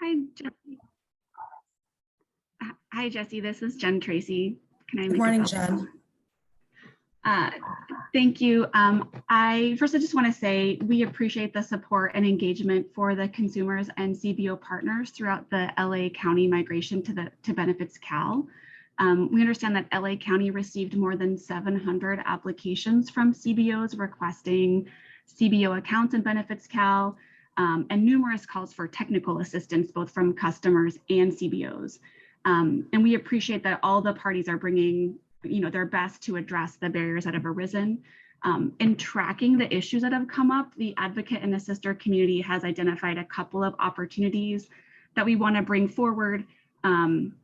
Hi, Jesse. Hi, Jesse. This is Jen Tracy. Can I make Good morning, a Jen. Thank you. I just want to say we appreciate the support and engagement for the consumers and CBO partners throughout the LA County migration to Benefits Cal. We understand that LA County received more than 700 applications from CBOs requesting CBO accounts in Benefits Cal, and numerous calls for technical assistance, both from customers and CBOs. And we appreciate that all the parties are bringing their best to address the barriers that have arisen. In tracking the issues that have come up, the advocate and assister community has identified a couple of opportunities that we want to bring forward,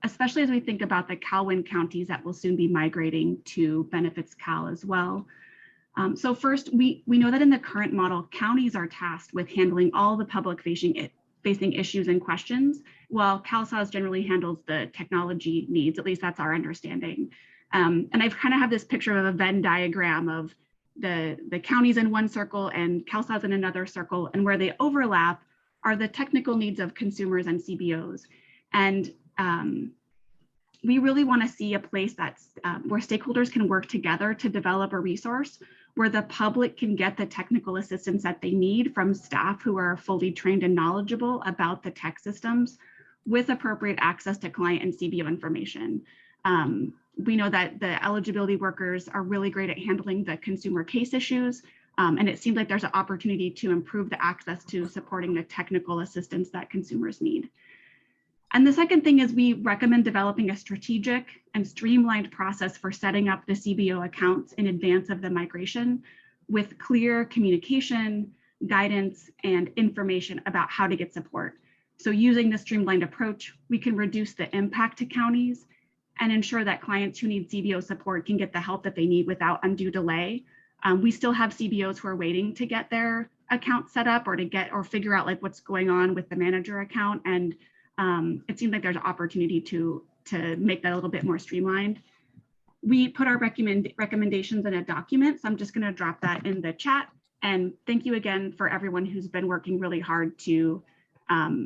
especially as we think about the CalWIN counties that will soon be migrating to Benefits Cal as well. So first, we know that in the current model, counties are tasked with handling all the public-facing issues and questions, while CalSAWS generally handles the technology needs. At least that's our understanding. And I've kind of have this picture of a Venn diagram of the counties in one circle and CalSAWS in another circle, and where they overlap are the technical needs of consumers and CBOs. And we really want to see a place that's where stakeholders can work together to develop a resource where the public can get the technical assistance that they need from staff who are fully trained and knowledgeable about the tech systems with appropriate access to client and CBO information. We know that the eligibility workers are really great at handling the consumer case issues, and it seems like there's an opportunity to improve the access to supporting the technical assistance that consumers need. And the second thing is we recommend developing a strategic and streamlined process for setting up the CBO accounts in advance of the migration with clear communication, guidance, and information about how to get support. So using the streamlined approach, we can reduce the impact to counties and ensure that clients who need CBO support can get the help that they need without undue delay. We still have CBOs who are waiting to get their account set up or to figure out like what's going on with the manager account. And it seems like there's an opportunity to make that a little bit more streamlined. We put our recommendations in a document, so I'm just going to drop that in the chat. And thank you again for everyone who's been working really hard to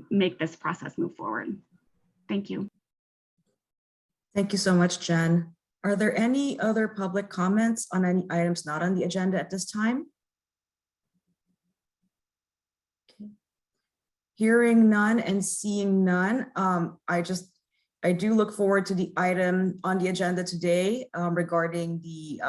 make this process move forward. Thank you. Thank you so much, Jen. Are there any other public comments on any items not on the agenda at this time? Okay. Hearing none and seeing none, I do look forward to the item on the agenda today regarding the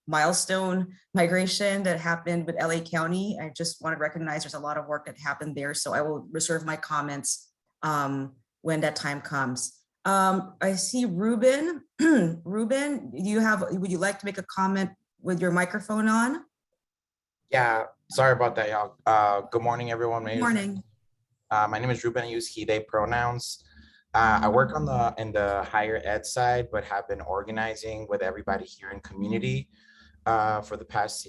milestone migration that happened with LA County. I just want to recognize there's a lot of work that happened there, so I will reserve my comments when that time comes. I see Ruben. Ruben, would you like to make a comment with your microphone on? Yeah, sorry about that, y'all. Good morning, everyone. Good morning. My name is Ruben. I use he, they pronouns. I work in the higher ed side, but have been organizing with everybody here in community for the past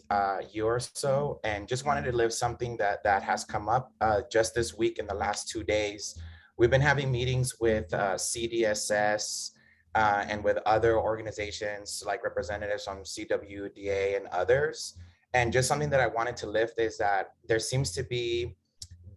year or so, and just wanted to live something that has come up just this week in the last 2 days. We've been having meetings with CDSS and with other organizations like representatives from CWDA and others. And just something that I wanted to lift is that there seems to be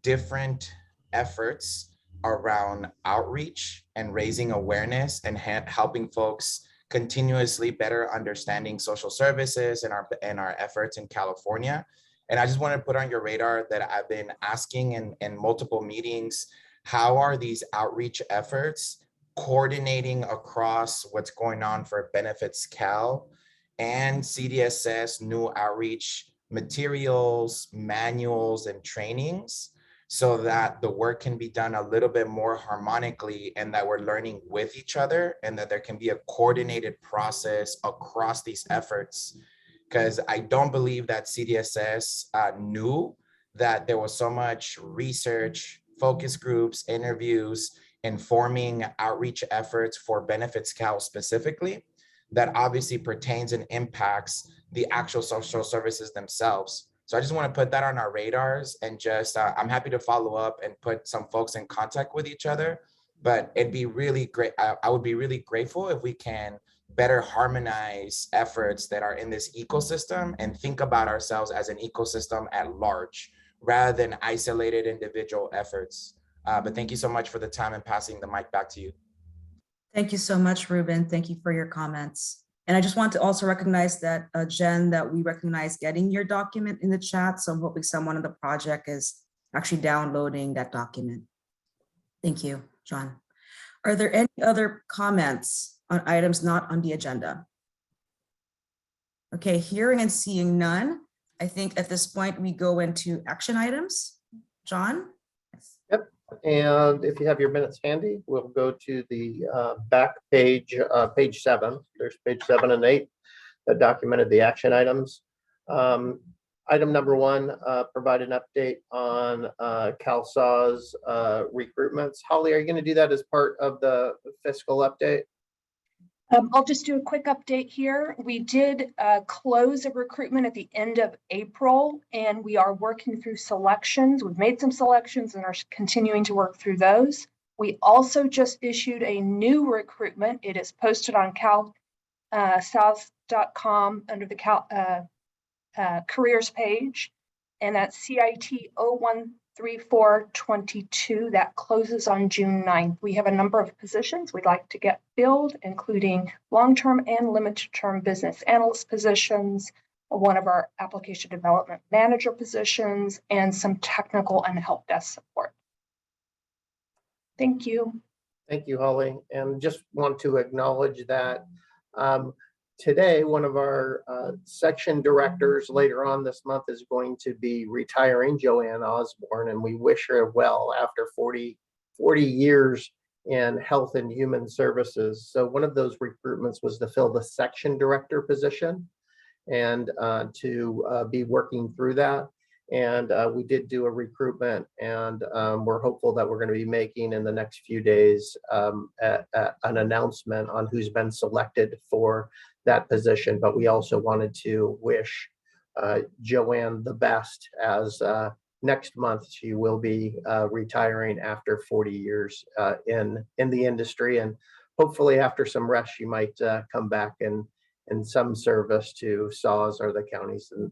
different efforts around outreach and raising awareness and helping folks continuously better understanding social services and our efforts in California. And I just want to put on your radar that I've been asking in multiple meetings, how are these outreach efforts coordinating across what's going on for Benefits Cal and CDSS new outreach materials, manuals, and trainings, so that the work can be done a little bit more harmonically and that we're learning with each other and that there can be a coordinated process across these efforts. Because I don't believe that CDSS knew that there was so much research, focus groups, interviews, informing outreach efforts for Benefits Cal specifically, that obviously pertains and impacts the actual social services themselves. So I just want to put that on our radars, and just I'm happy to follow up and put some folks in contact with each other, but it'd be really great. I would be really grateful if we can better harmonize efforts that are in this ecosystem and think about ourselves as an ecosystem at large rather than isolated individual efforts. But thank you so much for the time, and passing the mic back to you. Thank you so much, Ruben. Thank you for your comments. And I just want to also recognize that, Jen, that we recognize getting your document in the chat. So I'm hoping someone in the project is actually downloading that document. Thank you, John. Are there any other comments on items not on the agenda? Okay, hearing and seeing none, I think at this point we go into action items. John? Yep. And if you have your minutes handy, we'll go to the back page, page 7. There's page 7 and 8 that documented the action items. Item number 1, provide an update on CalSAWS recruitments. Holly, are you going to do that as part of the fiscal update? I'll just do a quick update here. We did close a recruitment at the end of April, and we are working through selections. We've made some selections and are continuing to work through those. We also just issued a new recruitment. It is posted on CalSAWS.com under the careers page, and that's CIT 013422. That closes on June 9th. We have a number of positions we'd like to get filled, including long-term and limited-term business analyst positions, one of our application development manager positions, and some technical and help desk support. Thank you. Thank you, Holly. And just want to acknowledge that today, one of our section directors later on this month is going to be retiring, Joanne Osborne, and we wish her well after 40 years in health and human services. So one of those recruitments was to fill the section director position and to be working through that. And we did do a recruitment, and we're hopeful that we're going to be making in the next few days an announcement on who's been selected for that position. But we also wanted to wish Joanne the best, as next month she will be retiring after 40 years in the industry, and hopefully after some rest she might come back in some service to SAWS or the counties and,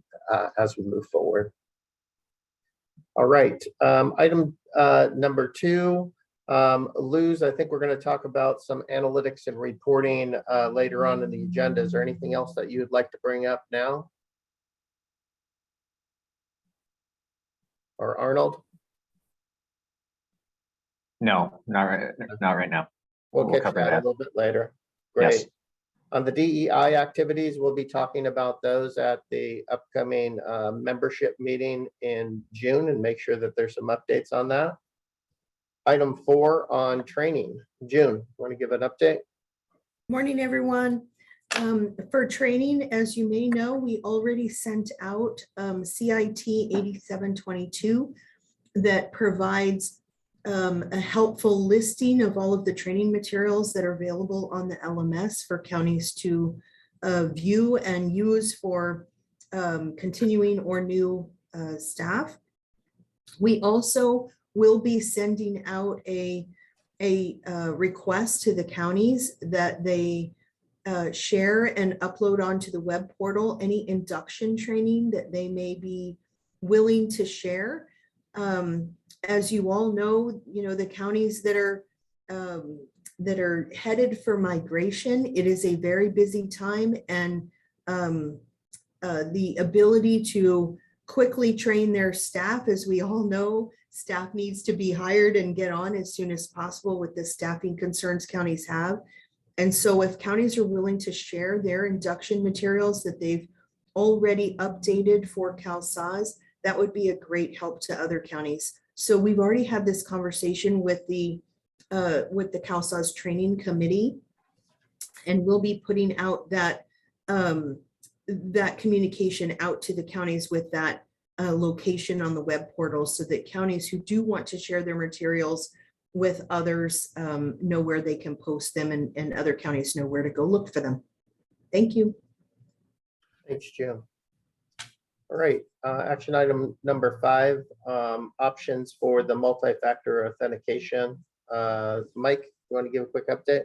as we move forward. All right, item number 2. Luz, I think we're going to talk about some analytics and reporting later on in the agenda. Is there anything else that you would like to bring up now? Or Arnold? No, not right now. We'll get cover that a that little bit later. Great. Yes. On the DEI activities, we'll be talking about those at the upcoming membership meeting in June, and make sure that there's some updates on that. Item 4 on training. June, want to give an update? Morning, everyone. For training, as you may know, we already sent out CIT 8722 that provides a helpful listing of all of the training materials that are available on the LMS for counties to view and use for continuing or new staff. We also will be sending out a request to the counties that they share and upload onto the web portal any induction training that they may be willing to share. As you all know, the counties that are headed for migration, it is a very busy time, and the ability to quickly train their staff, as we all know, staff needs to be hired and get on as soon as possible with the staffing concerns counties have. And so if counties are willing to share their induction materials that they've already updated for CalSAWS, that would be a great help to other counties. So we've already had this conversation with the CalSAWS training committee, and we'll be putting out that that communication out to the counties with that location on the web portal, so that counties who do want to share their materials with others know where they can post them, and other counties know where to go look for them. Thank you. Thanks, Jim. All right, action item number 5, options for the multi-factor authentication. Mike, you want to give a quick update?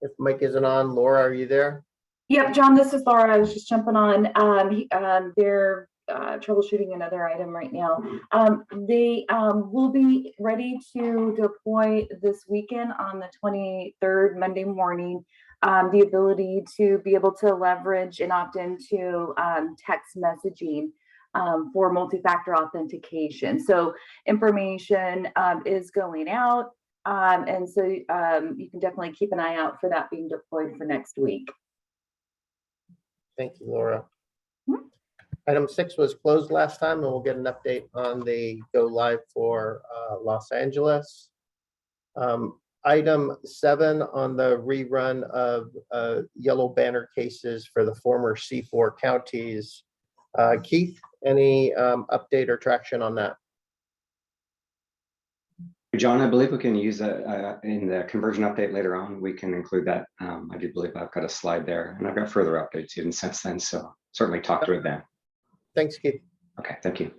If Mike isn't on, Laura, are you there? Yep, John, this is Laura. I was just jumping on. They're troubleshooting another item right now. They will be ready to deploy this weekend on the 23rd, Monday morning. The ability to be able to leverage and opt into text messaging for multi-factor authentication. So information is going out. And so you can definitely keep an eye out for that being deployed for next week. Thank you, Laura. Item 6 was closed last time, and we'll get an update on the go live for Los Angeles. Item 7 on the rerun of yellow banner cases for the former C4 counties. Keith, any update or traction on that? John, I believe we can use that in the conversion update later on. We can include that. I do believe I've got a slide there, and I've got further updates even since then. So certainly talk to it then. Thanks, Keith. Okay, thank you.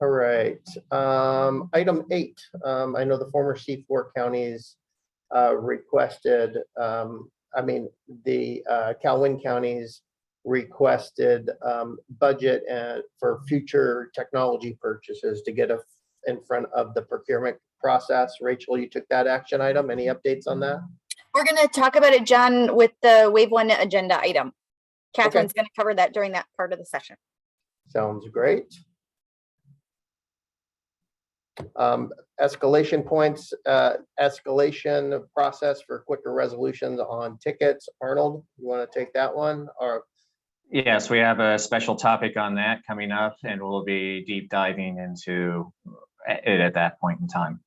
All right. Item 8. I know the former C4 counties requested, the Calwin counties requested budget for future technology purchases to get in front of the procurement process. Rachel, you took that action item. Any updates on that? We're going to talk about it, John, with the Wave 1 agenda item. Catherine's going to cover that during that part of the session. Sounds great. Escalation points, escalation process for quicker resolutions on tickets. Arnold, you want to take that one? Or Yes, we have a special topic on that coming up, and we'll be deep diving into it at that point in time.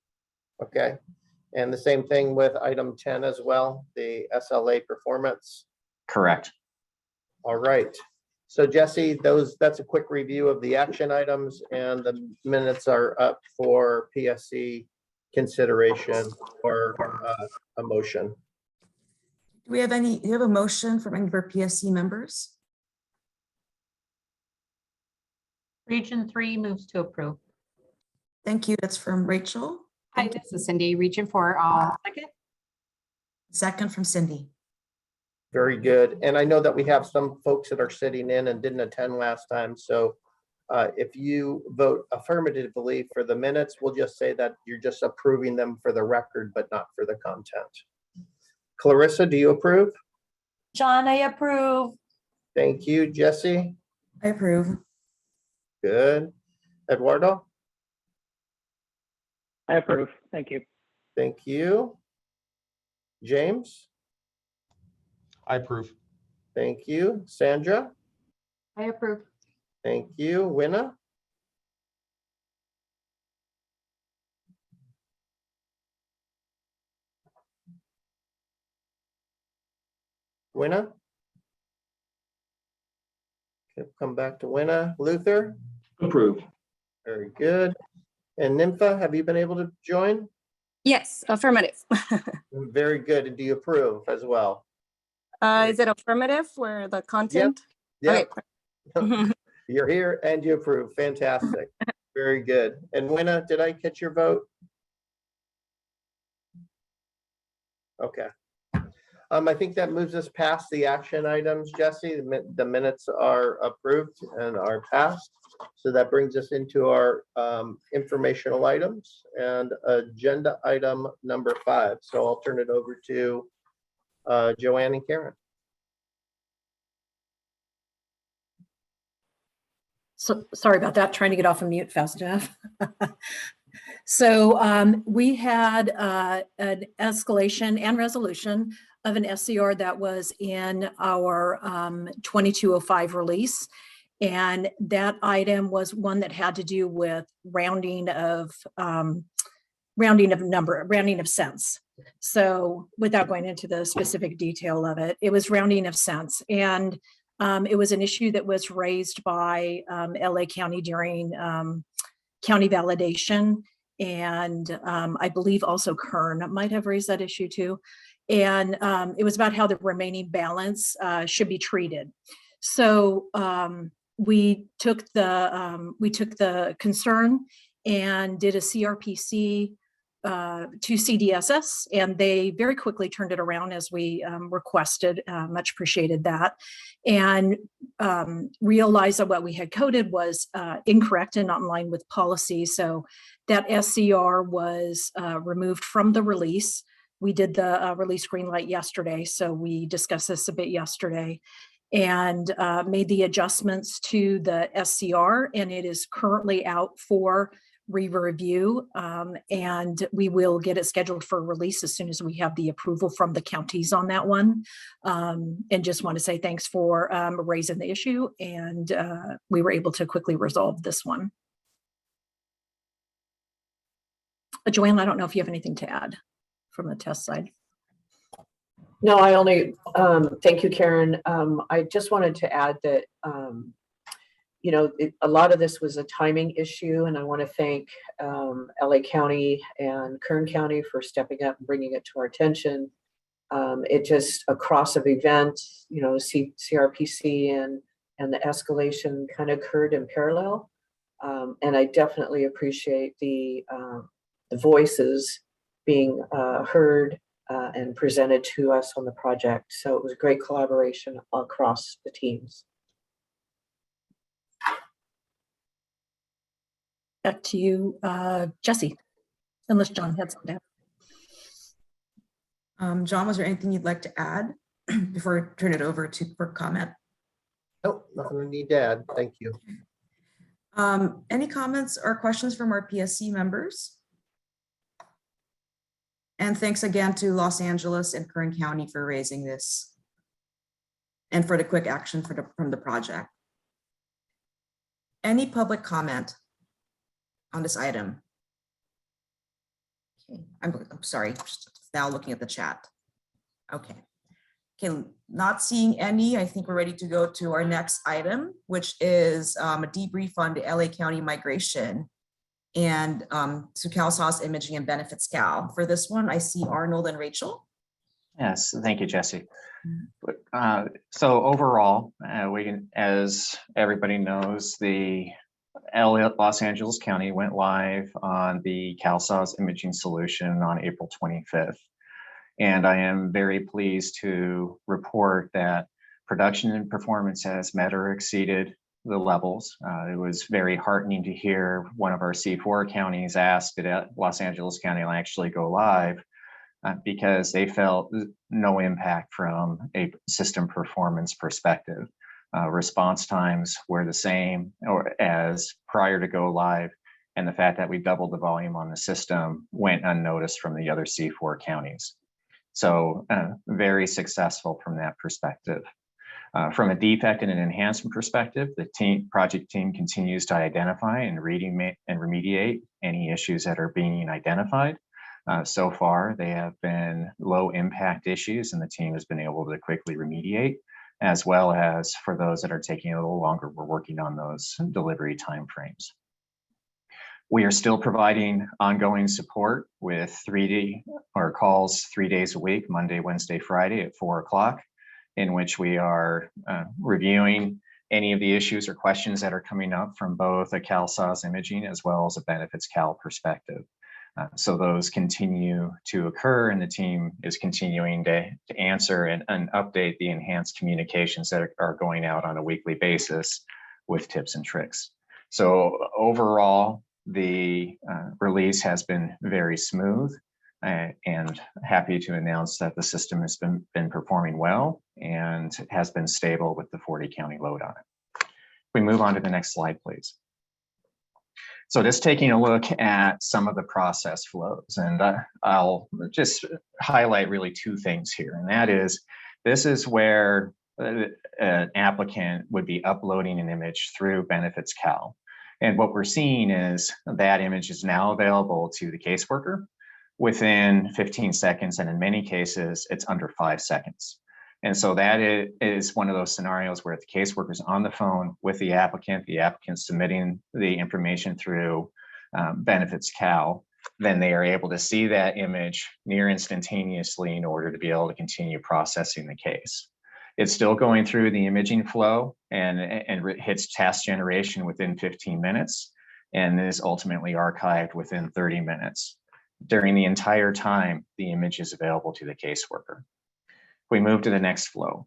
okay. And the same thing with item 10 as well, the SLA performance. Correct. All right. So Jesse, that's a quick review of the action items, and the minutes are up for PSC consideration or a motion. Do you have a motion from any of our PSC members? Region 3 moves to approve. Thank you. That's from Rachel. Hi, this is Cindy. Region 4, second. Second from Cindy. Very good. And I know that we have some folks that are sitting in and didn't attend last time. So if you vote affirmatively for the minutes, we'll just say that you're just approving them for the record, but not for the content. Clarissa, do you approve? John, I approve. Thank you. Jesse? I approve. Good. Eduardo? I approve. Thank you. Thank you. James? I approve. Thank you. Sandra? I approve. Thank you. Winna? Winna? Okay, come back to Winna. Luther? Approve. Very good. And Nympha, have you been able to join? Yes, affirmative. Very good. And do you approve as well? Is it affirmative for the content? Yep. Okay. You're here and you approve. Fantastic. Very good. And Winna, did I catch your vote? Okay. I think that moves us past the action items, Jesse. The minutes are approved and are passed. So that brings us into our informational items and agenda item number 5. So I'll turn it over to Joanne and Karen. So sorry about that, trying to get off of mute fast enough. So we had an escalation and resolution of an SCR that was in our 2205 release. And that item was one that had to do with rounding of cents. So without going into the specific detail of it, it was rounding of cents. And it was an issue that was raised by LA County during county validation. And I believe also Kern might have raised that issue too. And it was about how the remaining balance should be treated. So we took the concern and did a CRPC to CDSS, and they very quickly turned it around as we requested. Much appreciated that, and realized that what we had coded was incorrect and not in line with policy. So that SCR was removed from the release. We did the release green light yesterday, so we discussed this a bit yesterday, and made the adjustments to the SCR, and it is currently out for re-review, and we will get it scheduled for release as soon as we have the approval from the counties on that one. And just want to say thanks for raising the issue, and we were able to quickly resolve this one. Joanne, I don't know if you have anything to add from the test side. No, I only, thank you, Karen. I just wanted to add that, you know, a lot of this was a timing issue, and I want to thank LA County and Kern County for stepping up and bringing it to our attention. It just, across of events, you know, CRPC and the escalation kind of occurred in parallel. And I definitely appreciate the voices being heard and presented to us on the project. So it was a great collaboration across the teams. Back to you, Jesse, unless John had something to add. John, was there anything you'd like to add before I turn it over to for comment? Nope, nothing I need to add. Thank you. Any comments or questions from our PSC members? And thanks again to Los Angeles and Kern County for raising this and for the quick action from the project. Any public comment on this item? Okay, I'm sorry, just now looking at the chat. Okay, not seeing any. I think we're ready to go to our next item, which is a debrief on the LA County migration and to CalSAWS Imaging and Benefits Cal. For this one, I see Arnold and Rachel. Yes, thank you, Jesse. So overall, as everybody knows, the Los Angeles County went live on the CalSAWS imaging solution on April 25th. And I am very pleased to report that production and performance has met or exceeded the levels. It was very heartening to hear one of our C4 counties ask did Los Angeles County will actually go live because they felt no impact from a system performance perspective. Response times were the same or as prior to go live, and the fact that we doubled the volume on the system went unnoticed from the other C4 counties. So very successful from that perspective. From a defect and an enhancement perspective, the project team continues to identify and remediate any issues that are being identified. So far, they have been low impact issues, and the team has been able to quickly remediate, as well as for those that are taking a little longer, we're working on those delivery timeframes. We are still providing ongoing support with 3D or calls 3 days a week, Monday, Wednesday, Friday at 4 o'clock, in which we are reviewing any of the issues or questions that are coming up from both a CalSAWS imaging as well as a Benefits Cal perspective. So those continue to occur, and the team is continuing to answer and update the enhanced communications that are going out on a weekly basis with tips and tricks. So overall, the release has been very smooth, and happy to announce that the system has been performing well and has been stable with the 40 county load on it. We move on to the next slide, please. So just taking a look at some of the process flows, and I'll just highlight really two things here, and that is, this is where an applicant would be uploading an image through Benefits Cal. And what we're seeing is that image is now available to the caseworker within 15 seconds, and in many cases, it's under 5 seconds. And so that is one of those scenarios where the caseworker is on the phone with the applicant submitting the information through Benefits Cal, then they are able to see that image near instantaneously in order to be able to continue processing the case. It's still going through the imaging flow and hits task generation within 15 minutes and is ultimately archived within 30 minutes. during the entire time the image is available to the caseworker. We move to the next flow.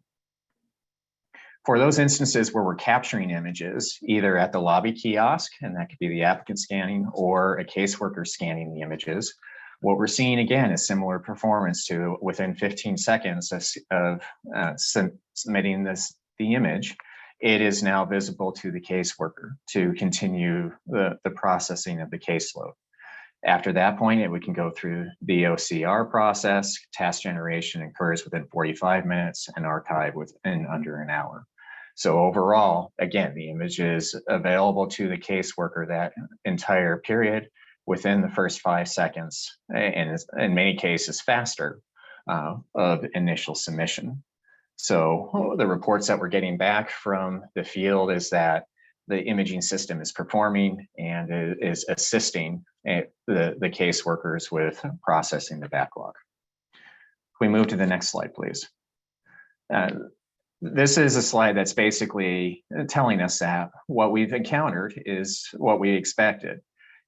For those instances where we're capturing images, either at the lobby kiosk, and that could be the applicant scanning, or a caseworker scanning the images, what we're seeing again is similar performance to within 15 seconds of submitting the image. It is now visible to the caseworker to continue the processing of the caseload. After that point, we can go through the OCR process. Task generation occurs within 45 minutes and archive within under an hour. So overall, again, the image is available to the caseworker that entire period within the first 5 seconds, and in many cases faster of initial submission. So the reports that we're getting back from the field is that the imaging system is performing and is assisting the caseworkers with processing the backlog. We move to the next slide, please. This is a slide that's basically telling us that what we've encountered is what we expected.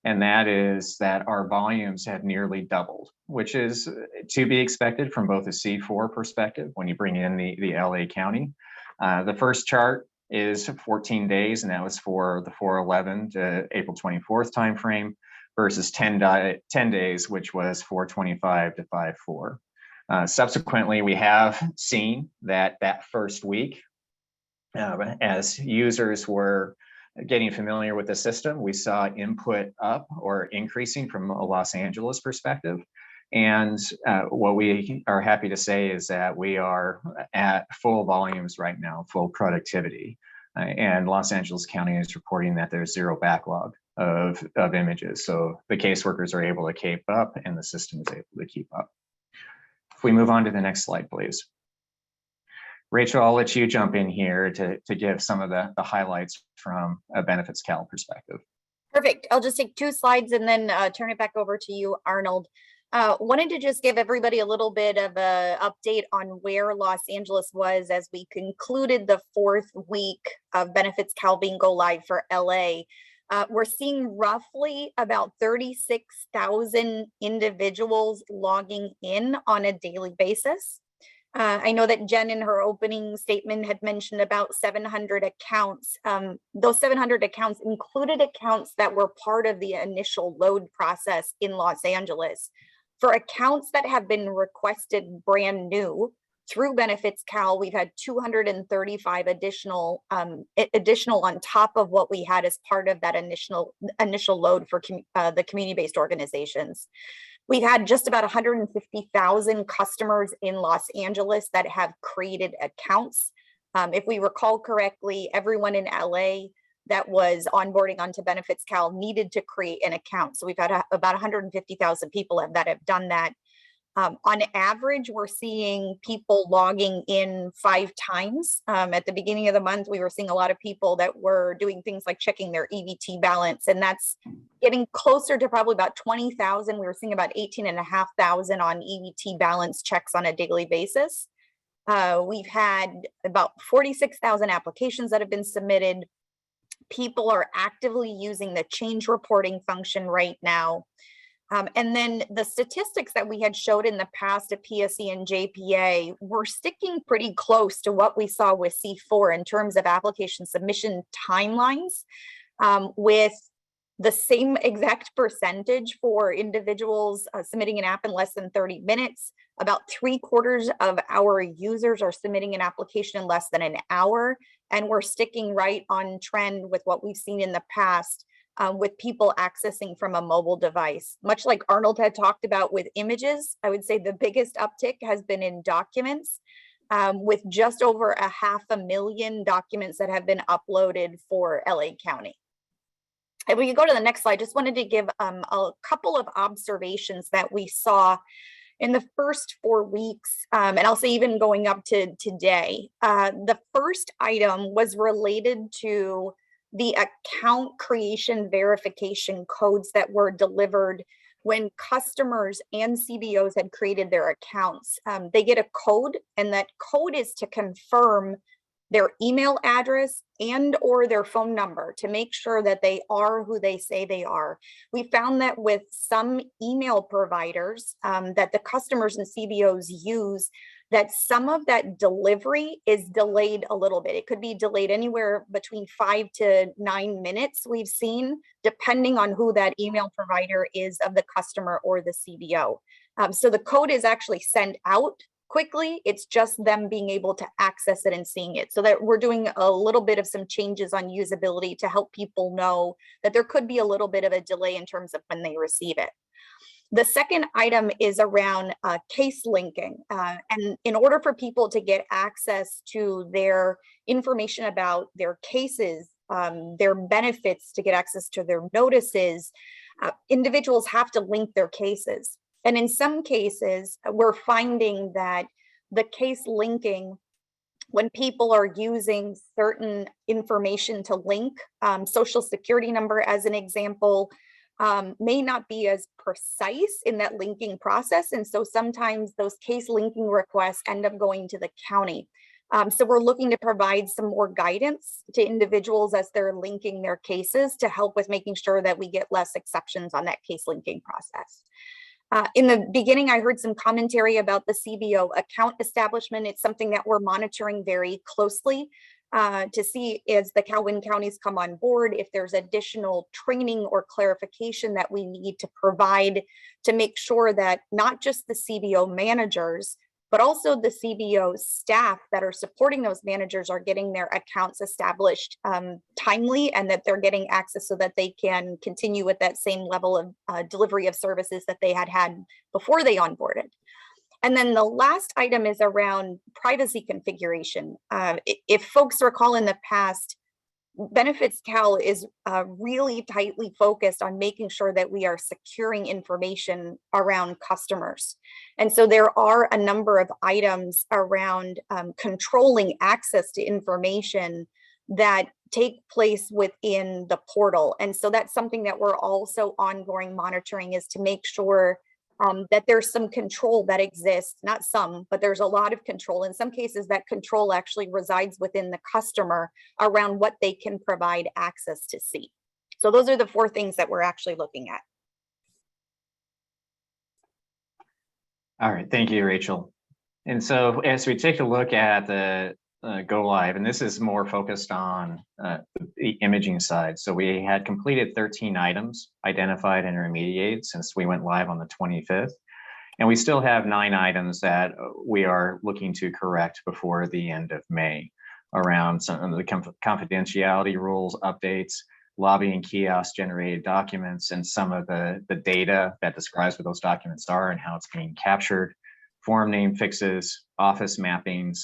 And that is that our volumes have nearly doubled, which is to be expected from both a C4 perspective when you bring in the LA County. The first chart is 14 days, and that was for the 4/11 to April 24th timeframe versus 10 days, which was 4/25 to 5/4. Subsequently, we have seen that first week, as users were getting familiar with the system, we saw input up or increasing from a Los Angeles perspective. And what we are happy to say is that we are at full volumes right now, full productivity. And Los Angeles County is reporting that there's zero backlog of images. So the caseworkers are able to keep up and the system is able to keep up. If we move on to the next slide, please. Rachel, I'll let you jump in here to give some of the highlights from a Benefits Cal perspective. Perfect. I'll just take 2 slides and then turn it back over to you, Arnold. Wanted to just give everybody a little bit of an update on where Los Angeles was as we concluded the 4th week of Benefits Cal being go live for LA. We're seeing roughly about 36,000 individuals logging in on a daily basis. I know that Jen in her opening statement had mentioned about 700 accounts. Those 700 accounts included accounts that were part of the initial load process in Los Angeles. For accounts that have been requested brand new through Benefits Cal, we've had 235 additional on top of what we had as part of that initial load for the community-based organizations. We've had just about 150,000 customers in Los Angeles that have created accounts. If we recall correctly, everyone in LA that was onboarding onto Benefits Cal needed to create an account. So we've had about 150,000 people that have done that. On average, we're seeing people logging in 5 times. At the beginning of the month, we were seeing a lot of people that were doing things like checking their EBT balance, and that's getting closer to probably about 20,000. We were seeing about 18,500 on EBT balance checks on a daily basis. We've had about 46,000 applications that have been submitted. People are actively using the change reporting function right now. And then the statistics that we had showed in the past at PSC and JPA were sticking pretty close to what we saw with C4 in terms of application submission timelines, with the same exact percentage for individuals submitting an app in less than 30 minutes. About 3/4 of our users are submitting an application in less than an hour. And we're sticking right on trend with what we've seen in the past. With people accessing from a mobile device. Much like Arnold had talked about with images, I would say the biggest uptick has been in documents, with just over 500,000 documents that have been uploaded for LA County. If we could go to the next slide, just wanted to give a couple of observations that we saw in the first 4 weeks, and I'll say even going up to today. The first item was related to the account creation verification codes that were delivered when customers and CBOs had created their accounts. They get a code, and that code is to confirm their email address and or their phone number to make sure that they are who they say they are. We found that with some email providers that the customers and CBOs use, that some of that delivery is delayed a little bit. It could be delayed anywhere between 5 to 9 minutes, we've seen, depending on who that email provider is of the customer or the CBO. So the code is actually sent out quickly. It's just them being able to access it and seeing it. So that we're doing a little bit of some changes on usability to help people know that there could be a little bit of a delay in terms of when they receive it. The second item is around case linking. And in order for people to get access to their information about their cases, their benefits, to get access to their notices, individuals have to link their cases. And in some cases, we're finding that the case linking, when people are using certain information to link, social security number as an example, may not be as precise in that linking process. And so sometimes those case linking requests end up going to the county. So we're looking to provide some more guidance to individuals as they're linking their cases to help with making sure that we get less exceptions on that case linking process. In the beginning, I heard some commentary about the Cbo Account Establishment. It's something that we're monitoring very closely to see as the Calhoun counties come on board, if there's additional training or clarification that we need to provide to make sure that not just the Cbo managers, but also the Cbo staff that are supporting those managers are getting their accounts established timely, and that they're getting access so that they can continue with that same level of delivery of services that they had before they onboarded. And then the last item is around privacy configuration. If folks recall in the past, Benefits Cal is really tightly focused on making sure that we are securing information around customers. And so there are a number of items around controlling access to information that take place within the portal. And so that's something that we're also ongoing monitoring, is to make sure that there's some control that exists, not some, but there's a lot of control. In some cases, that control actually resides within the customer around what they can provide access to see. So those are the 4 things that we're actually looking at. All right, thank you, Rachel. And so as we take a look at the go live, and this is more focused on the imaging side. So we had completed 13 items identified and remediated since we went live on the 25th. And we still have 9 items that we are looking to correct before the end of May around some of the confidentiality rules, updates, lobbying kiosk generated documents, and some of the data that describes what those documents are and how it's being captured, form name fixes, office mappings,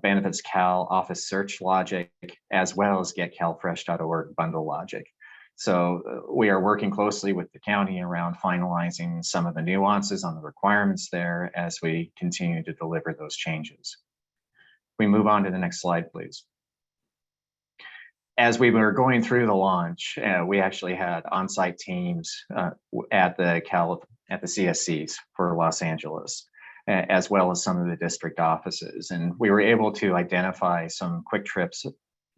Benefits Cal office search logic, as well as getcalfresh.org bundle logic. So we are working closely with the county around finalizing some of the nuances on the requirements there as we continue to deliver those changes. We move on to the next slide, please. As we were going through the launch, we actually had on-site teams at the CSCs for Los Angeles, as well as some of the district offices. And we were able to identify some quick trips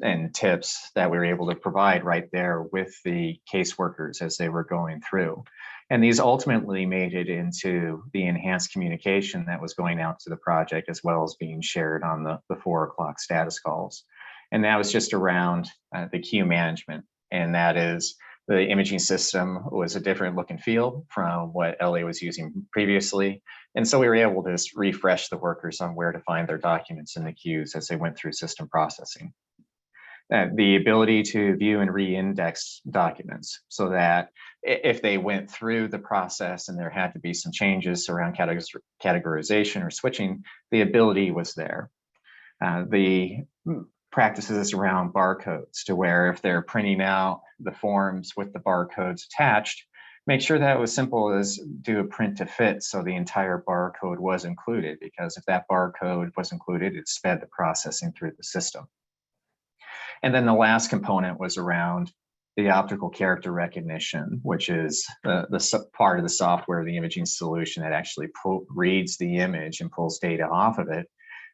and tips that we were able to provide right there with the caseworkers as they were going through. And these ultimately made it into the enhanced communication that was going out to the project, as well as being shared on the 4 o'clock status calls. And that was just around the queue management. And that is, the imaging system was a different look and feel from what LA was using previously. And so we were able to just refresh the workers on where to find their documents in the queues as they went through system processing. The ability to view and re-index documents, so that if they went through the process and there had to be some changes around categorization or switching, the ability was there. The practices around barcodes, to where if they're printing out the forms with the barcodes attached, make sure that it was simple as do a print to fit, so the entire barcode was included, because if that barcode was included, it sped the processing through the system. And then the last component was around the optical character recognition, which is the part of the software, the imaging solution that actually reads the image and pulls data off of it.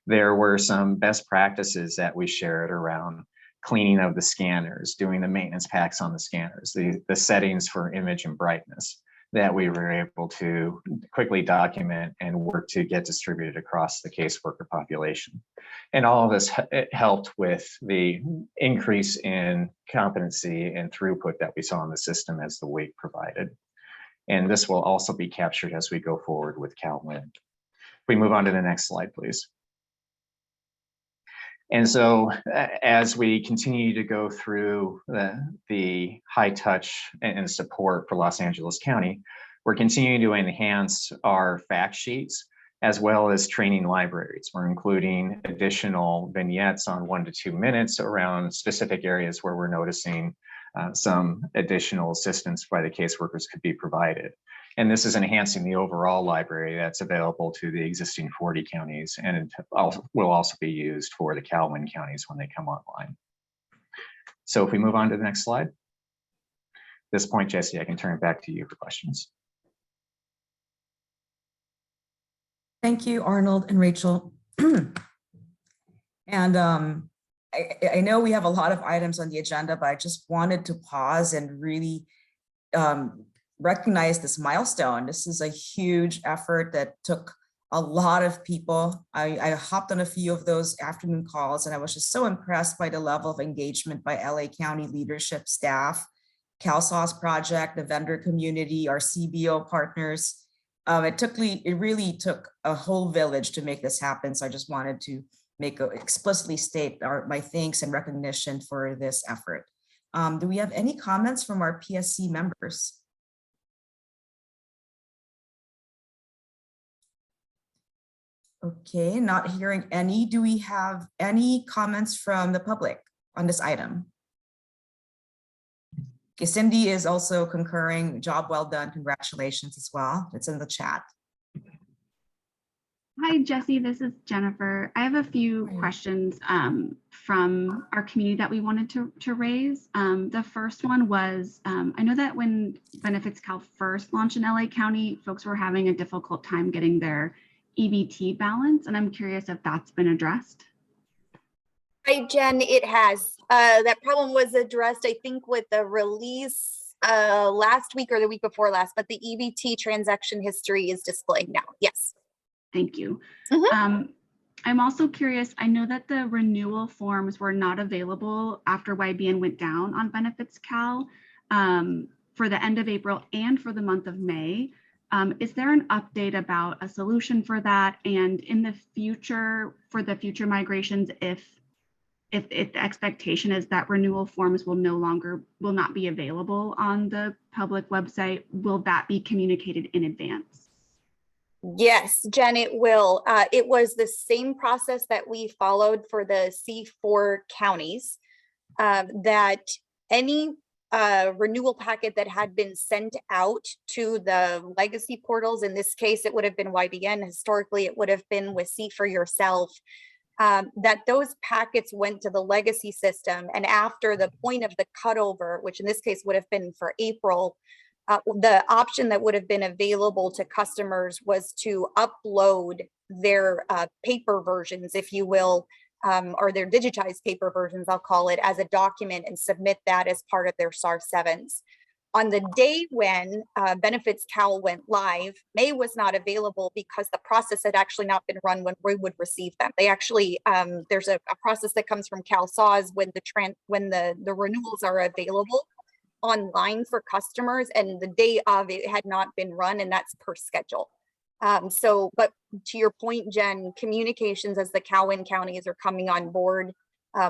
there were some best practices that we shared around cleaning of the scanners, doing the maintenance packs on the scanners, the settings for image and brightness that we were able to quickly document and work to get distributed across the caseworker population. And all of this helped with the increase in competency and throughput that we saw in the system as the week provided. And this will also be captured as we go forward with CalWIN. If we move on to the next slide, please. And so as we continue to go through the high touch and support for Los Angeles County, we're continuing to enhance our fact sheets as well as training libraries. We're including additional vignettes on 1 to 2 minutes around specific areas where we're noticing some additional assistance by the caseworkers could be provided. And this is enhancing the overall library that's available to the existing 40 counties, and it will also be used for the CalWIN counties when they come online. So if we move on to the next slide. At this point, Jesse, I can turn it back to you for questions. Thank you, Arnold and Rachel. And I know we have a lot of items on the agenda, but I just wanted to pause and really recognize this milestone. This is a huge effort that took a lot of people. I hopped on a few of those afternoon calls, and I was just so impressed by the level of engagement by LA County leadership, staff, CalSAWS project, the vendor community, our CBO partners. It really took a whole village to make this happen. So I just wanted to explicitly state my thanks and recognition for this effort. Do we have any comments from our PSC members? Okay, not hearing any. Do we have any comments from the public on this item? Okay, Cindy is also concurring. Job well done. Congratulations as well. It's in the chat. Hi, Jesse, this is Jennifer. I have a few questions from our community that we wanted to raise. The first one was, I know that when Benefits Cal first launched in LA County, folks were having a difficult time getting their EBT balance, and I'm curious if that's been addressed. Hi, Jen, it has. That problem was addressed, I think, with the release last week or the week before last, but the EBT transaction history is displayed now. Yes. Thank you. I'm also curious, I know that the renewal forms were not available after YBN went down on Benefits Cal for the end of April and for the month of May. Is there an update about a solution for that? And in the future, for the future migrations, if the expectation is that renewal forms will not be available on the public website, will that be communicated in advance? Yes, Jen, it will. It was the same process that we followed for the C4 counties, that any renewal packet that had been sent out to the legacy portals, in this case, it would have been YBN. Historically, it would have been with See for Yourself, that those packets went to the legacy system. And after the point of the cutover, which in this case would have been for April, the option that would have been available to customers was to upload their paper versions, if you will, or their digitized paper versions, I'll call it, as a document and submit that as part of their SAR-7s. On the day when Benefits Cal went live, May was not available because the process had actually not been run when we would receive them. They actually, there's a process that comes from CalSAWS when the renewals are available online for customers, and the day of it had not been run, and that's per schedule. But to your point, Jen, communications as the CalWIN counties are coming on board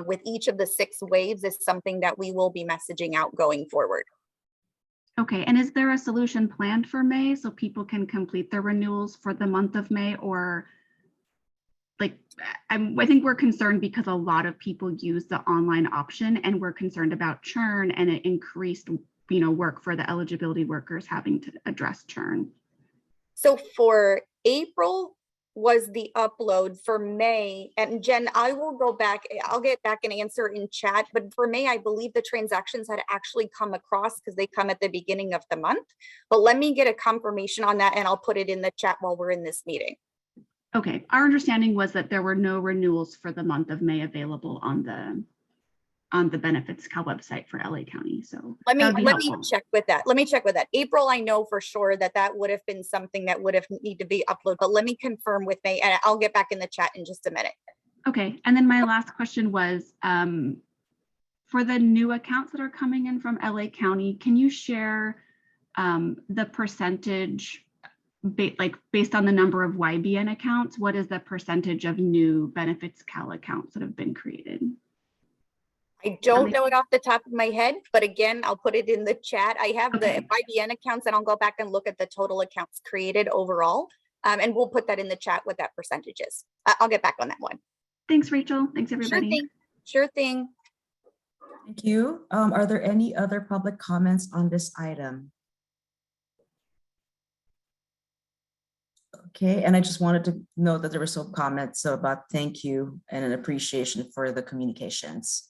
with each of the 6 waves is something that we will be messaging out going forward. Okay, and is there a solution planned for May so people can complete their renewals for the month of May? Or like, I think we're concerned because a lot of people use the online option, and we're concerned about churn and it increased, work for the eligibility workers having to address churn. So for April was the upload. For May, and Jen, I will go back, I'll get back an answer in chat, but for May, I believe the transactions had actually come across because they come at the beginning of the month. But let me get a confirmation on that, and I'll put it in the chat while we're in this meeting. Okay, our understanding was that there were no renewals for the month of May available on the Benefits Cal website for LA County. So Let me that would be let me helpful. check with that. Let me check with that. April, I know for sure that that would have been something that would have need to be uploaded, but let me confirm with May, and I'll get back in the chat in just a minute. Okay, and then my last question was, for the new accounts that are coming in from LA County, can you share the percentage, based on the number of YBN accounts? What is the percentage of new Benefits Cal accounts that have been created? I don't know it off the top of my head, but again, I'll put it in the chat. I have the YBN accounts, and I'll go back and look at the total accounts created overall. And we'll put that in the chat what that percentage is. I'll get back on that one. Thanks, Rachel. Thanks, everybody. Sure thing. Sure thing. Thank you. Are there any other public comments on this item? Okay, and I just wanted to note that there were some comments about thank you and an appreciation for the communications.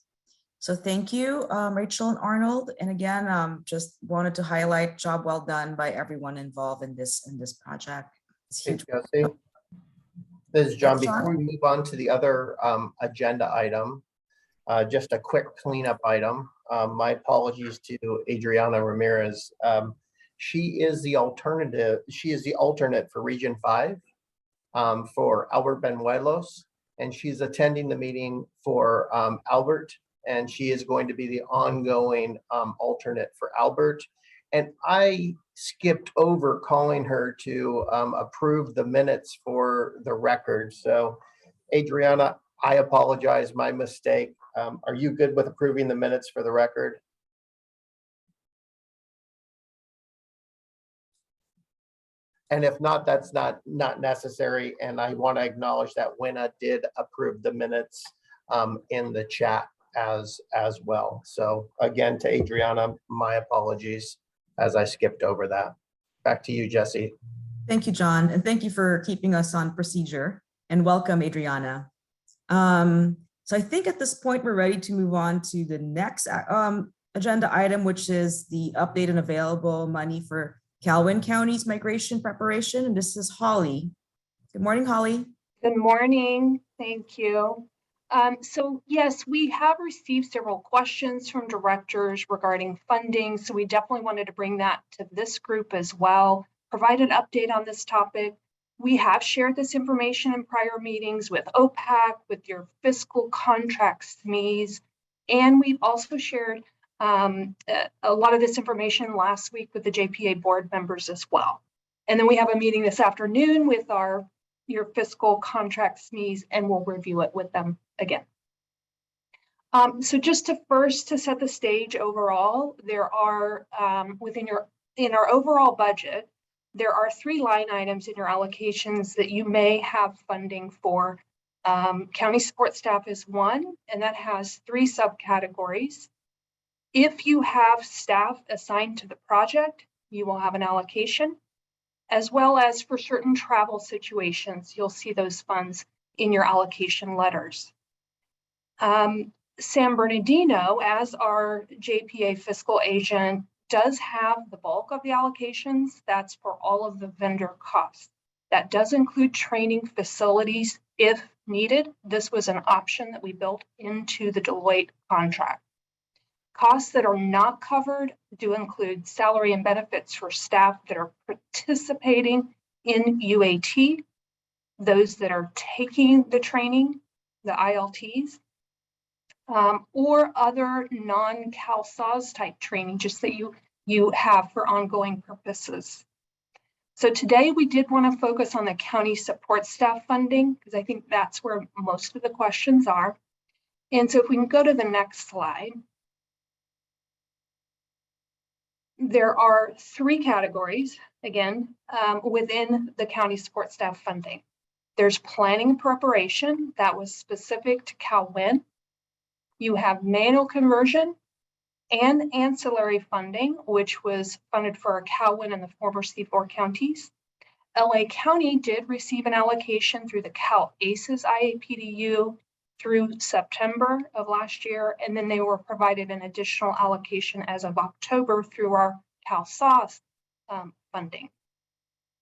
So thank you, Rachel and Arnold. And again, just wanted to highlight job well done by everyone involved in this project. It's huge. Jesse. This is John. Yes, John? Before we move on to the other agenda item, just a quick cleanup item. My apologies to Adriana Ramirez. She is the alternative. She is the alternate for Region 5 for Albert Benuelos, and she's attending the meeting for Albert, and she is going to be the ongoing alternate for Albert. And I skipped over calling her to approve the minutes for the record. So Adriana, I apologize, my mistake. Are you good with approving the minutes for the record? And if not, that's not necessary. And I want to acknowledge that Winna did approve the minutes in the chat as well. So again, to Adriana, my apologies as I skipped over that. Back to you, Jesse. Thank you, John. And thank you for keeping us on procedure, and welcome, Adriana. So I think at this point, we're ready to move on to the next agenda item, which is the update and available money for Calhoun County's migration preparation. And this is Holly. Good morning, Holly. Good morning. Thank you. So yes, we have received several questions from directors regarding funding. So we definitely wanted to bring that to this group as well, provide an update on this topic. We have shared this information in prior meetings with OPAC, with your fiscal contracts SMEs, and we've also shared a lot of this information last week with the JPA board members as well. And then we have a meeting this afternoon with your fiscal contract SMEs, and we'll review it with them again. So just to set the stage overall, there are in our overall budget, there are 3 line items in your allocations that you may have funding for. County support staff is one, and that has 3 subcategories. If you have staff assigned to the project, you will have an allocation, as well as for certain travel situations, you'll see those funds in your allocation letters. San Bernardino, as our JPA fiscal agent, does have the bulk of the allocations. That's for all of the vendor costs. That does include training facilities if needed. This was an option that we built into the Deloitte contract. Costs that are not covered do include salary and benefits for staff that are participating in UAT, those that are taking the training, the ILTs, or other non-CalSAWS type training, just that you have for ongoing purposes. So today we did want to focus on the county support staff funding, because I think that's where most of the questions are. And so if we can go to the next slide. There are 3 categories, again, within the county support staff funding. There's planning and preparation, that was specific to CalWIN. You have manual conversion and ancillary funding, which was funded for CalWIN and the former C4 counties. LA County did receive an allocation through the CalACES IAPDU through September of last year, and then they were provided an additional allocation as of October through our CalSAWS funding.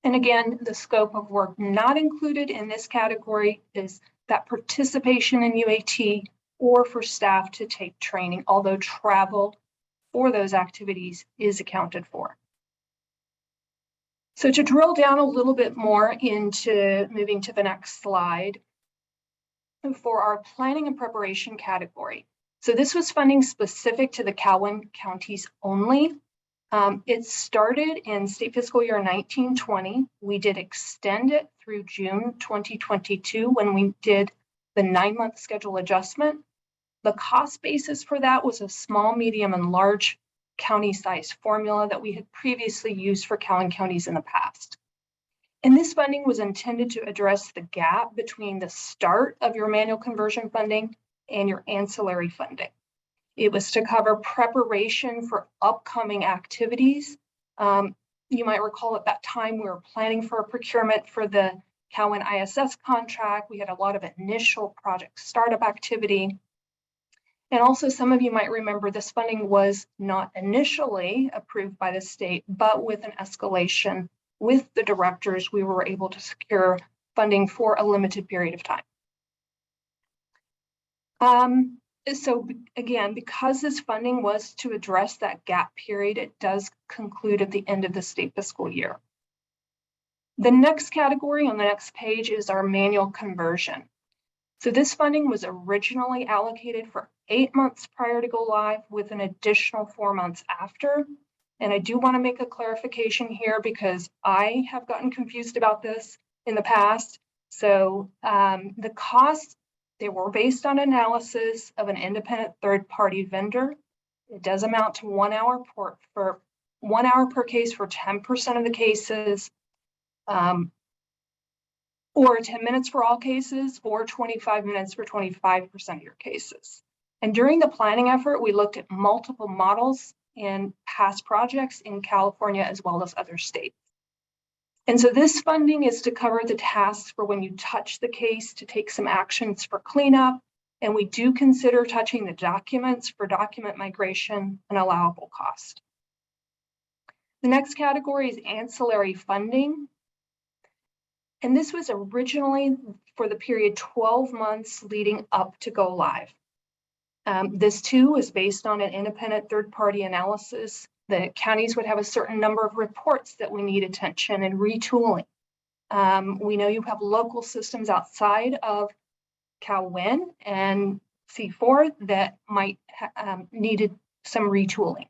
And again, the scope of work not included in this category is that participation in UAT or for staff to take training, although travel for those activities is accounted for. So to drill down a little bit more into moving to the next slide, for our planning and preparation category. So this was funding specific to the Calhoun counties only. It started in state fiscal year 1920. We did extend it through June 2022 when we did the 9-month schedule adjustment. The cost basis for that was a small, medium, and large county size formula that we had previously used for Calhoun counties in the past. And this funding was intended to address the gap between the start of your manual conversion funding and your ancillary funding. It was to cover preparation for upcoming activities. You might recall at that time we were planning for a procurement for the Calhoun ISS contract. We had a lot of initial project startup activity. And also some of you might remember this funding was not initially approved by the state, but with an escalation with the directors, we were able to secure funding for a limited period of time. So again, because this funding was to address that gap period, it does conclude at the end of the state fiscal year. The next category on the next page is our manual conversion. So this funding was originally allocated for 8 months prior to go live with an additional 4 months after. And I do want to make a clarification here because I have gotten confused about this in the past. So the costs, they were based on analysis of an independent third-party vendor. It does amount to 1 hour for 1 hour per case for 10% of the cases, or 10 minutes for all cases, or 25 minutes for 25% of your cases. And during the planning effort, we looked at multiple models in past projects in California as well as other states. And so this funding is to cover the tasks for when you touch the case to take some actions for cleanup. And we do consider touching the documents for document migration an allowable cost. The next category is ancillary funding. And this was originally for the period 12 months leading up to go live. This too is based on an independent third-party analysis. The counties would have a certain number of reports that we need attention and retooling. We know you have local systems outside of Calhoun and C4 that might needed some retooling.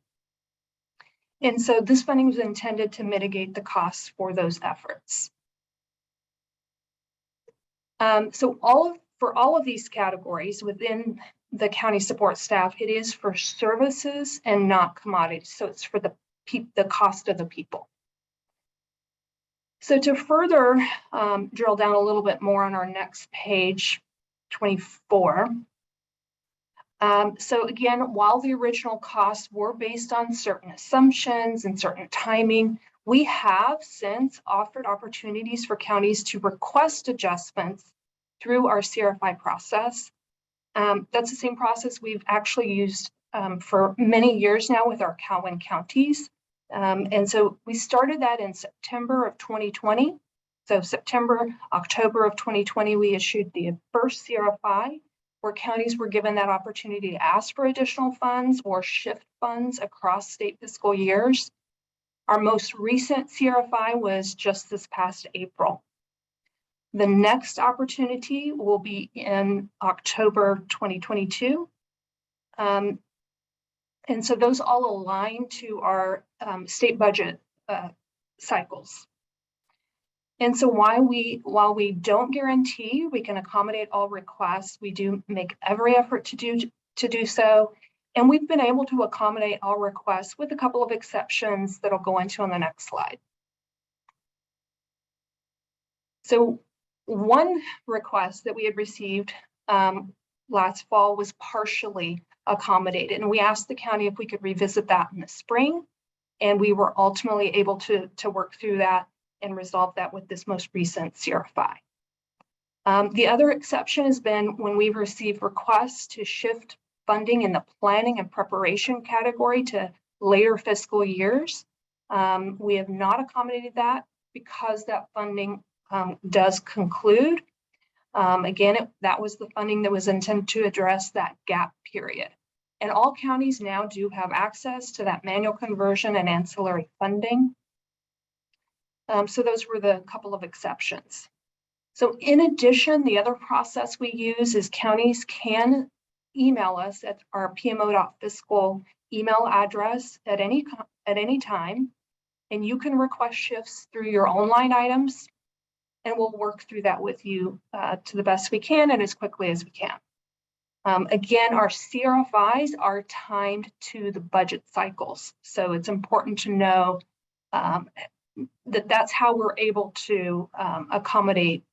And so this funding was intended to mitigate the costs for those efforts. So for all of these categories within the county support staff, it is for services and not commodities. So it's for the cost of the people. So to further drill down a little bit more on our next page, 24. So again, while the original costs were based on certain assumptions and certain timing, we have since offered opportunities for counties to request adjustments through our CRFI process. That's the same process we've actually used for many years now with our Calhoun counties. And so we started that in September of 2020. So September, October of 2020, we issued the first CRFI where counties were given that opportunity to ask for additional funds or shift funds across state fiscal years. Our most recent CRFI was just this past April. The next opportunity will be in October 2022. And so those all align to our state budget cycles. And so while we don't guarantee we can accommodate all requests, we do make every effort to do so. And we've been able to accommodate all requests with a couple of exceptions that I'll go into on the next slide. So one request that we had received last fall was partially accommodated, and we asked the county if we could revisit that in the spring, and we were ultimately able to work through that and resolve that with this most recent CRFI. The other exception has been when we've received requests to shift funding in the planning and preparation category to later fiscal years. We have not accommodated that because that funding does conclude. Again, that was the funding that was intended to address that gap period. And all counties now do have access to that manual conversion and ancillary funding. So those were the couple of exceptions. So in addition, the other process we use is counties can email us at our pmo.fiscal email address at any time, and you can request shifts through your own line items, and we'll work through that with you to the best we can and as quickly as we can. Again, our CRFIs are timed to the budget cycles, so it's important to know that that's how we're able to accommodate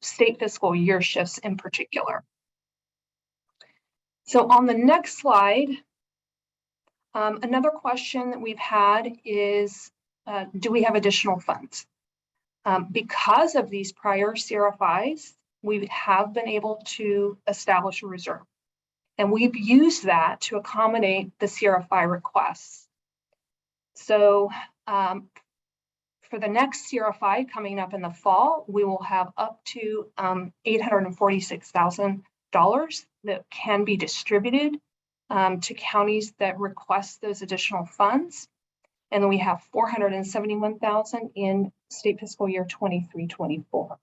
state fiscal year shifts in particular. So on the next slide, another question that we've had is, do we have additional funds? Because of these prior CRFIs, we have been able to establish a reserve. And we've used that to accommodate the CRFI requests. So for the next CRFI coming up in the fall, we will have up to $846,000 that can be distributed to counties that request those additional funds. And then we have $471,000 in state fiscal year 23-24.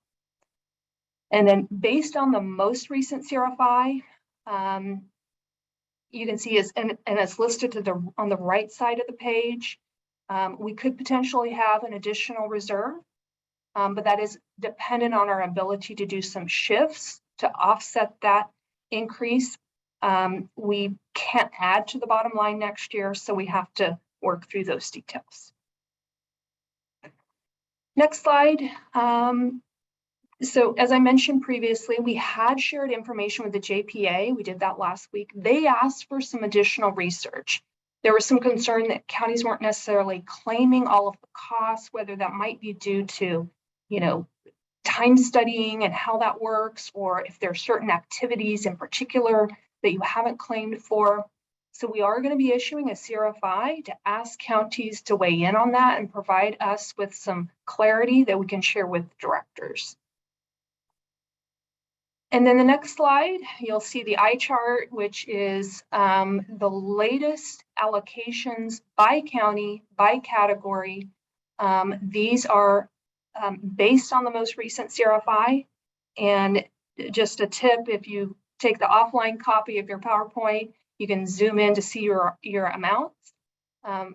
And then based on the most recent CRFI, you can see and it's listed on the right side of the page. We could potentially have an additional reserve, but that is dependent on our ability to do some shifts to offset that increase. We can't add to the bottom line next year, so we have to work through those details. Next slide. So as I mentioned previously, we had shared information with the JPA. We did that last week. They asked for some additional research. There was some concern that counties weren't necessarily claiming all of the costs, whether that might be due to, time studying and how that works, or if there are certain activities in particular that you haven't claimed for. So we are going to be issuing a CRFI to ask counties to weigh in on that and provide us with some clarity that we can share with directors. And then the next slide, you'll see the eye chart, which is the latest allocations by county, by category. These are based on the most recent CRFI. And just a tip, if you take the offline copy of your PowerPoint, you can zoom in to see your amounts.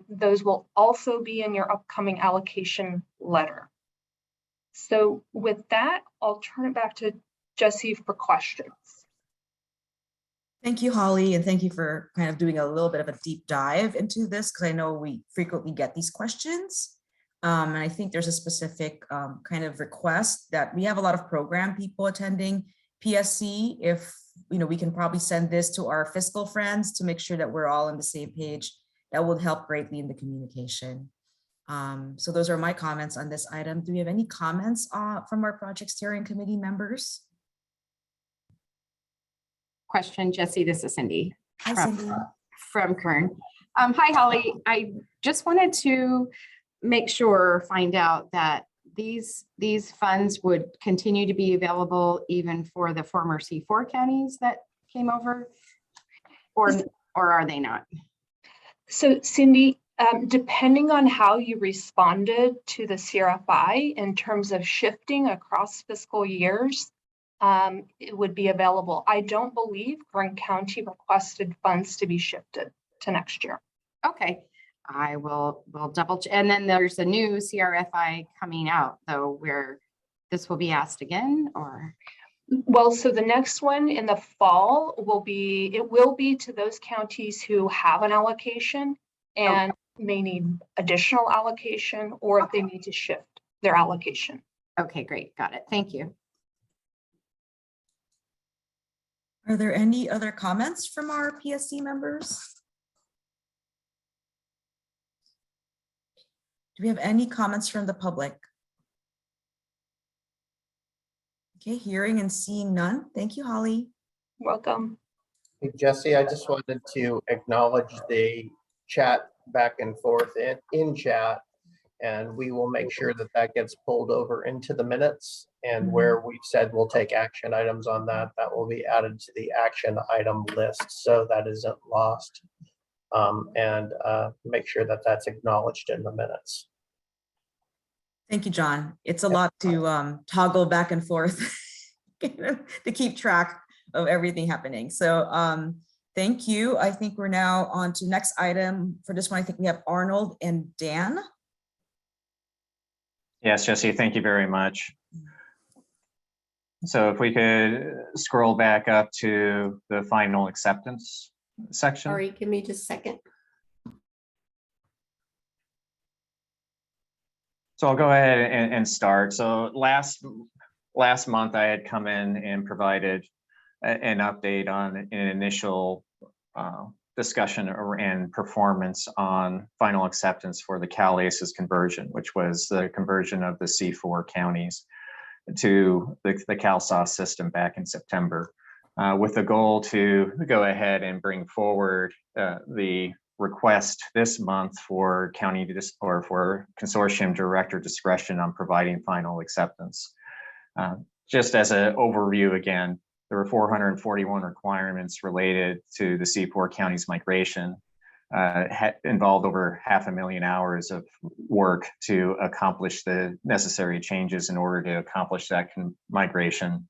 Those will also be in your upcoming allocation letter. So with that, I'll turn it back to Jesse for questions. Thank you, Holly, and thank you for kind of doing a little bit of a deep dive into this, because I know we frequently get these questions. And I think there's a specific kind of request that we have a lot of program people attending PSC. If we can probably send this to our fiscal friends to make sure that we're all on the same page. That would help greatly in the communication. So those are my comments on this item. Do we have any comments from our project steering committee members? Question, Jesse, this is Cindy. Hi, Cindy. From Kern. Hi, Holly. I just wanted to find out that these funds would continue to be available even for the former C4 counties that came over, or are they not? So Cindy, depending on how you responded to the CRFI in terms of shifting across fiscal years, it would be available. I don't believe Kern County requested funds to be shifted to next year. Okay, I will double check. And then there's a new CRFI coming out though, where this will be asked again, or? Well, so the next one in the fall will be to those counties who have an allocation and may need additional allocation, or if they need to shift their allocation. Okay, great. Got it. Thank you. Are there any other comments from our PSC members? Do we have any comments from the public? Okay, hearing and seeing none. Thank you, Holly. Welcome. Hey, Jesse, I just wanted to acknowledge the chat back and forth in chat. And we will make sure that that gets pulled over into the minutes, and where we've said we'll take action items on that, that will be added to the action item list, so that isn't lost. And make sure that that's acknowledged in the minutes. Thank you, John. It's a lot to toggle back and forth to keep track of everything happening. So thank you. I think we're now on to next item. For this one, I think we have Arnold and Dan. Yes, Jesse, thank you very much. So if we could scroll back up to the final acceptance section. Sorry, give me just a second. So I'll go ahead and start. So last month I had come in and provided an update on an initial discussion and performance on final acceptance for the CalACES conversion, which was the conversion of the C4 counties to the CalSAWS system back in September, with the goal to go ahead and bring forward the request this month for for consortium director discretion on providing final acceptance. Just as an overview again, there were 441 requirements related to the C4 counties migration, involved over 500,000 hours of work to accomplish the necessary changes in order to accomplish that migration.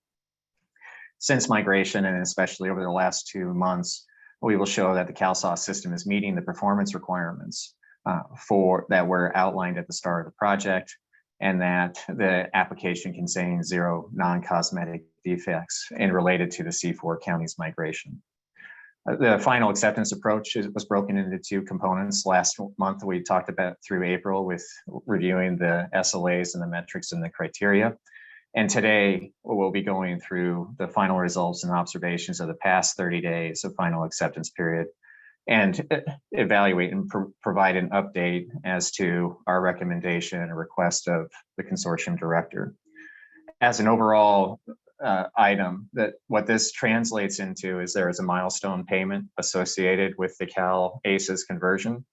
Since migration, and especially over the last 2 months, we will show that the CalSAWS system is meeting the performance requirements that were outlined at the start of the project, and that the application contains 0 non-cosmetic defects and related to the C4 counties migration. The final acceptance approach was broken into 2 components. Last month, we talked about through April with reviewing the SLAs and the metrics and the criteria. And today we'll be going through the final results and observations of the past 30 days of final acceptance period, and evaluate and provide an update as to our recommendation and request of the consortium director. As an overall item, that what this translates into is there is a milestone payment associated with the CalACES conversion,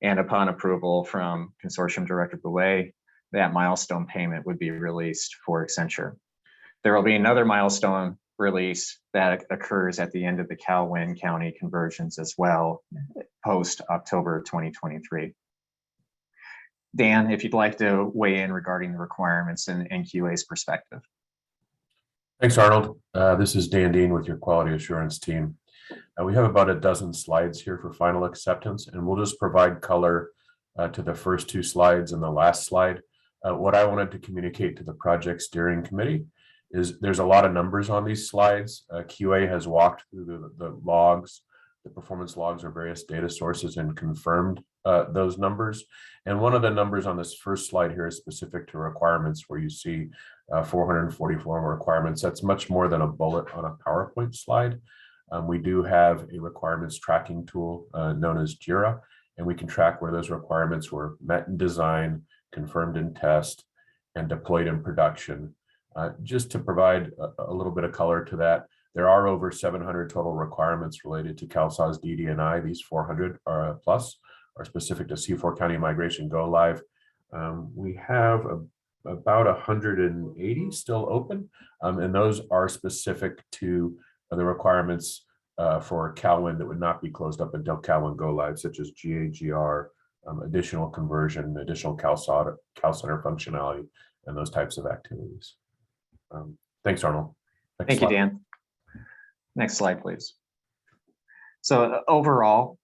and upon approval from consortium director Boulet, that milestone payment would be released for Accenture. There will be another milestone release that occurs at the end of the Cal-Win County conversions as well, post October 2023. Dan, if you'd like to weigh in regarding the requirements and QA's perspective. Thanks, Arnold. This is Dan Dean with your quality assurance team. We have about a dozen slides here for final acceptance, and we'll just provide color to the first 2 slides and the last slide. What I wanted to communicate to the project steering committee is there's a lot of numbers on these slides. QA has walked through the logs, the performance logs or various data sources, and confirmed those numbers. And one of the numbers on this first slide here is specific to requirements, where you see 444 requirements. That's much more than a bullet on a PowerPoint slide. We do have a requirements tracking tool known as JIRA, and we can track where those requirements were met in design, confirmed in test, and deployed in production. Just to provide a little bit of color to that, there are over 700 total requirements related to CalSAWS DD&I. These 400 plus are specific to C4 County Migration Go Live. We have about 180 still open, and those are specific to the requirements for CalWin that would not be closed up until CalWin Go Live, such as GAGR, additional conversion, additional CalCenter functionality, and those types of activities. Thanks, Arnold. Thank you, Dan. Next slide, please. So overall,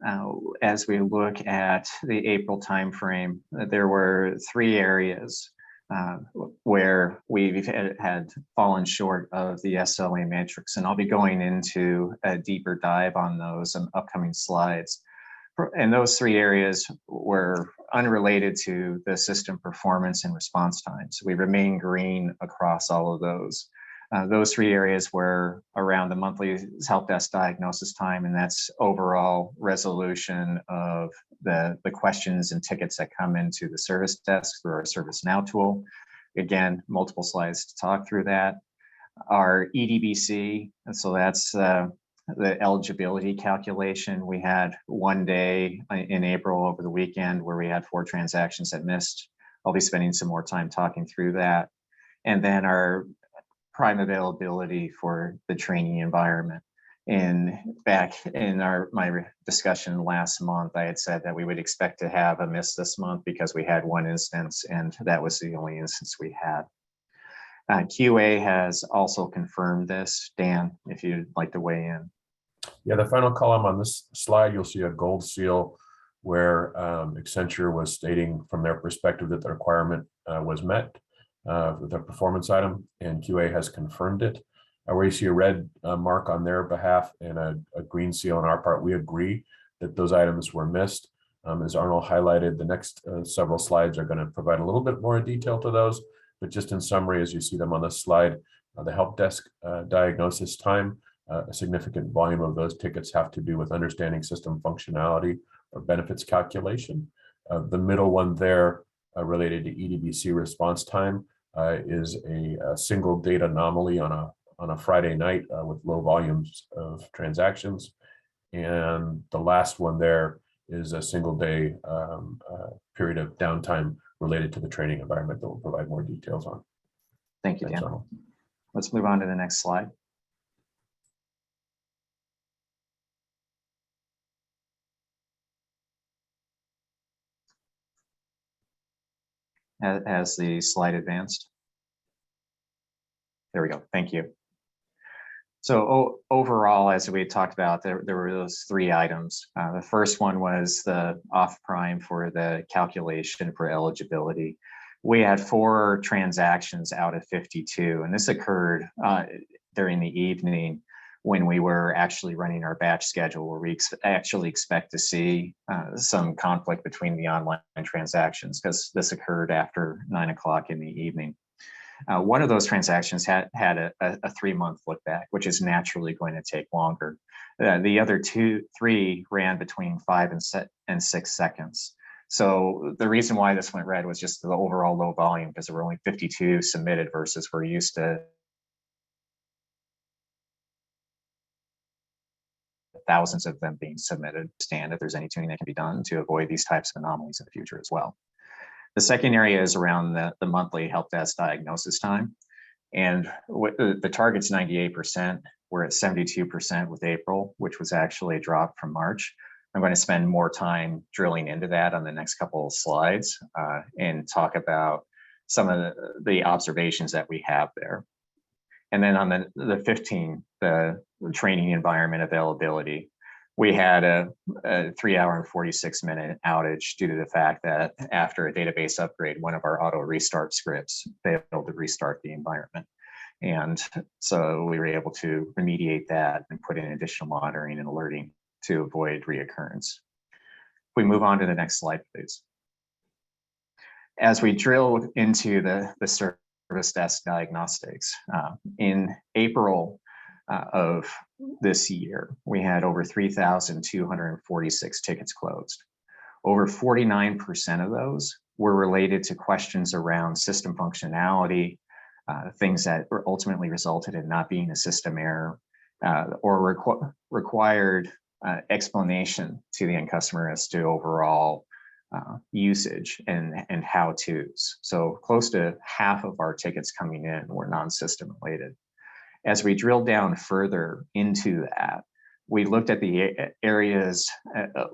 as we look at the April timeframe, there were 3 areas where we've had fallen short of the SLA matrix, and I'll be going into a deeper dive on those in upcoming slides. And those 3 areas were unrelated to the system performance and response time. So we remain green across all of those. Those 3 areas were around the monthly Helpdesk diagnosis time, and that's overall resolution of the questions and tickets that come into the service desk through our ServiceNow tool. Again, multiple slides to talk through that. Our EDBC, and so that's the eligibility calculation. We had 1 day in April over the weekend where we had 4 transactions that missed I'll be spending some more time talking through that. And then our prime availability for the training environment. Back in my discussion last month, I had said that we would expect to have a miss this month because we had one instance, and that was the only instance we had. QA has also confirmed this. Dan, if you'd like to weigh in. Yeah, the final column on this slide, you'll see a gold seal where Accenture was stating from their perspective that the requirement was met with a performance item, and QA has confirmed it. Where you see a red mark on their behalf and a green seal on our part, we agree that those items were missed. As Arnold highlighted, the next several slides are going to provide a little bit more detail to those, but just in summary, as you see them on this slide, the help desk diagnosis time, a significant volume of those tickets have to do with understanding system functionality or benefits calculation. The middle one there related to EDBC response time is a single date anomaly on a Friday night with low volumes of transactions. And the last one there is a single day period of downtime related to the training environment that we'll provide more details on. Thank you, Thanks, Dan. Arnold. Let's move on to the next slide. Has the slide advanced? There we go. Thank you. So overall, as we talked about, there were those three items. The first one was the off prime for the calculation for eligibility. We had 4 transactions out of 52, and this occurred during the evening when we were actually running our batch schedule, where we actually expect to see some conflict between the online transactions, because this occurred after 9 o'clock in the evening. One of those transactions had a 3-month look back, which is naturally going to take longer. The other 3 ran between 5 and 6 seconds. So the reason why this went red was just the overall low volume, because there were only 52 submitted versus we're used to thousands of them being submitted. Stand if there's any tuning that can be done to avoid these types of anomalies in the future as well. The second area is around the monthly help desk diagnosis time. And the target's 98%. We're at 72% with April, which was actually a drop from March. I'm going to spend more time drilling into that on the next couple of slides and talk about some of the observations that we have there. And then on the 15, the training environment availability, we had a 3-hour and 46-minute outage due to the fact that after a database upgrade, one of our auto restart scripts failed to restart the environment. And so we were able to remediate that and put in additional monitoring and alerting to avoid reoccurrence. If we move on to the next slide, please. As we drill into the service desk diagnostics, in April of this year, we had over 3,246 tickets closed. Over 49% of those were related to questions around system functionality, things that ultimately resulted in not being a system error, or required explanation to the end customer as to overall usage and how-tos. So close to half of our tickets coming in were non-system related. As we drilled down further into that, we looked at the areas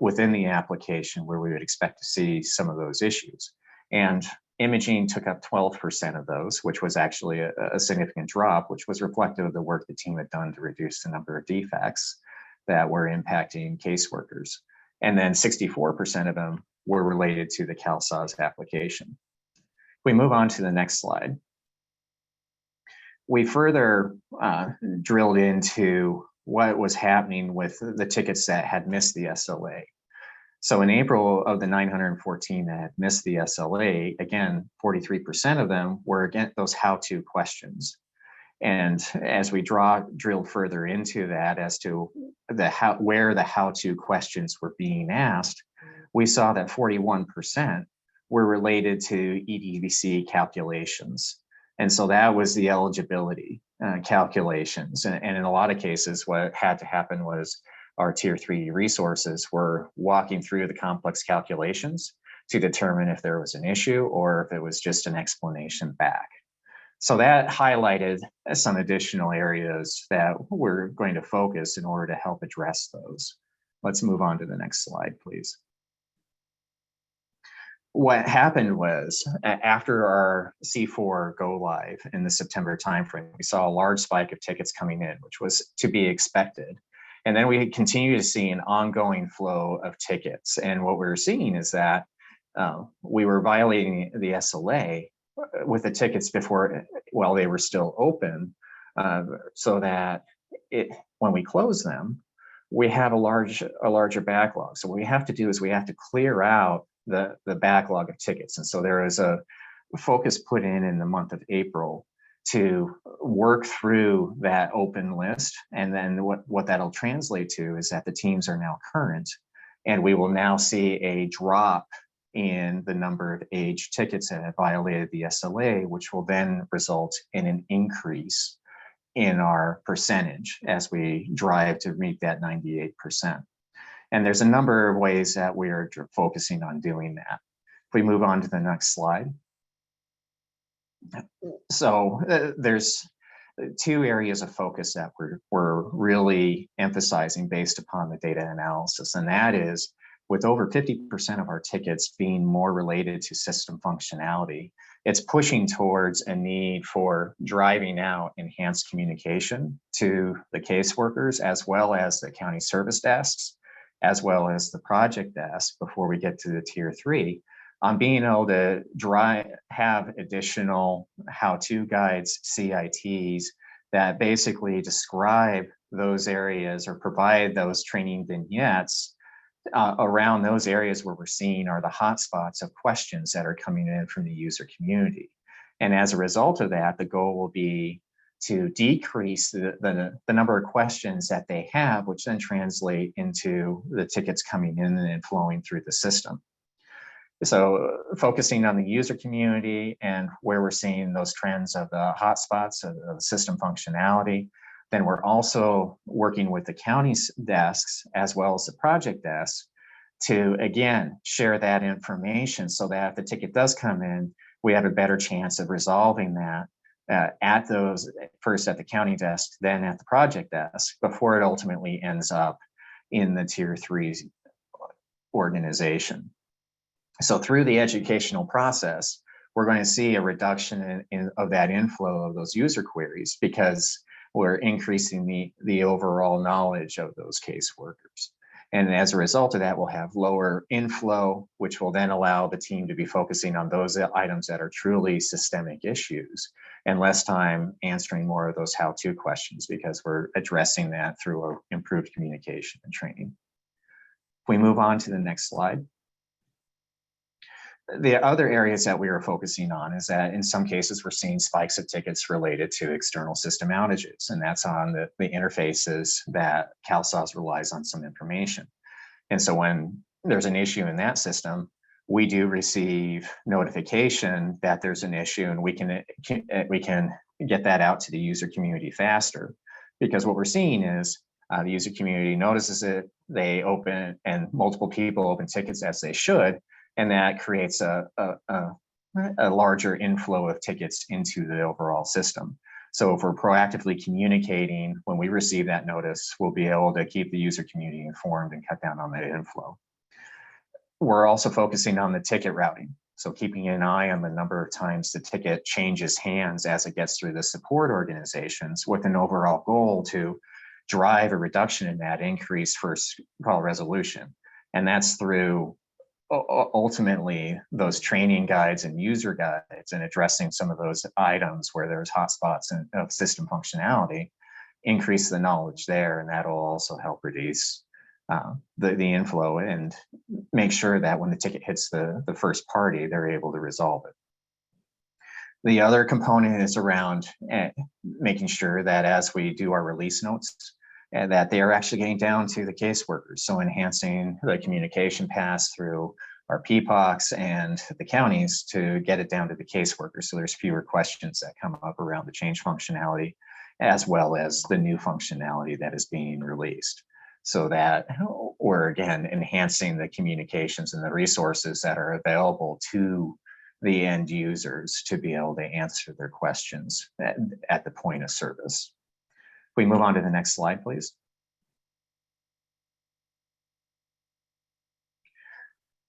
within the application where we would expect to see some of those issues. And imaging took up 12% of those, which was actually a significant drop, which was reflective of the work the team had done to reduce the number of defects that were impacting caseworkers. And then 64% of them were related to the CalSAWS application. If we move on to the next slide, we further drilled into what was happening with the tickets that had missed the SLA. So in April, of the 914 that had missed the SLA, again, 43% of them were again those how-to questions. And as we drill further into that as to where the how-to questions were being asked, we saw that 41% were related to EDBC calculations. And so that was the eligibility calculations. And in a lot of cases, what had to happen was our tier 3 resources were walking through the complex calculations to determine if there was an issue or if it was just an explanation back. So that highlighted some additional areas that we're going to focus in order to help address those. Let's move on to the next slide, please. What happened was after our C4 go live in the September timeframe, we saw a large spike of tickets coming in, which was to be expected. And then we continue to see an ongoing flow of tickets. And what we're seeing is that we were violating the SLA with the tickets before, while they were still open, so that when we close them, we have a larger backlog. So what we have to do is we have to clear out the backlog of tickets. And so there is a focus put in the month of April to work through that open list. And then what that'll translate to is that the teams are now current, and we will now see a drop in the number of aged tickets that have violated the SLA, which will then result in an increase in our percentage as we drive to meet that 98%. And there's a number of ways that we are focusing on doing that. If we move on to the next slide. So there's two areas of focus that we're really emphasizing based upon the data analysis, and that is with over 50% of our tickets being more related to system functionality, it's pushing towards a need for driving out enhanced communication to the caseworkers, as well as the county service desks, as well as the project desk before we get to the tier 3, on being able to have additional how-to guides, CITs, that basically describe those areas or provide those training vignettes around those areas where we're seeing are the hotspots of questions that are coming in from the user community. And as a result of that, the goal will be to decrease the number of questions that they have, which then translate into the tickets coming in and flowing through the system. So focusing on the user community and where we're seeing those trends of the hotspots of system functionality, then we're also working with the county's desks as well as the project desks to, again, share that information so that if the ticket does come in, we have a better chance of resolving that at those, first at the county desk, then at the project desk, before it ultimately ends up in the tier 3 organization. So through the educational process, we're going to see a reduction of that inflow of those user queries because we're increasing the overall knowledge of those caseworkers. And as a result of that, we'll have lower inflow, which will then allow the team to be focusing on those items that are truly systemic issues, and less time answering more of those how-to questions because we're addressing that through improved communication and training. If we move on to the next slide. The other areas that we are focusing on is that in some cases we're seeing spikes of tickets related to external system outages, and that's on the interfaces that CalSAWS relies on some information. And so when there's an issue in that system, we do receive notification that there's an issue, and we can get that out to the user community faster, because what we're seeing is the user community notices it, they open, and multiple people open tickets as they should, and that creates a larger inflow of tickets into the overall system. So if we're proactively communicating when we receive that notice, we'll be able to keep the user community informed and cut down on that inflow. We're also focusing on the ticket routing. So keeping an eye on the number of times the ticket changes hands as it gets through the support organizations, with an overall goal to drive a reduction in that increased first call resolution. And that's through ultimately those training guides and user guides and addressing some of those items where there's hotspots of system functionality, increase the knowledge there, and that'll also help reduce the inflow and make sure that when the ticket hits the first party, they're able to resolve it. The other component is around making sure that as we do our release notes, and that they are actually getting down to the caseworkers. So enhancing the communication pass through our PPOCs and the counties to get it down to the caseworkers. So there's fewer questions that come up around the change functionality, as well as the new functionality that is being released. so that we're again enhancing the communications and the resources that are available to the end users to be able to answer their questions at the point of service. If we move on to the next slide, please.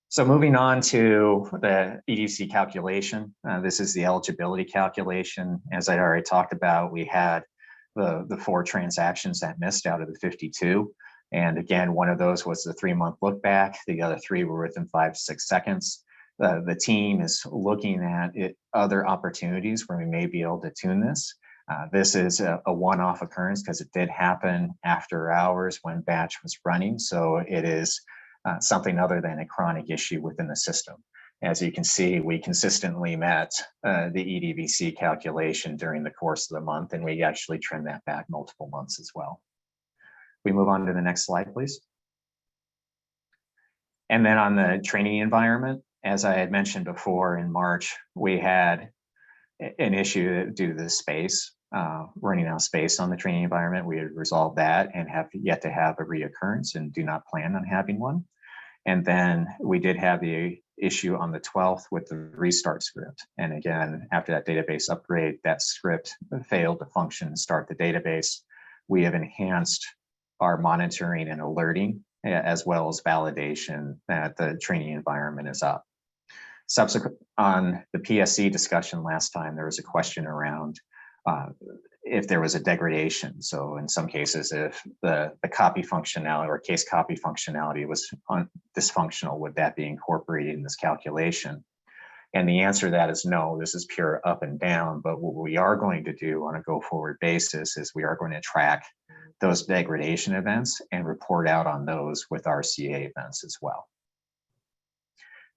So moving on to the EDC calculation, this is the eligibility calculation. As I already talked about, we had the 4 transactions that missed out of the 52. And again, one of those was the 3-month look back. The other 3 were within 5 to 6 seconds. The team is looking at other opportunities where we may be able to tune this. This is a one-off occurrence because it did happen after hours when batch was running. So it is something other than a chronic issue within the system. As you can see, we consistently met the EDVC calculation during the course of the month, and we actually trimmed that back multiple months as well. We move on to the next slide, please. And then on the training environment, as I had mentioned before, in March, we had an issue due to the space, running out of space on the training environment. We had resolved that and have yet to have a reoccurrence and do not plan on having one. And then we did have the issue on the 12th with the restart script. And again, after that database upgrade, that script failed to function and start the database. We have enhanced our monitoring and alerting, as well as validation that the training environment is up. Subsequent on the PSC discussion last time, there was a question around if there was a degradation. So in some cases, if the copy functionality or case copy functionality was dysfunctional, would that be incorporated in this calculation? And the answer to that is no, this is pure up and down. But what we are going to do on a go forward basis is we are going to track those degradation events and report out on those with RCA events as well.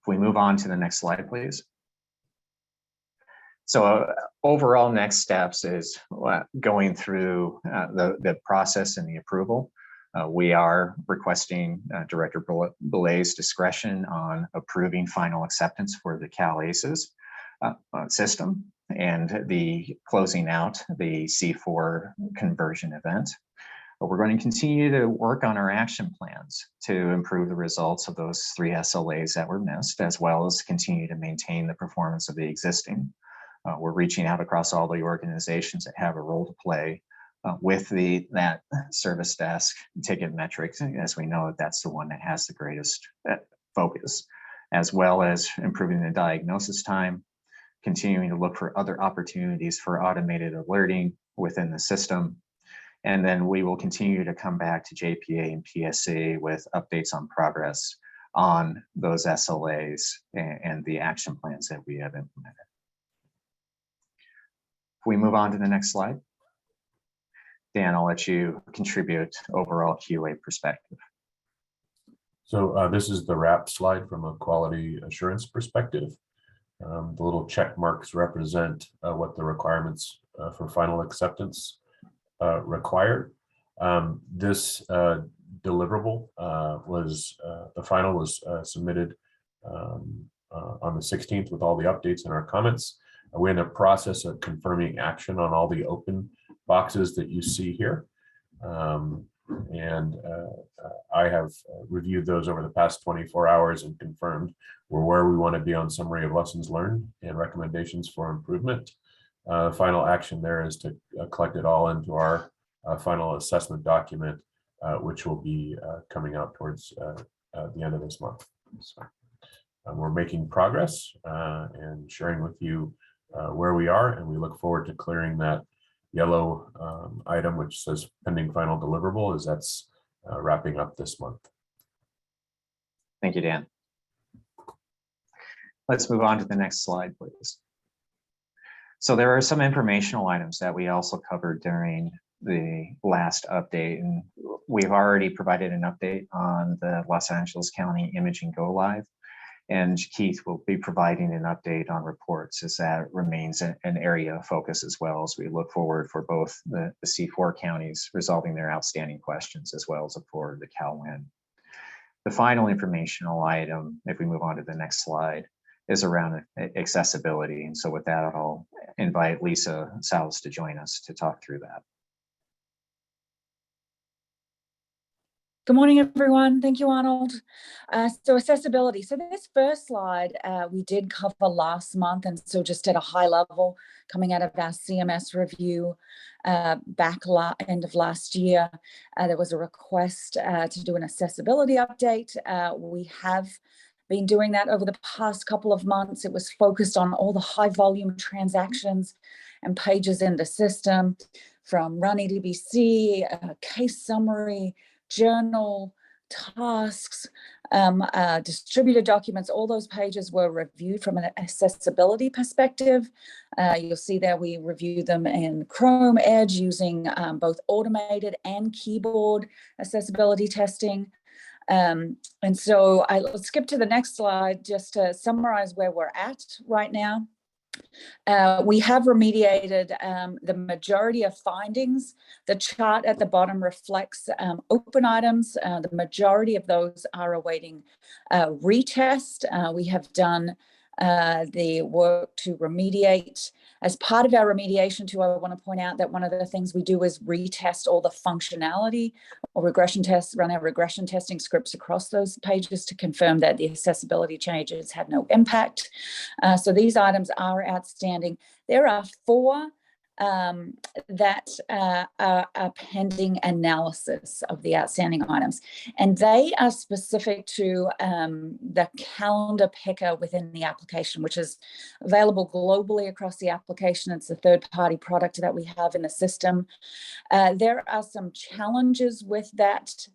If we move on to the next slide, please. So overall next steps is going through the process and the approval. We are requesting Director Belay's discretion on approving final acceptance for the CalACES system and the closing out the C4 conversion event. But we're going to continue to work on our action plans to improve the results of those 3 SLAs that were missed, as well as continue to maintain the performance of the existing. We're reaching out across all the organizations that have a role to play with that service desk ticket metrics, as we know that's the one that has the greatest focus, as well as improving the diagnosis time, continuing to look for other opportunities for automated alerting within the system. And then we will continue to come back to JPA and PSC with updates on progress on those SLAs and the action plans that we have implemented. If we move on to the next slide. Dan, I'll let you contribute overall QA perspective. So this is the wrap slide from a quality assurance perspective. The little check marks represent what the requirements for final acceptance required. This deliverable was, the final was submitted on the 16th with all the updates and our comments. We're in the process of confirming action on all the open boxes that you see here. I have reviewed those over the past 24 hours and confirmed we're where we want to be on summary of lessons learned and recommendations for improvement. Final action there is to collect it all into our final assessment document, which will be coming out towards the end of this month. So we're making progress and sharing with you where we are, and we look forward to clearing that yellow item which says pending final deliverable, as that's wrapping up this month. Thank you, Dan. Let's move on to the next slide, please. So there are some informational items that we also covered during the last update, and we've already provided an update on the Los Angeles County Imaging Go Live, and Keith will be providing an update on reports, as that remains an area of focus, as well as we look forward for both the C4 counties resolving their outstanding questions, as well as for the CalWIN. The final informational item, if we move on to the next slide, is around accessibility. And so with that, I'll invite Lisa CalSAWS to join us to talk through that. Good morning, everyone. Thank you, Arnold. So accessibility. So this first slide we did cover last month, and so just at a high level, coming out of our CMS review end of last year, there was a request to do an accessibility update. We have been doing that over the past couple of months. It was focused on all the high volume transactions and pages in the system, from Run EDBC, case summary, journal, tasks, distributed documents. All those pages were reviewed from an accessibility perspective. You'll see there we reviewed them in Chrome, Edge, using both automated and keyboard accessibility testing. And so let's skip to the next slide just to summarize where we're at right now. We have remediated the majority of findings. The chart at the bottom reflects open items. The majority of those are awaiting retest. We have done the work to remediate. As part of our remediation too, I want to point out that one of the things we do is retest all the functionality or regression tests, run our regression testing scripts across those pages to confirm that the accessibility changes had no impact. So these items are outstanding. There are 4 that are pending analysis of the outstanding items, and they are specific to the calendar picker within the application, which is available globally across the application. It's a third-party product that we have in the system. There are some challenges with that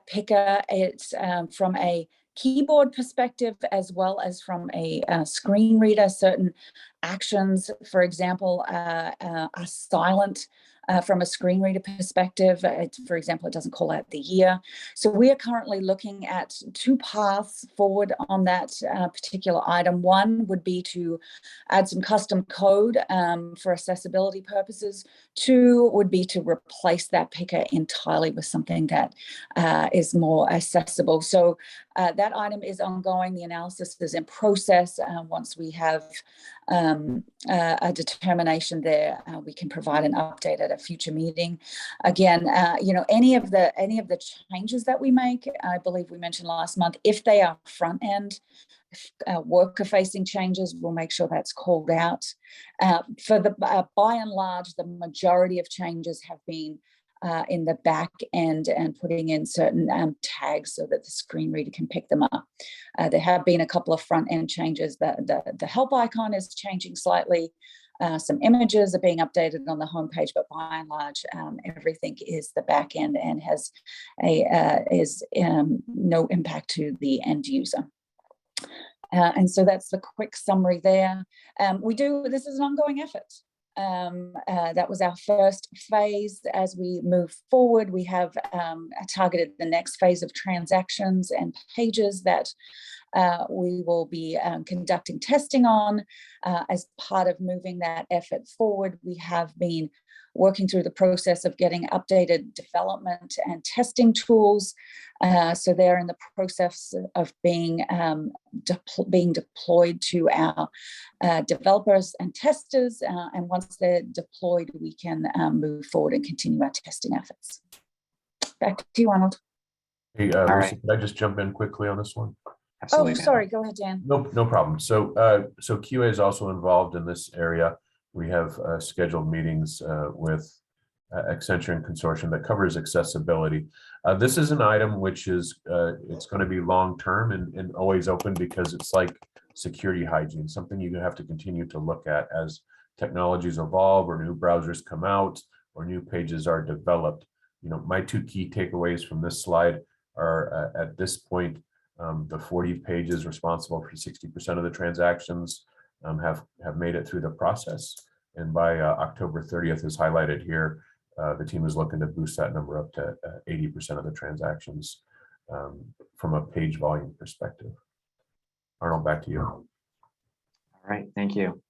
picker. It's from a keyboard perspective as well as from a screen reader. Certain actions, for example, are silent from a screen reader perspective. For example, it doesn't call out the year. So we are currently looking at 2 paths forward on that particular item. One would be to add some custom code for accessibility purposes. 2 would be to replace that picker entirely with something that is more accessible. So that item is ongoing. The analysis is in process. Once we have a determination there, we can provide an update at a future meeting. Again, any of the changes that we make, I believe we mentioned last month, if they are front end worker facing changes, we'll make sure that's called out. For the by and large, the majority of changes have been in the back end and putting in certain tags so that the screen reader can pick them up. There have been a couple of front end changes. The help icon is changing slightly. Some images are being updated on the homepage, but by and large, everything is the back end and has no impact to the end user. And so that's the quick summary there. This is an ongoing effort. That was our first phase. As we move forward, we have targeted the next phase of transactions and pages that we will be conducting testing on. As part of moving that effort forward, we have been working through the process of getting updated development and testing tools. So they're in the process of being deployed to our developers and testers. And once they're deployed, we can move forward and continue our testing efforts. Back to you, Arnold. Hey, Lisa, can I just jump in quickly on this one? Absolutely. Oh, sorry. Go ahead, Dan. No problem. So QA is also involved in this area. We have scheduled meetings with Accenture and Consortium that covers accessibility. This is an item which is it's going to be long-term and always open, because it's like security hygiene, something you have to continue to look at as technologies evolve or new browsers come out or new pages are developed. My 2 key takeaways from this slide are at this point, the 40 pages responsible for 60% of the transactions have made it through the process. And by October 30th, as highlighted here, the team is looking to boost that number up to 80% of the transactions from a page volume perspective. Arnold, back to you. All right, thank you.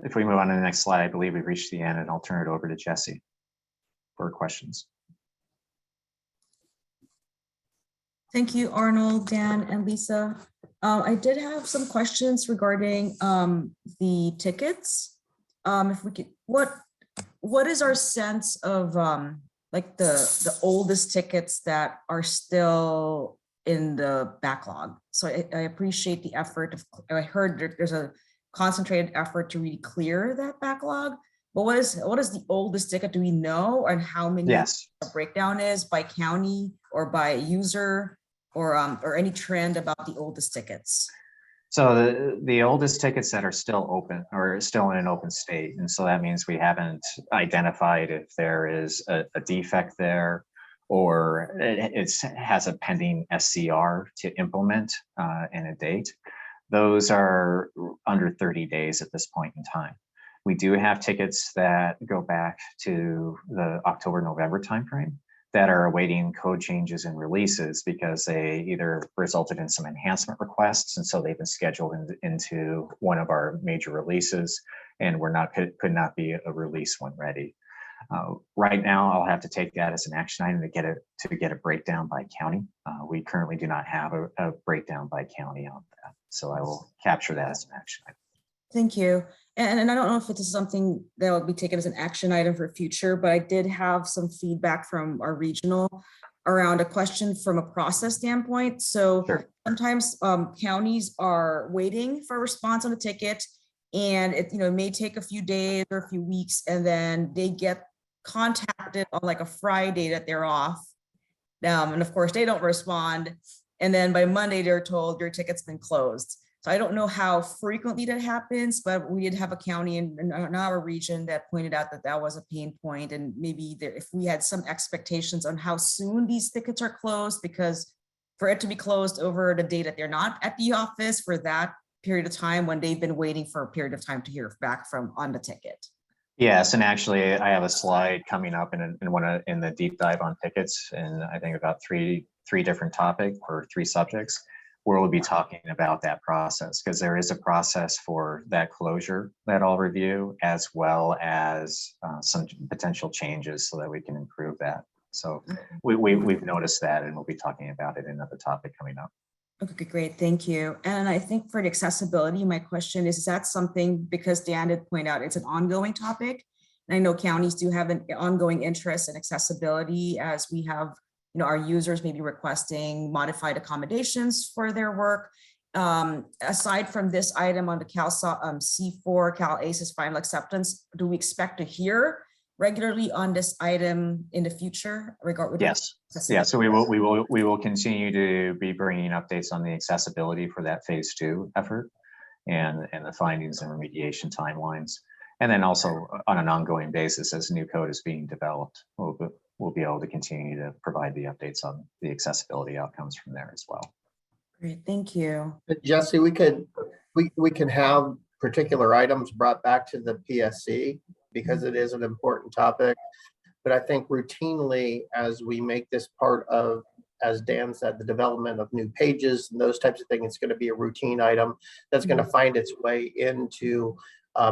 If we move on to the next slide, I believe we've reached the end, and I'll turn it over to Jesse for questions. Thank you, Arnold, Dan, and Lisa. I did have some questions regarding the tickets. If we could, what is our sense of like the oldest tickets that are still in the backlog. So I appreciate the effort of, I heard there's a concentrated effort to really clear that backlog. But what is the oldest ticket? Do we know, and how many? Yes. The breakdown is by county or by user, or any trend about the oldest tickets? So the oldest tickets that are still open or still in an open state. And so that means we haven't identified if there is a defect there, or it has a pending SCR to implement in a date. Those are under 30 days at this point in time. We do have tickets that go back to the October-November timeframe that are awaiting code changes and releases because they either resulted in some enhancement requests, and so they've been scheduled into one of our major releases, and could not be a release when ready. Right now, I'll have to take that as an action item to get a breakdown by county. We currently do not have a breakdown by county on that, so I will capture that as an action item. Thank you. And I don't know if it's something that will be taken as an action item for future, but I did have some feedback from our regional around a question from a process standpoint. So sometimes counties are waiting for a response on a ticket, and it may take a few days or a few weeks, and then they get contacted on like a Friday that they're off. And of course they don't respond. And then by Monday they're told your ticket's been closed. So I don't know how frequently that happens, but we did have a county in our region that pointed out that that was a pain point, and maybe if we had some expectations on how soon these tickets are closed, because for it to be closed over the day that they're not at the office for that period of time when they've been waiting for a period of time to hear back from on the ticket. Yes, and actually I have a slide coming up in the deep dive on tickets, and I think about three different topics or 3 subjects, where we'll be talking about that process, because there is a process for that closure that I'll review, as well as some potential changes so that we can improve that. So we've noticed that, and we'll be talking about it in another topic coming up. Okay, great, thank you. And I think for the accessibility, my question is that something, because Dan did point out it's an ongoing topic, and I know counties do have an ongoing interest in accessibility, as we have our users may be requesting modified accommodations for their work. Aside from this item on the CalSAWS C4 CalACES final acceptance, do we expect to hear regularly on this item in the future? Yes. Yeah. So we will continue to be bringing updates on the accessibility for that phase 2 effort, and the findings and remediation timelines. And then also on an ongoing basis, as new code is being developed, we'll be able to continue to provide the updates on the accessibility outcomes from there as well. Great, thank you. Jesse, we can have particular items brought back to the PSC because it is an important topic. But I think routinely, as we make this part of, as Dan said, the development of new pages and those types of things, it's going to be a routine item that's going to find its way into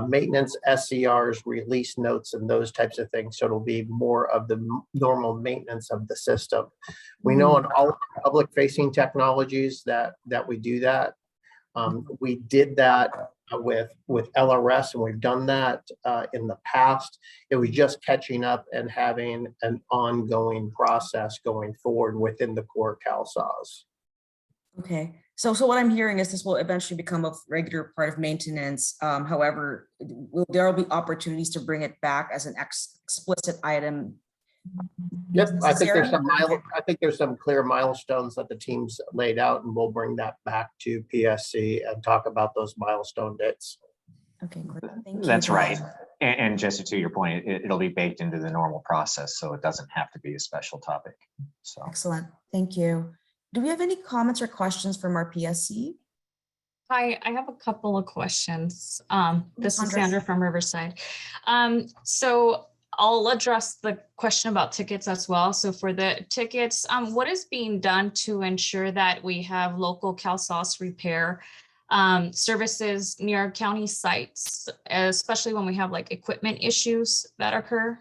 maintenance, SCRs, release notes, and those types of things. So it'll be more of the normal maintenance of the system. We know in all public facing technologies that we do that. We did that with LRS, and we've done that in the past. It was just catching up and having an ongoing process going forward within the core CalSAWS. Okay, so what I'm hearing is this will eventually become a regular part of maintenance. However, there will be opportunities to bring it back as an explicit item. Yep, I think there's some clear milestones that the team's laid out, and we'll bring that back to PSC and talk about those milestone dates. Okay, great. Thank you. That's right. And Jesse, to your point, it'll be baked into the normal process, so it doesn't have to be a special topic. So excellent. Thank you. Do we have any comments or questions from our PSC? Hi, I have a couple of questions. This is Sandra from Riverside. So I'll address the question about tickets as well. So for the tickets, what is being done to ensure that we have local CalSAWS repair services near county sites, especially when we have like equipment issues that occur?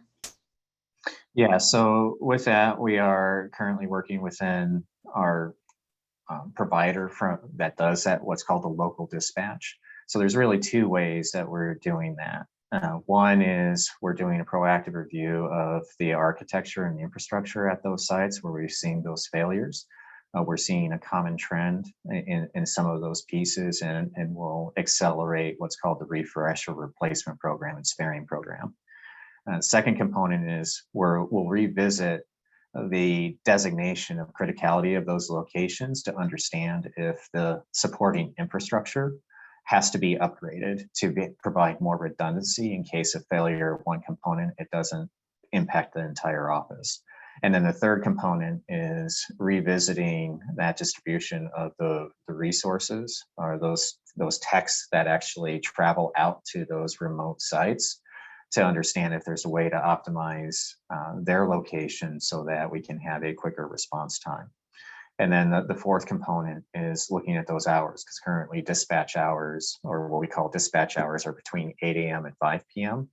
Yeah, so with that, we are currently working within our provider that does that, what's called the local dispatch. So there's really 2 ways that we're doing that. One is we're doing a proactive review of the architecture and the infrastructure at those sites where we've seen those failures. We're seeing a common trend in some of those pieces, and we'll accelerate what's called the refresh or replacement program and sparing program. Second component is we'll revisit the designation of criticality of those locations to understand if the supporting infrastructure has to be upgraded to provide more redundancy in case of failure of one component, it doesn't impact the entire office. And then the third component is revisiting that distribution of the resources or those techs that actually travel out to those remote sites to understand if there's a way to optimize their location so that we can have a quicker response time. And then the fourth component is looking at those hours, because currently dispatch hours, or what we call dispatch hours, are between 8 a.m. and 5 p.m.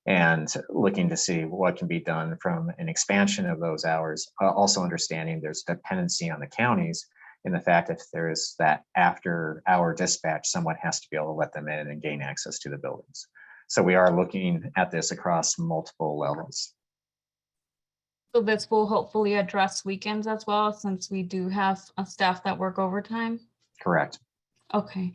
And looking to see what can be done from an expansion of those hours, also understanding there's dependency on the counties in the fact if there is that after hour dispatch, someone has to be able to let them in and gain access to the buildings. So we are looking at this across multiple levels. So this will hopefully address weekends as well, since we do have staff that work overtime. Correct. Okay.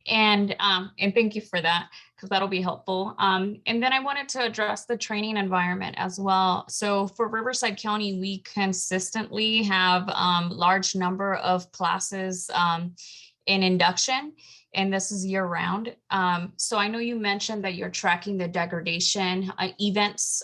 And thank you for that, because that'll be helpful. And then I wanted to address the training environment as well. So for Riverside County, we consistently have large number of classes in induction, and this is year round. So I know you mentioned that you're tracking the degradation events,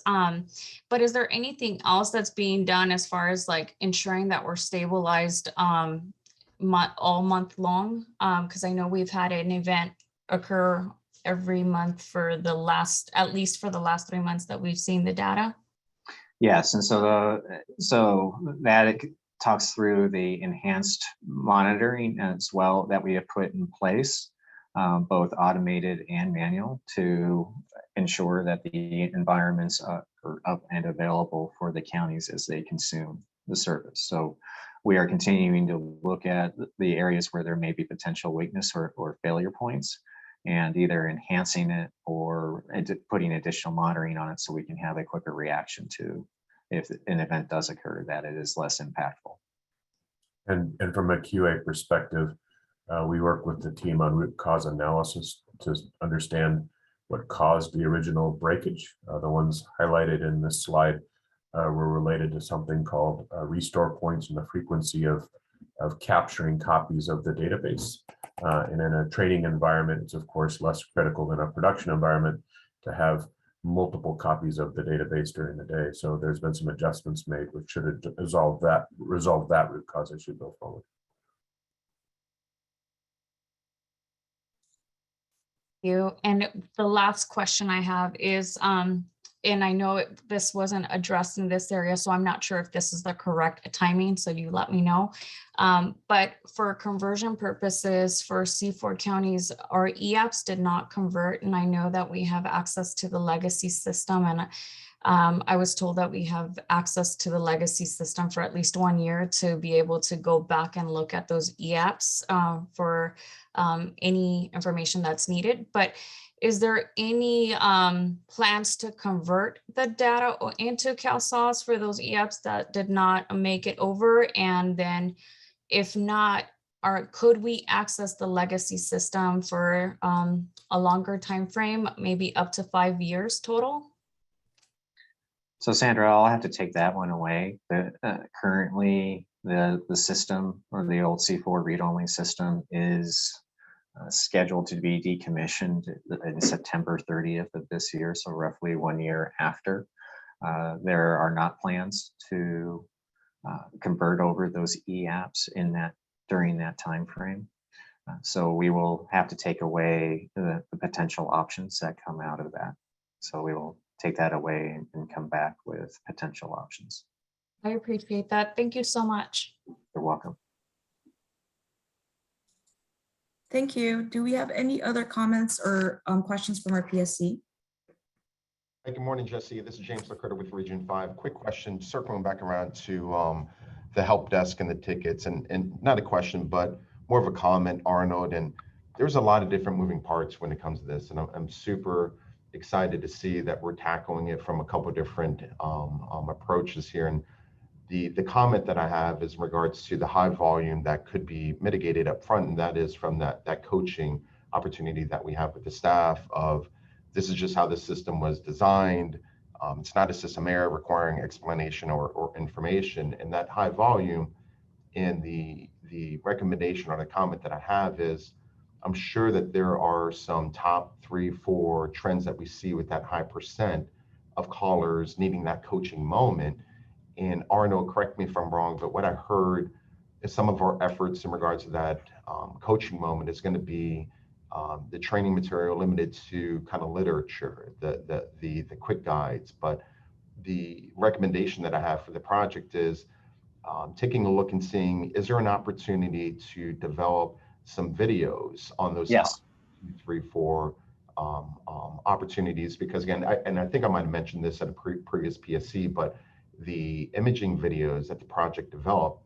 but is there anything else that's being done as far as like ensuring that we're stabilized all month long? Because I know we've had an event occur every month for at least for the last 3 months that we've seen the data. Yes, and so that talks through the enhanced monitoring as well that we have put in place, both automated and manual, to ensure that the environments are up and available for the counties as they consume the service. So we are continuing to look at the areas where there may be potential weakness or failure points, and either enhancing it or putting additional monitoring on it so we can have a quicker reaction to if an event does occur, that it is less impactful. And from a QA perspective, we work with the team on root cause analysis to understand what caused the original breakage. The ones highlighted in this slide were related to something called restore points and the frequency of capturing copies of the database. And in a training environment, it's of course less critical than a production environment to have multiple copies of the database during the day. So there's been some adjustments made which should resolve that root cause issue go forward. You. And the last question I have is, and I know this wasn't addressed in this area, so I'm not sure if this is the correct timing, so you let me know. But for conversion purposes for C4 counties, our EAPs did not convert, and I know that we have access to the legacy system, and I was told that we have access to the legacy system for at least 1 year to be able to go back and look at those EAPs for any information that's needed. But is there any plans to convert the data into CalSAWS for those EAPs that did not make it over? And then if not, could we access the legacy system for a longer time frame, maybe up to 5 years total? So Sandra, I'll have to take that one away. Currently, the system, or the old C4 read-only system, is scheduled to be decommissioned in September 30th of this year, so roughly 1 year after. There are not plans to convert over those EAPs during that time frame. So we will have to take away the potential options that come out of that. So we will take that away and come back with potential options. I appreciate that. Thank you so much. You're welcome. Thank you. Do we have any other comments or questions from our PSC? Hey, good morning, Jesse. This is James Lacerda with Region 5. Quick question, circling back around to the help desk and the tickets, and not a question, but more of a comment, Arnold. And there's a lot of different moving parts when it comes to this, and I'm super excited to see that we're tackling it from a couple different approaches here. And the comment that I have is in regards to the high volume that could be mitigated up front, and that is from that coaching opportunity that we have with the staff of, this is just how the system was designed. It's not a system error requiring explanation or information. And that high volume, and the recommendation or the comment that I have is, I'm sure that there are some top 3-4 trends that we see with that high percent of callers needing that coaching moment. And Arnold, correct me if I'm wrong, but what I heard is some of our efforts in regards to that coaching moment is going to be the training material limited to kind of literature, the quick guides. But the recommendation that I have for the project is taking a look and seeing, is there an opportunity to develop some videos on those top 2, 3, 4 opportunities? Because again, I think I might have mentioned this at a previous PSC, but the imaging videos that the project developed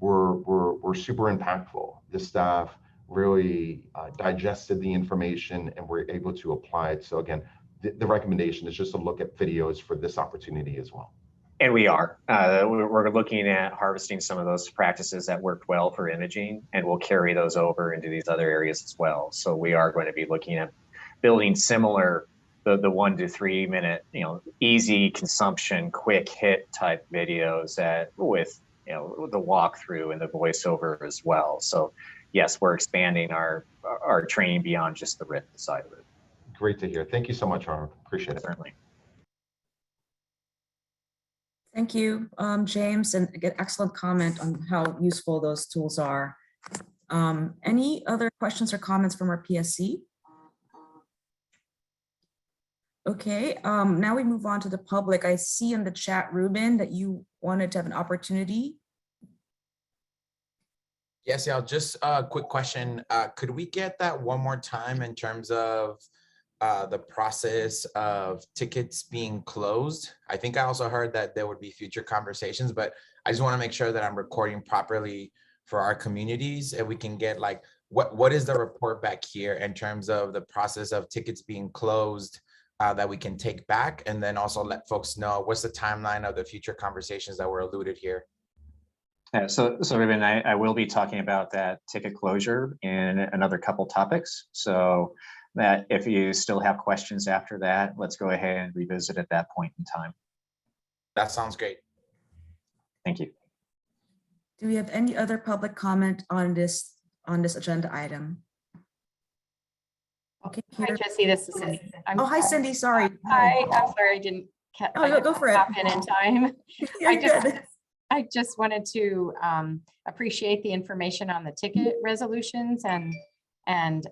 were super impactful. The staff really digested the information and were able to apply it. So again, the recommendation is just to look at videos for this opportunity as well. And we are. We're looking at harvesting some of those practices that worked well for imaging, and we'll carry those over into these other areas as well. So we are going to be looking at building similar, the 1 to 3 minute, easy consumption, quick hit type videos that with, the walkthrough and the voiceover as well. So yes, we're expanding our training beyond just the written side of it. Great to hear. Thank you so much, Arnold. Appreciate it. Certainly. Thank you, James, and again, excellent comment on how useful those tools are. Any other questions or comments from our PSC? Okay, now we move on to the public. I see in the chat, Ruben, that you wanted to have an opportunity. Yes, yeah, just a quick question. Could we get that one more time in terms of the process of tickets being closed? I think I also heard that there would be future conversations, but I just want to make sure that I'm recording properly for our communities, and we can get like, what is the report back here in terms of the process of tickets being closed that we can take back, and then also let folks know what's the timeline of the future conversations that were alluded here. So Ruben, I will be talking about that ticket closure in another couple topics. So that if you still have questions after that, let's go ahead and revisit at that point in time. That sounds great. Thank you. Do we have any other public comment on this agenda item? Okay. Hi, Jesse, this is Cindy. Hi, Cindy, sorry. Hi, I'm sorry, I didn't go for it. hop in time. You're I just wanted to appreciate the information on the ticket resolutions and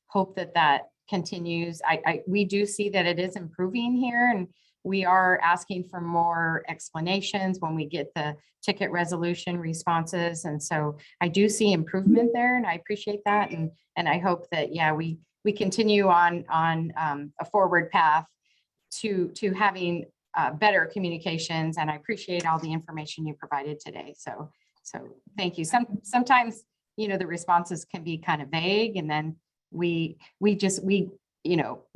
hope that continues. We do see that it is improving here, and we are asking for more explanations when we get the ticket resolution responses. And so I do see improvement there, and I appreciate that. And I hope that, yeah, we continue on a forward path to having better communications. And I appreciate all the information you provided today. So thank you. Sometimes, the responses can be kind of vague, and then we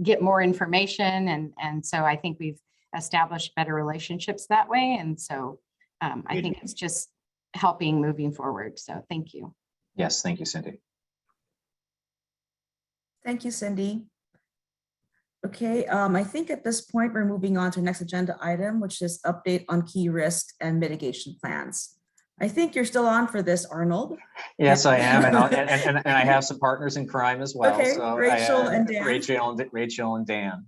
get more information. And so I think we've established better relationships that way. And so I think it's just helping moving forward. So thank you. Yes, thank you, Cindy. Thank you, Cindy. Okay, I think at this point, we're moving on to the next agenda item, which is update on key risks and mitigation plans. I think you're still on for this, Arnold. Yes, I am, and I have some partners in crime as well. Okay, so Rachel and Dan. Rachel and Dan.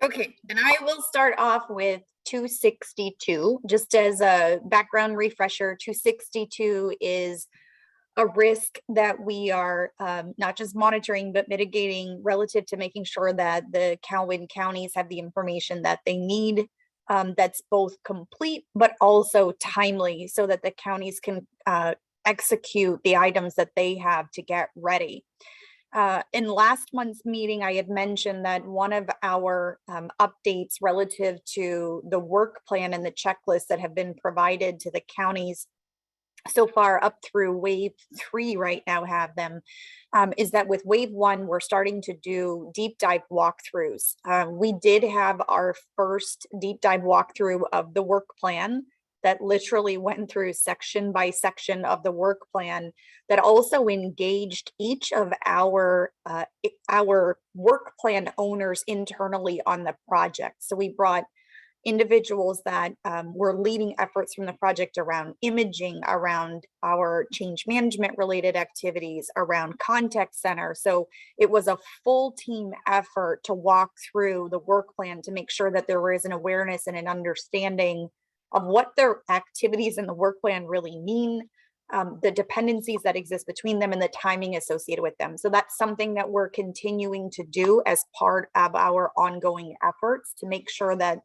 Okay, and I will start off with 262. Just as a background refresher, 262 is a risk that we are not just monitoring, but mitigating relative to making sure that the Calhoun counties have the information that they need, that's both complete, but also timely, so that the counties can execute the items that they have to get ready. In last month's meeting, I had mentioned that one of our updates relative to the work plan and the checklist that have been provided to the counties so far up through wave 3 right now have them, is that with wave 1, we're starting to do deep dive walkthroughs. We did have our first deep dive walkthrough of the work plan that literally went through section by section of the work plan, that also engaged each of our work plan owners internally on the project. So we brought individuals that were leading efforts from the project around imaging, around our change management related activities, around contact center. So it was a full team effort to walk through the work plan to make sure that there was an awareness and an understanding of what their activities in the work plan really mean, the dependencies that exist between them, and the timing associated with them. So that's something that we're continuing to do as part of our ongoing efforts to make sure that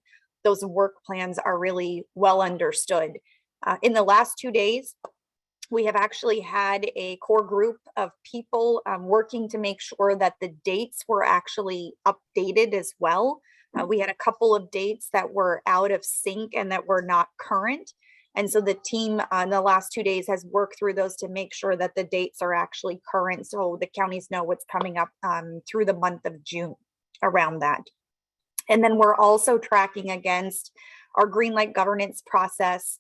those work plans are really well understood. In the last 2 days, we have actually had a core group of people working to make sure that the dates were actually updated as well. We had a couple of dates that were out of sync and that were not current. And so the team in the last 2 days has worked through those to make sure that the dates are actually current, so the counties know what's coming up through the month of June around that. And then we're also tracking against our green light governance process.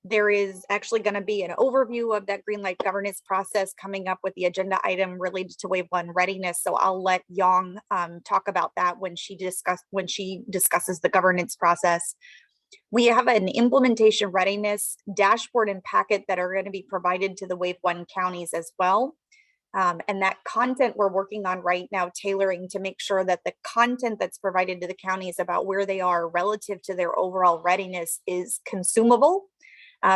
There is actually going to be an overview of that green light governance process coming up with the agenda item related to wave 1 readiness. So I'll let Yang talk about that when she discusses the governance process. We have an implementation readiness dashboard and packet that are going to be provided to the wave 1 counties as well. And that content we're working on right now, tailoring to make sure that the content that's provided to the counties about where they are relative to their overall readiness is consumable,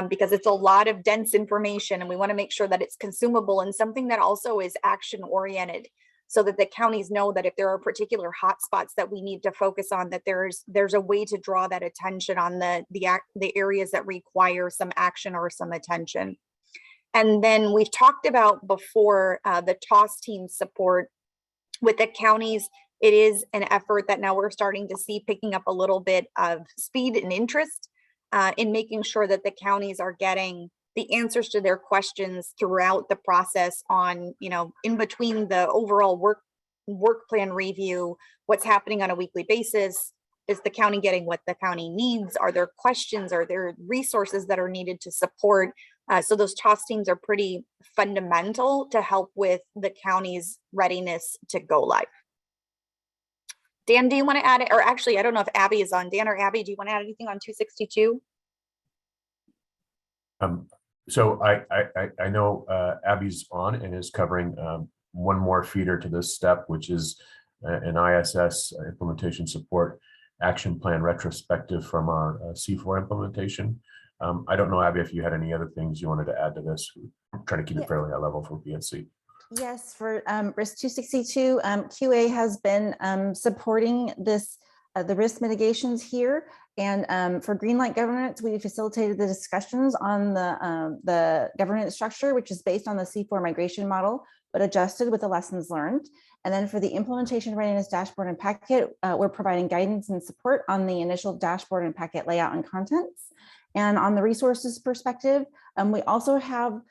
because it's a lot of dense information and we want to make sure that it's consumable and something that also is action oriented, so that the counties know that if there are particular hotspots that we need to focus on, that there's a way to draw that attention on the areas that require some action or some attention. And then we've talked about before the TOS team support with the counties. It is an effort that now we're starting to see picking up a little bit of speed and interest in making sure that the counties are getting the answers to their questions throughout the process on, in between the overall work plan review, what's happening on a weekly basis. Is the county getting what the county needs? Are there questions? Are there resources that are needed to support? So those TOS teams are pretty fundamental to help with the county's readiness to go live. Dan, do you want to add it? Or actually, I don't know if Abby is on. Dan or Abby, do you want to add anything on 262? So I know Abby's on and is covering one more feeder to this step, which is an ISS implementation support action plan retrospective from our C4 implementation. I don't know, Abby, if you had any other things you wanted to add to this. We're trying to keep it fairly high level for PSC. Yes, for risk 262, QA has been supporting this, the risk mitigations here. And for Greenlight Governance, we facilitated the discussions on the governance structure, which is based on the C4 migration model, but adjusted with the lessons learned. And then for the implementation readiness dashboard and packet, we're providing guidance and support on the initial dashboard and packet layout and contents. And on the resources perspective, we also have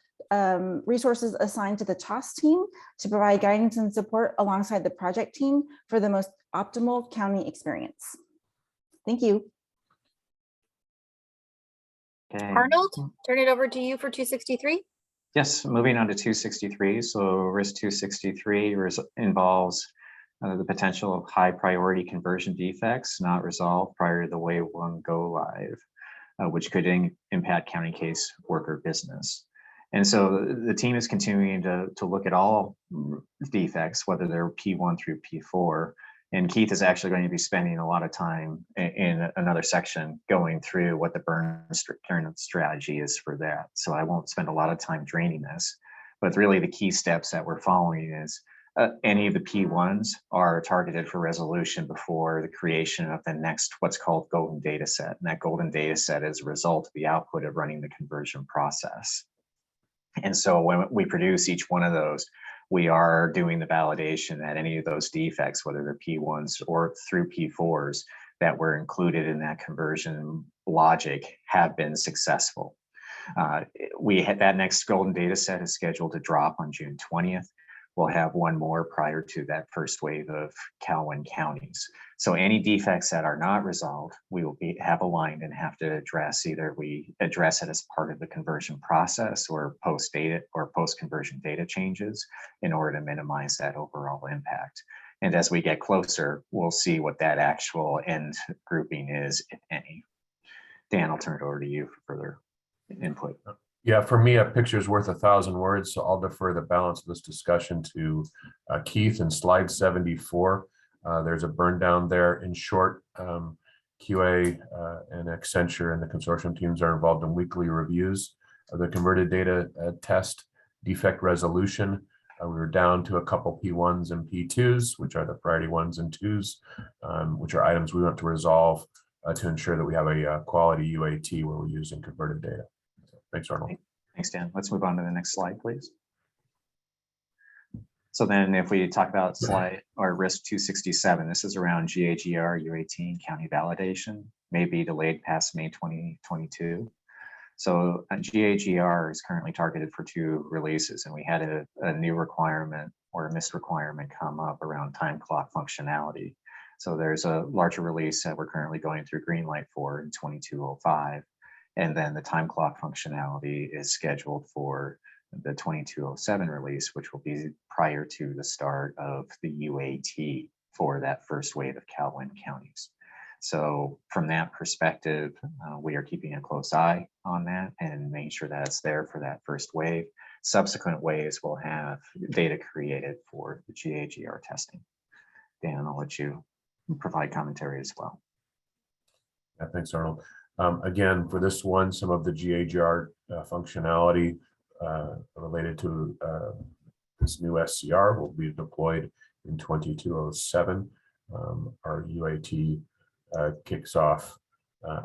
resources assigned to the TOS team to provide guidance and support alongside the project team for the most optimal county experience. Thank you. Okay. Arnold, turn it over to you for 263. Yes, moving on to 263. So risk 263 involves the potential of high priority conversion defects not resolved prior to the wave 1 go live, which could impact county case worker business. And so the team is continuing to look at all defects, whether they're P1 through P4. And Keith is actually going to be spending a lot of time in another section going through what the burn strategy is for that. So I won't spend a lot of time draining this, but really the key steps that we're following is any of the P1s are targeted for resolution before the creation of the next what's called golden data set. And that golden data set is a result of the output of running the conversion process. And so when we produce each one of those, we are doing the validation that any of those defects, whether they're P1s or through P4s that were included in that conversion logic, have been successful. We had that next golden data set is scheduled to drop on June 20th. We'll have one more prior to that first wave of CalWIN counties. So any defects that are not resolved, we will have aligned and have to address. Either we address it as part of the conversion process or post-conversion data changes in order to minimize that overall impact. And as we get closer, we'll see what that actual end grouping is, if any. Dan, I'll turn it over to you for further input. Yeah, for me, a picture is worth 1,000 words, so I'll defer the balance of this discussion to Keith in slide 74. There's a burn down there. In short, QA and Accenture and the consortium teams are involved in weekly reviews of the converted data test defect resolution. We were down to a couple P1s and P2s, which are the priority 1s and 2s, which are items we want to resolve to ensure that we have a quality UAT where we're using converted data. Thanks, Arnold. Thanks, Dan. Let's move on to the next slide, please. So then if we talk about slide or risk 267, this is around GAGR, UAT, and county validation, may be delayed past May 2022. So GAGR is currently targeted for 2 releases, and we had a new requirement or a missed requirement come up around time clock functionality. So there's a larger release that we're currently going through green light for in 2205. And then the time clock functionality is scheduled for the 2207 release, which will be prior to the start of the UAT for that first wave of CalWIN counties. So from that perspective, we are keeping a close eye on that and making sure that it's there for that first wave. Subsequent waves will have data created for the GAGR testing. Dan, I'll let you provide commentary as well. Yeah, thanks, Arnold. Again, for this one, some of the GAGR functionality related to this new SCR will be deployed in 2207. Our UAT kicks off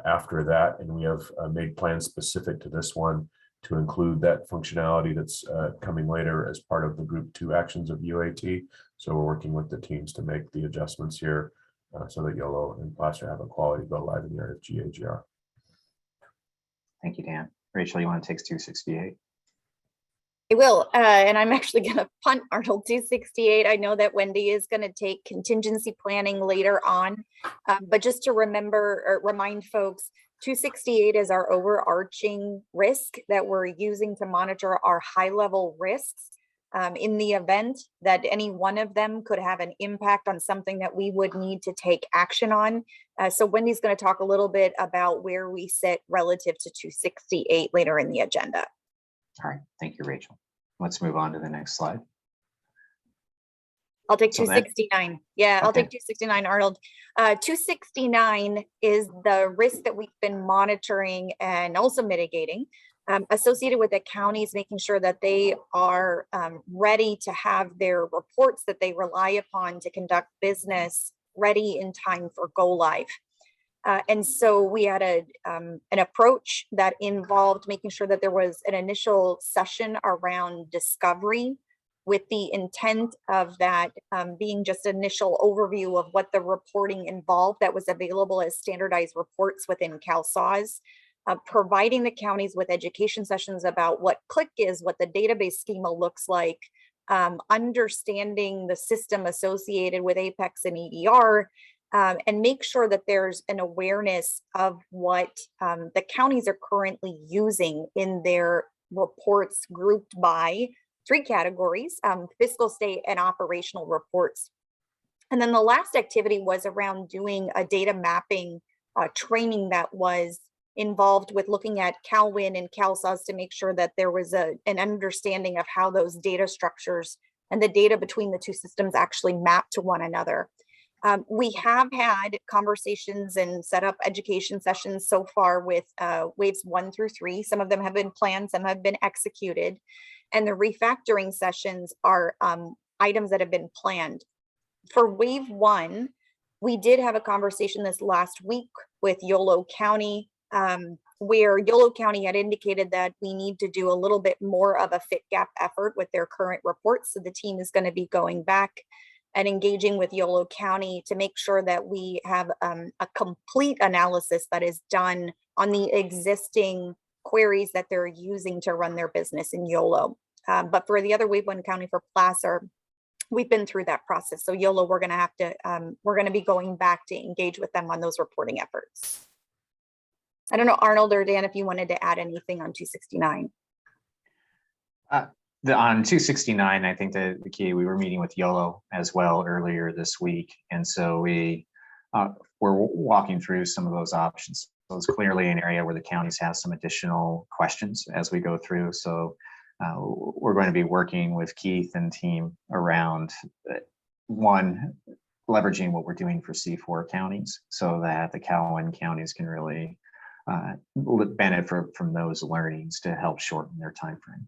after that, and we have made plans specific to this one to include that functionality that's coming later as part of the group 2 actions of UAT. So we're working with the teams to make the adjustments here so that YOLO and Placer have a quality go live in the area of GAGR. Thank you, Dan. Rachel, you want to take 268? I will, and I'm actually going to punt Arnold 268. I know that Wendy is going to take contingency planning later on, but just to remember or remind folks, 268 is our overarching risk that we're using to monitor our high-level risks in the event that any one of them could have an impact on something that we would need to take action on. So Wendy's going to talk a little bit about where we sit relative to 268 later in the agenda. All right, thank you, Rachel. Let's move on to the next slide. I'll take 269. Yeah, I'll take 269, Arnold. 269 is the risk that we've been monitoring and also mitigating associated with the counties, making sure that they are ready to have their reports that they rely upon to conduct business ready in time for go live. And so we had an approach that involved making sure that there was an initial session around discovery, with the intent of that being just initial overview of what the reporting involved that was available as standardized reports within CalSAWS, providing the counties with education sessions about what CLIC is, what the database schema looks like, understanding the system associated with Apex and EDR, and make sure that there's an awareness of what the counties are currently using in their reports grouped by 3 categories, fiscal, state, and operational reports. And then the last activity was around doing a data mapping training that was involved with looking at CalWIN and CalSAWS to make sure that there was an understanding of how those data structures and the data between the 2 systems actually map to one another. We have had conversations and set up education sessions so far with waves 1 through 3. Some of them have been planned, some have been executed. And the refactoring sessions are items that have been planned. For wave 1, we did have a conversation this last week with YOLO County, where YOLO County had indicated that we need to do a little bit more of a fit gap effort with their current reports. So the team is going to be going back and engaging with YOLO County to make sure that we have a complete analysis that is done on the existing queries that they're using to run their business in YOLO. But for the other Wave 1 county, for Placer, we've been through that process. So YOLO, we're going to be going back to engage with them on those reporting efforts. I don't know, Arnold or Dan, if you wanted to add anything on 269. On 269, I think the key, we were meeting with YOLO as well earlier this week. And so we're walking through some of those options. So it's clearly an area where the counties have some additional questions as we go through. So we're going to be working with Keith and team around one, leveraging what we're doing for C4 counties so that the Cal-1 counties can really benefit from those learnings to help shorten their time frame.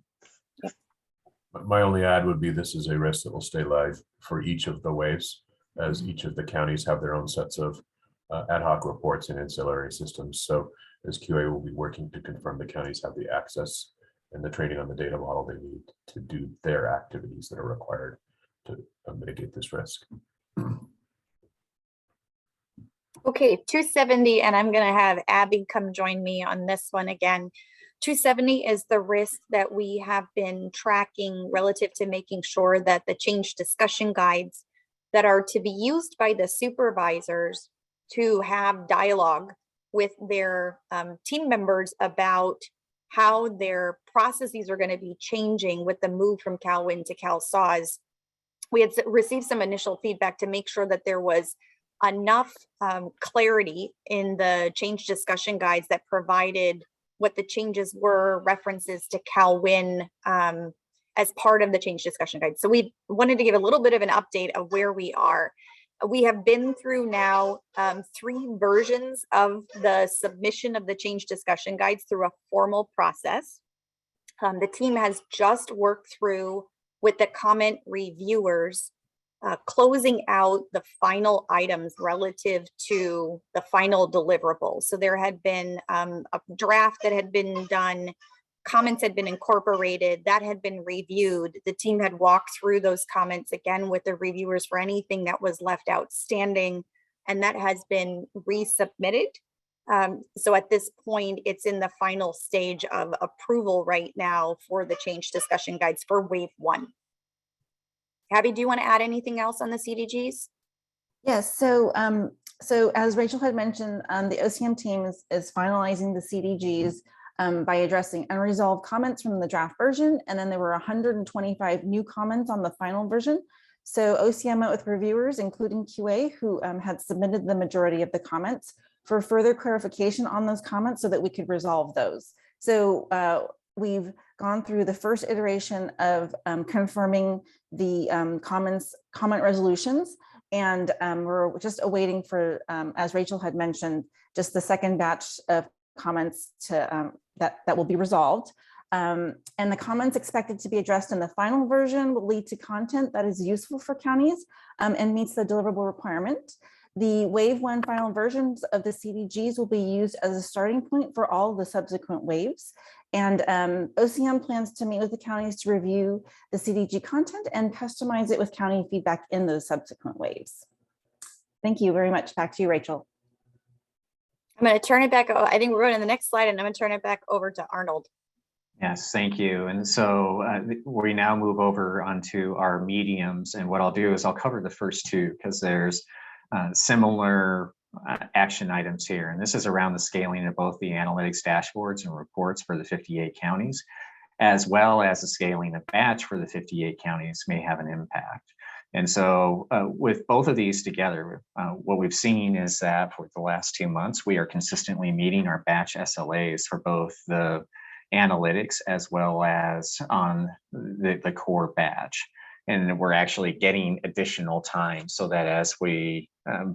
My only add would be this is a risk that will stay live for each of the waves, as each of the counties have their own sets of ad hoc reports and ancillary systems. So as QA will be working to confirm the counties have the access and the training on the data model they need to do their activities that are required to mitigate this risk. Okay, 270, and I'm going to have Abby come join me on this one again. 270 is the risk that we have been tracking relative to making sure that the change discussion guides that are to be used by the supervisors to have dialogue with their team members about how their processes are going to be changing with the move from CalWIN to CalSAWS. We had received some initial feedback to make sure that there was enough clarity in the change discussion guides that provided what the changes were, references to CalWIN as part of the change discussion guide. So we wanted to give a little bit of an update of where we are. We have been through now 3 versions of the submission of the change discussion guides through a formal process. The team has just worked through with the comment reviewers, closing out the final items relative to the final deliverable. So there had been a draft that had been done, comments had been incorporated, that had been reviewed. The team had walked through those comments again with the reviewers for anything that was left outstanding, and that has been resubmitted. So at this point, it's in the final stage of approval right now for the change discussion guides for Wave 1. Abby, do you want to add anything else on the CDGs? Yes, so as Rachel had mentioned, the OCM team is finalizing the CDGs by addressing unresolved comments from the draft version, and then there were 125 new comments on the final version. So OCM met with reviewers, including QA, who had submitted the majority of the comments for further clarification on those comments so that we could resolve those. So we've gone through the first iteration of confirming the comment resolutions, and we're just awaiting for, as Rachel had mentioned, just the second batch of comments to that will be resolved. And the comments expected to be addressed in the final version will lead to content that is useful for counties and meets the deliverable requirement. The Wave 1 final versions of the CDGs will be used as a starting point for all the subsequent waves. And OCM plans to meet with the counties to review the CDG content and customize it with county feedback in those subsequent waves. Thank you very much. Back to you, Rachel. I'm going to turn it back. I think we're going to the next slide, and I'm going to turn it back over to Arnold. Yes, thank you. And so we now move over onto our mediums. And what I'll do is I'll cover the first 2 because there's similar action items here. And this is around the scaling of both the analytics dashboards and reports for the 58 counties, as well as the scaling of batch for the 58 counties may have an impact. And so with both of these together, what we've seen is that for the last 2 months, we are consistently meeting our batch SLAs for both the analytics as well as on the core batch. And we're actually getting additional time so that as we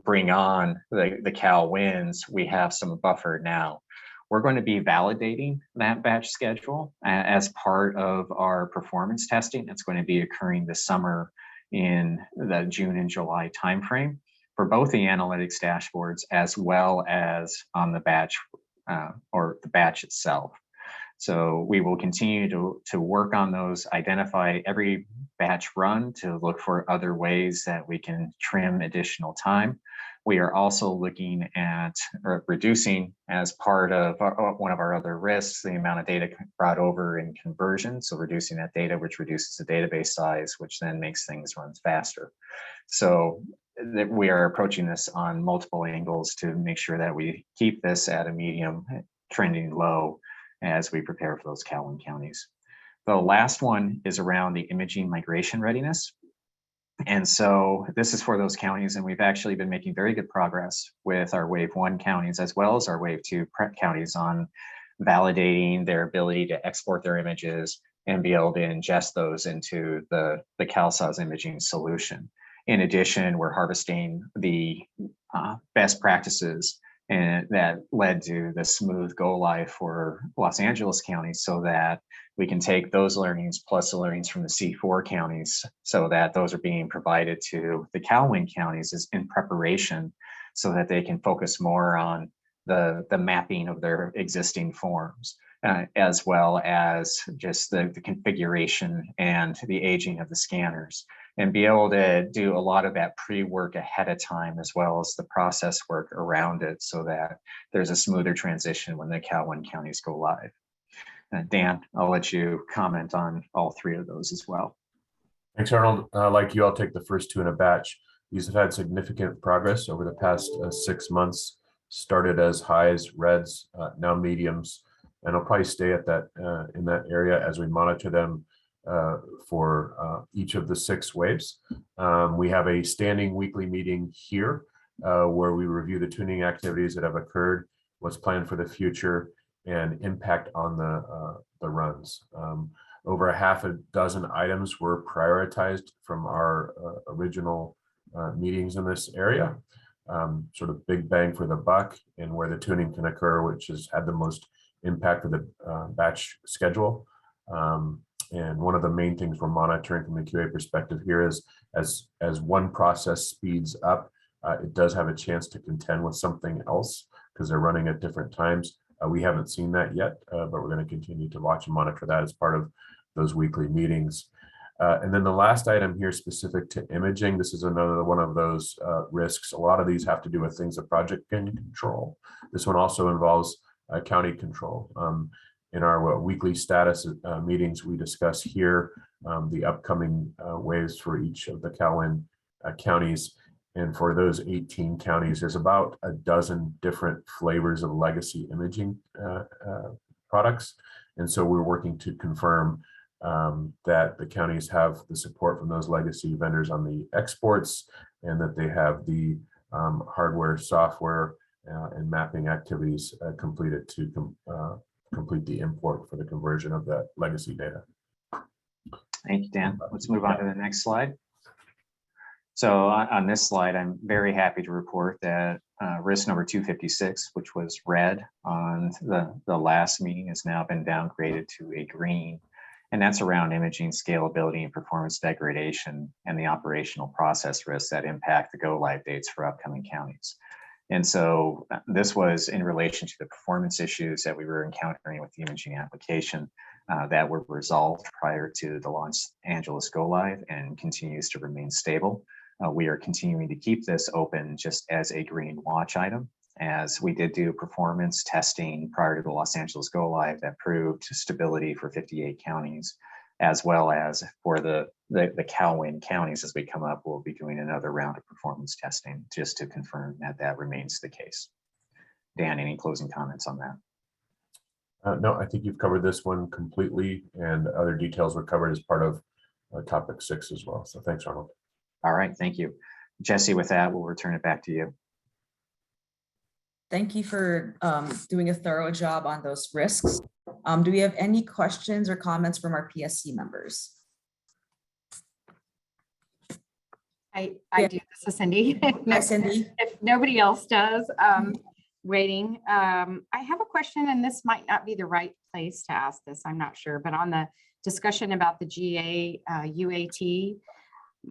bring on the CalWINs, we have some buffer now. We're going to be validating that batch schedule as part of our performance testing. It's going to be occurring this summer in the June and July timeframe for both the analytics dashboards as well as on the batch or the batch itself. So we will continue to work on those, identify every batch run to look for other ways that we can trim additional time. We are also looking at reducing, as part of one of our other risks, the amount of data brought over in conversion. So reducing that data, which reduces the database size, which then makes things run faster. So that we are approaching this on multiple angles to make sure that we keep this at a medium, trending low, as we prepare for those Calhoun counties. The last one is around the imaging migration readiness. And so this is for those counties, and we've actually been making very good progress with our Wave 1 counties as well as our Wave 2 prep counties on validating their ability to export their images and be able to ingest those into the CalSAWS imaging solution. In addition, we're harvesting the best practices, and that led to the smooth go live for Los Angeles County, so that we can take those learnings plus the learnings from the C4 counties, so that those are being provided to the Calhoun counties as in preparation, so that they can focus more on the mapping of their existing forms, as well as just the configuration and the aging of the scanners, and be able to do a lot of that pre-work ahead of time, as well as the process work around it, so that there's a smoother transition when the Calhoun counties go live. Dan, I'll let you comment on all three of those as well. Thanks, Arnold. Like you, I'll take the first two in a batch. These have had significant progress over the past 6 months, started as highs, reds, now mediums, and I'll probably stay at that in that area as we monitor them for each of the 6 waves. We have a standing weekly meeting here where we review the tuning activities that have occurred, what's planned for the future, and impact on the runs. Over a half a dozen items were prioritized from our original meetings in this area. Sort of big bang for the buck and where the tuning can occur, which has had the most impact of the batch schedule. And one of the main things we're monitoring from the QA perspective here is as one process speeds up, it does have a chance to contend with something else because they're running at different times. We haven't seen that yet, but we're going to continue to watch and monitor that as part of those weekly meetings. And then the last item here specific to imaging, this is another one of those risks. A lot of these have to do with things the project can control. This one also involves county control. In our weekly status meetings, we discuss here the upcoming waves for each of the Calhoun counties. And for those 18 counties, there's about a dozen different flavors of legacy imaging products. And so we're working to confirm that the counties have the support from those legacy vendors on the exports, and that they have the hardware, software, and mapping activities completed to complete the import for the conversion of that legacy data. Thank you, Dan. Let's move on to the next slide. So on this slide, I'm very happy to report that risk number 256, which was red on the last meeting, has now been downgraded to a green. And that's around imaging scalability and performance degradation and the operational process risks that impact the go live dates for upcoming counties. And so this was in relation to the performance issues that we were encountering with the imaging application that were resolved prior to the Los Angeles go live and continues to remain stable. We are continuing to keep this open just as a green watch item, as we did do performance testing prior to the Los Angeles go live that proved stability for 58 counties, as well as for the Calhoun counties. As we come up, we'll be doing another round of performance testing just to confirm that that remains the case. Dan, any closing comments on that? No, I think you've covered this one completely, and other details were covered as part of topic 6 as well. So thanks, Arnold. All right, thank you. Jesse, with that, we'll return it back to you. Thank you for doing a thorough job on those risks. Do we have any questions or comments from our PSC members? I do. This is Cindy. Hi, Cindy. If nobody else does, waiting. I have a question, and this might not be the right place to ask this, I'm not sure, but on the discussion about the GA UAT,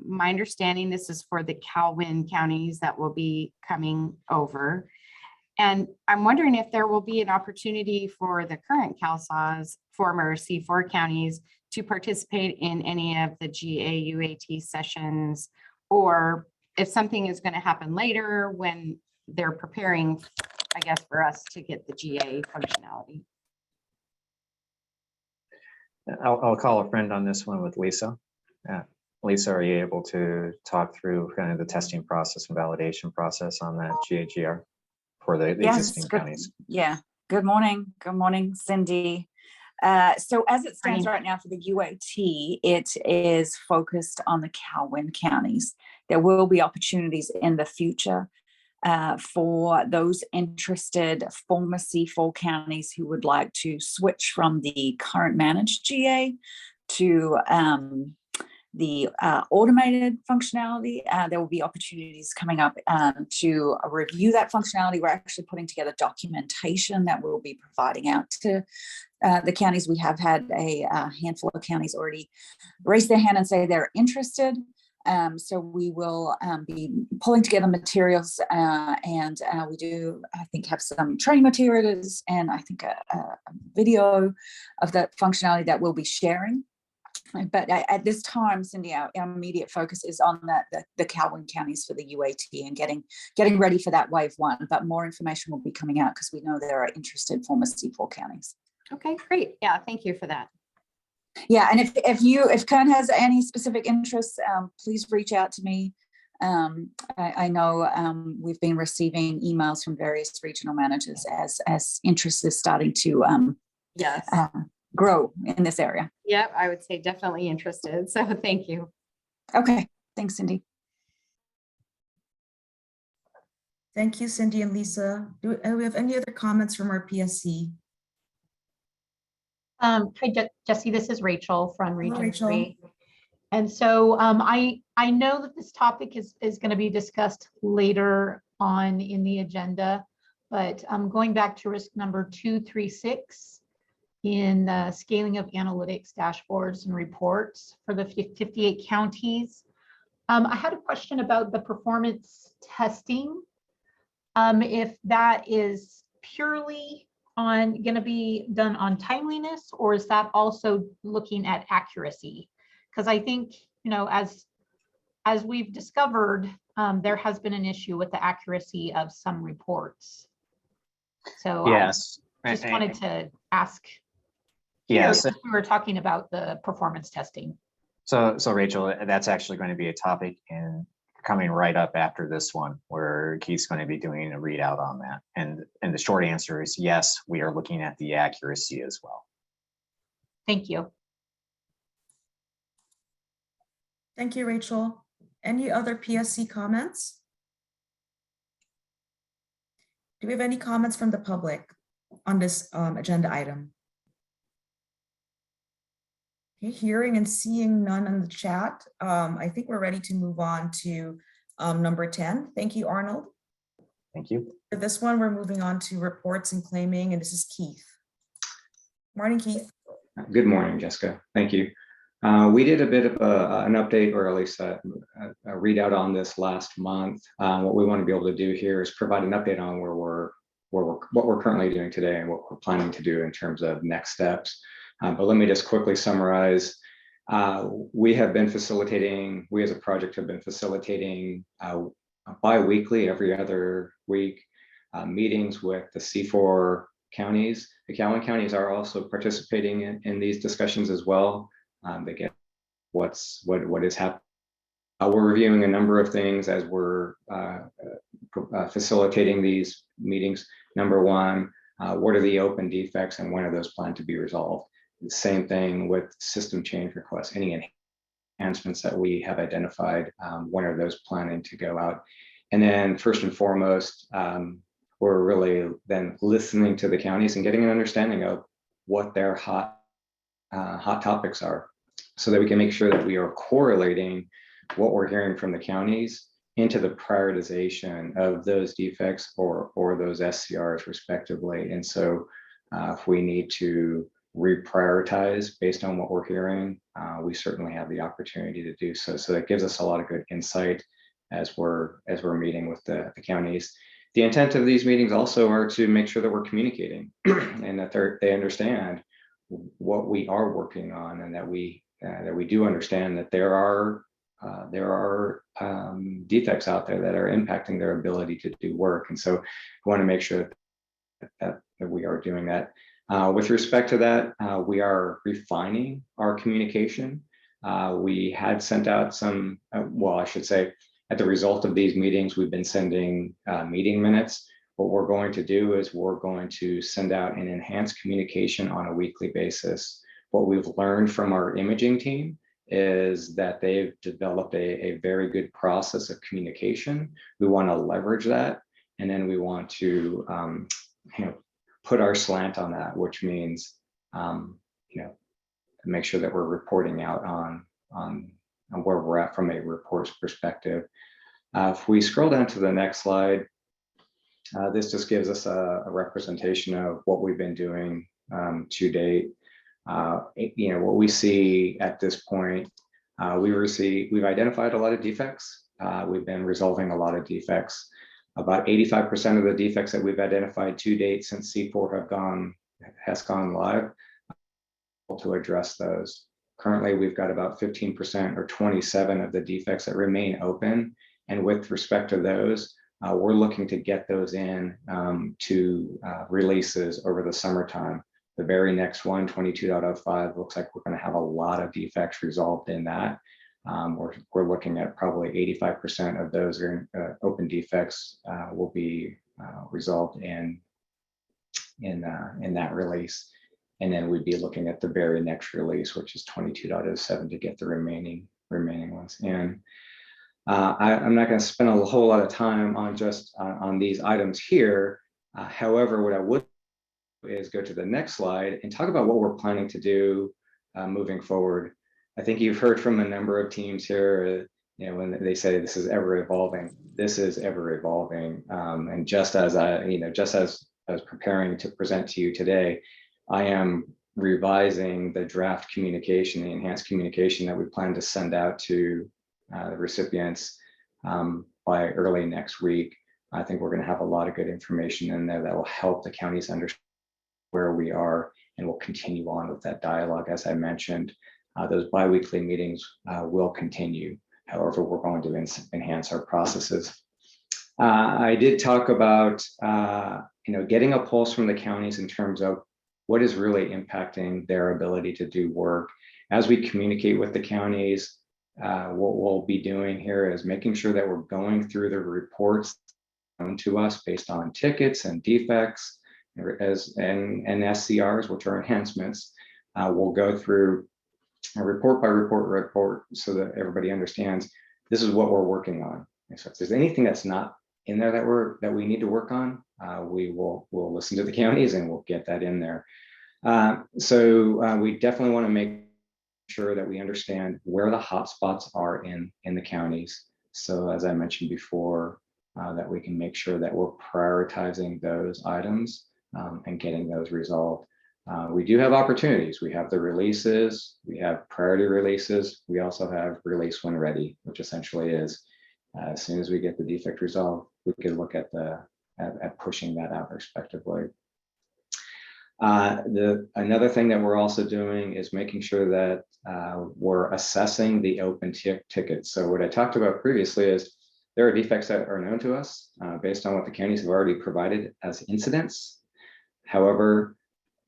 my understanding, this is for the Calhoun counties that will be coming over. And I'm wondering if there will be an opportunity for the current CalSAWS former C4 counties to participate in any of the GA UAT sessions, or if something is going to happen later when they're preparing, I guess, for us to get the GA functionality. I'll call a friend on this one with Lisa. Lisa, are you able to talk through kind of the testing process and validation process on that GAGR for the existing counties? Yeah. Good morning, Cindy. So as it stands right now for the UAT, it is focused on the Calwin counties. There will be opportunities in the future for those interested former C4 counties who would like to switch from the current managed GA to the automated functionality. There will be opportunities coming up to review that functionality. We're actually putting together documentation that we'll be providing out to the counties. We have had a handful of counties already raise their hand and say they're interested. So we will be pulling together materials and we do, I think, have some training materials and I think a video of the functionality that we'll be sharing. But at this time, Cindy, our immediate focus is on the Calwin counties for the UAT and getting ready for that wave one. But more information will be coming out because we know there are interested former C4 counties. Okay, great. Yeah, thank you for that. Yeah, and if Kern has any specific interests, please reach out to me. I know we've been receiving emails from various regional managers as interest is starting to yes. Grow in this area. Yep, I would say definitely interested. So thank you. Okay, thanks, Cindy. Thank you, Cindy and Lisa. Do we have any other comments from our PSC? Hi, Jesse, this is Rachel from Region 3. Rachel. And so I know that this topic is going to be discussed later on in the agenda, but I'm going back to risk number 236 in the scaling of analytics, dashboards, and reports for the 58 counties. I had a question about the performance testing. If that is purely going to be done on timeliness, or is that also looking at accuracy? Because I think, as we've discovered, there has been an issue with the accuracy of some reports. So yes, I just wanted to ask. Yes, we were talking about the performance testing. So Rachel, that's actually going to be a topic coming right up after this one, where Keith's going to be doing a readout on that. And the short answer is yes, we are looking at the accuracy as well. Thank you. Thank you, Rachel. Any other PSC comments? Do we have any comments from the public on this agenda item? Okay, hearing and seeing none in the chat, I think we're ready to move on to number 10. Thank you, Arnold. Thank you. For this one, we're moving on to reports and claiming, and this is Keith. Morning, Keith. Good morning, Jessica. Thank you. We did a bit of an update, or at least a readout on this last month. What we want to be able to do here is provide an update on what we're currently doing today and what we're planning to do in terms of next steps. But let me just quickly summarize. We have been facilitating, we as a project have been facilitating bi-weekly, every other week, meetings with the C4 counties. The Calwin counties are also participating in these discussions as well. They get what is happening. We're reviewing a number of things as we're facilitating these meetings. Number one, what are the open defects and when are those planned to be resolved? The same thing with system change requests, any enhancements that we have identified, when are those planning to go out? And then first and foremost, we're really then listening to the counties and getting an understanding of what their hot topics are, so that we can make sure that we are correlating what we're hearing from the counties into the prioritization of those defects or those SCRs respectively. And so if we need to reprioritize based on what we're hearing, we certainly have the opportunity to do so. So that gives us a lot of good insight as we're meeting with the counties. The intent of these meetings also are to make sure that we're communicating and that they understand what we are working on, and that we do understand that there are defects out there that are impacting their ability to do work. And so we want to make sure that we are doing that. With respect to that, we are refining our communication. We had sent out some, well, I should say, at the result of these meetings, we've been sending meeting minutes. What we're going to do is we're going to send out an enhanced communication on a weekly basis. What we've learned from our imaging team is that they've developed a very good process of communication. We want to leverage that, and then we want to put our slant on that, which means make sure that we're reporting out on where we're at from a reports perspective. If we scroll down to the next slide, this just gives us a representation of what we've been doing to date. What we see at this point, we've identified a lot of defects. We've been resolving a lot of defects. About 85% of the defects that we've identified to date since C4 has gone live to address those. Currently, we've got about 15% or 27 of the defects that remain open. And with respect to those, we're looking to get those in to releases over the summertime. The very next one, 22.05, looks like we're going to have a lot of defects resolved in that. We're looking at probably 85% of those open defects will be resolved in that release. And then we'd be looking at the very next release, which is 22.07, to get the remaining ones in. I'm not going to spend a whole lot of time on just on these items here. However, what I would is go to the next slide and talk about what we're planning to do moving forward. I think you've heard from a number of teams here, when they say this is ever evolving. This is ever evolving, and just as I was preparing to present to you today, I am revising the draft communication, the enhanced communication that we plan to send out to the recipients by early next week. I think we're going to have a lot of good information in there that will help the counties understand where we are, and we'll continue on with that dialogue. As I mentioned, those biweekly meetings will continue. However, we're going to enhance our processes. I did talk about getting a pulse from the counties in terms of what is really impacting their ability to do work. As we communicate with the counties, what we'll be doing here is making sure that we're going through the reports known to us based on tickets and defects and SCRs, which are enhancements. We'll go through a report by report so that everybody understands this is what we're working on. And so if there's anything that's not in there that we need to work on, we'll listen to the counties and we'll get that in there. So we definitely want to make sure that we understand where the hotspots are in the counties. So as I mentioned before, that we can make sure that we're prioritizing those items and getting those resolved. We do have opportunities. We have the releases, we have priority releases. We also have release when ready, which essentially is as soon as we get the defect resolved, we can look at pushing that out respectively. Another thing that we're also doing is making sure that we're assessing the open tickets. So what I talked about previously is there are defects that are known to us based on what the counties have already provided as incidents. However,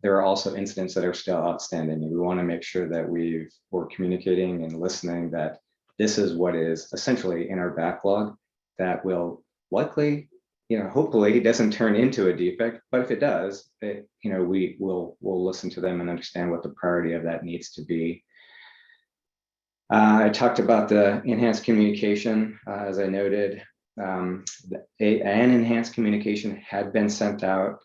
there are also incidents that are still outstanding, and we want to make sure that we're communicating and listening that this is what is essentially in our backlog that will likely, hopefully it doesn't turn into a defect, but if it does, we'll listen to them and understand what the priority of that needs to be. I talked about the enhanced communication, as I noted. An enhanced communication had been sent out.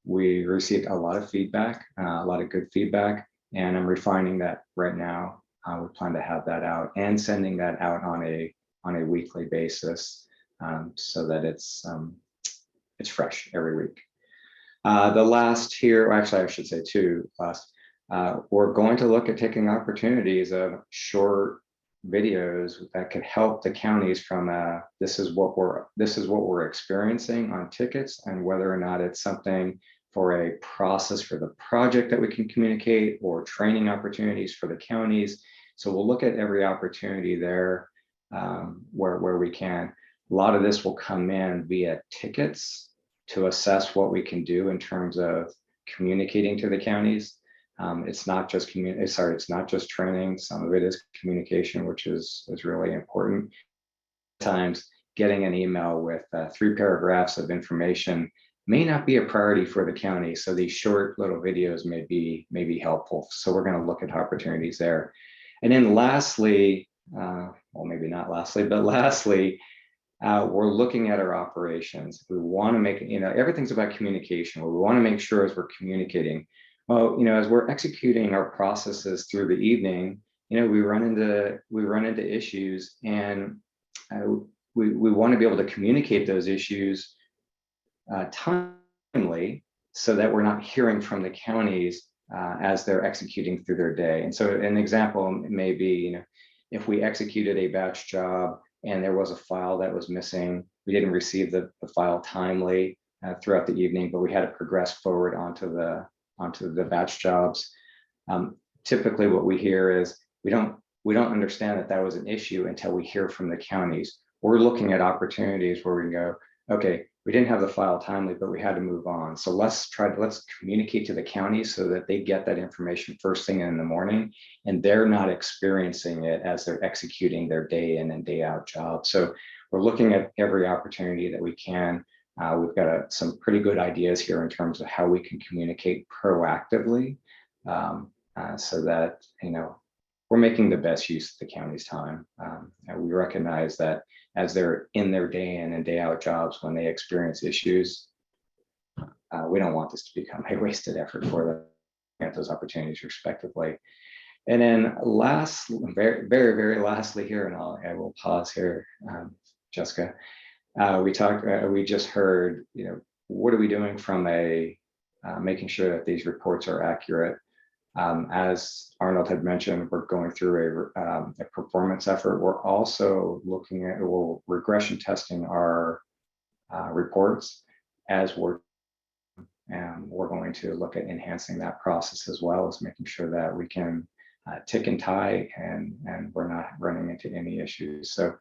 We received a lot of feedback, a lot of good feedback, and I'm refining that right now. We plan to have that out and sending that out on a weekly basis so that it's fresh every week. The last here, actually, I should say two last. We're going to look at taking opportunities of short videos that could help the counties from this is what we're experiencing on tickets, and whether or not it's something for a process for the project that we can communicate, or training opportunities for the counties. So we'll look at every opportunity there where we can. A lot of this will come in via tickets to assess what we can do in terms of communicating to the counties. It's not just it's not just training. Some of it is communication, which is really important. Sometimes getting an email with 3 paragraphs of information may not be a priority for the county. So these short little videos may be helpful. So we're going to look at opportunities there. And then lastly, well, maybe not lastly, but lastly, we're looking at our operations. We want to make, everything's about communication. We want to make sure as we're communicating, well, as we're executing our processes through the evening, we run into issues, and we want to be able to communicate those issues timely, so that we're not hearing from the counties as they're executing through their day. And so an example may be, if we executed a batch job and there was a file that was missing, we didn't receive the file timely throughout the evening, but we had to progress forward onto the batch jobs. Typically what we hear is, we don't understand that was an issue until we hear from the counties. We're looking at opportunities where we can go, okay, we didn't have the file timely, but we had to move on. So let's communicate to the counties so that they get that information first thing in the morning, and they're not experiencing it as they're executing their day in and day out job. So we're looking at every opportunity that we can. We've got some pretty good ideas here in terms of how we can communicate proactively, so that we're making the best use of the county's time. And we recognize that as they're in their day in and day out jobs, when they experience issues, we don't want this to become a wasted effort for them at those opportunities respectively. And then very, very, very lastly here, and I will pause here, Jessica, we just heard, what are we doing from making sure that these reports are accurate? As Arnold had mentioned, we're going through a performance effort. We're also looking at, regression testing our reports as we're going to look at enhancing that process, as well as making sure that we can tick and tie and we're not running into any issues. So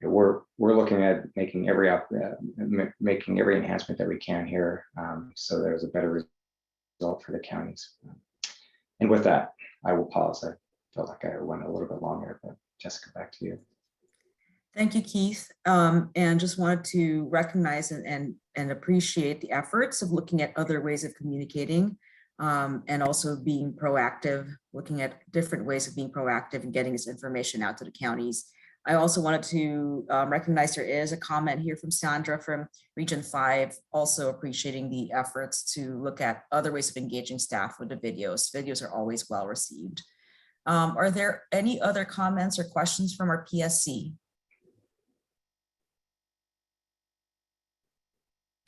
we're looking at making every enhancement that we can here, so there's a better result for the counties. And with that, I will pause. I felt like I went a little bit longer, but Jessica, back to you. Thank you, Keith. And just wanted to recognize and appreciate the efforts of looking at other ways of communicating, and also being proactive, looking at different ways of being proactive and getting this information out to the counties. I also wanted to recognize there is a comment here from Sandra from Region 5, also appreciating the efforts to look at other ways of engaging staff with the videos. Videos are always well received. Are there any other comments or questions from our PSC?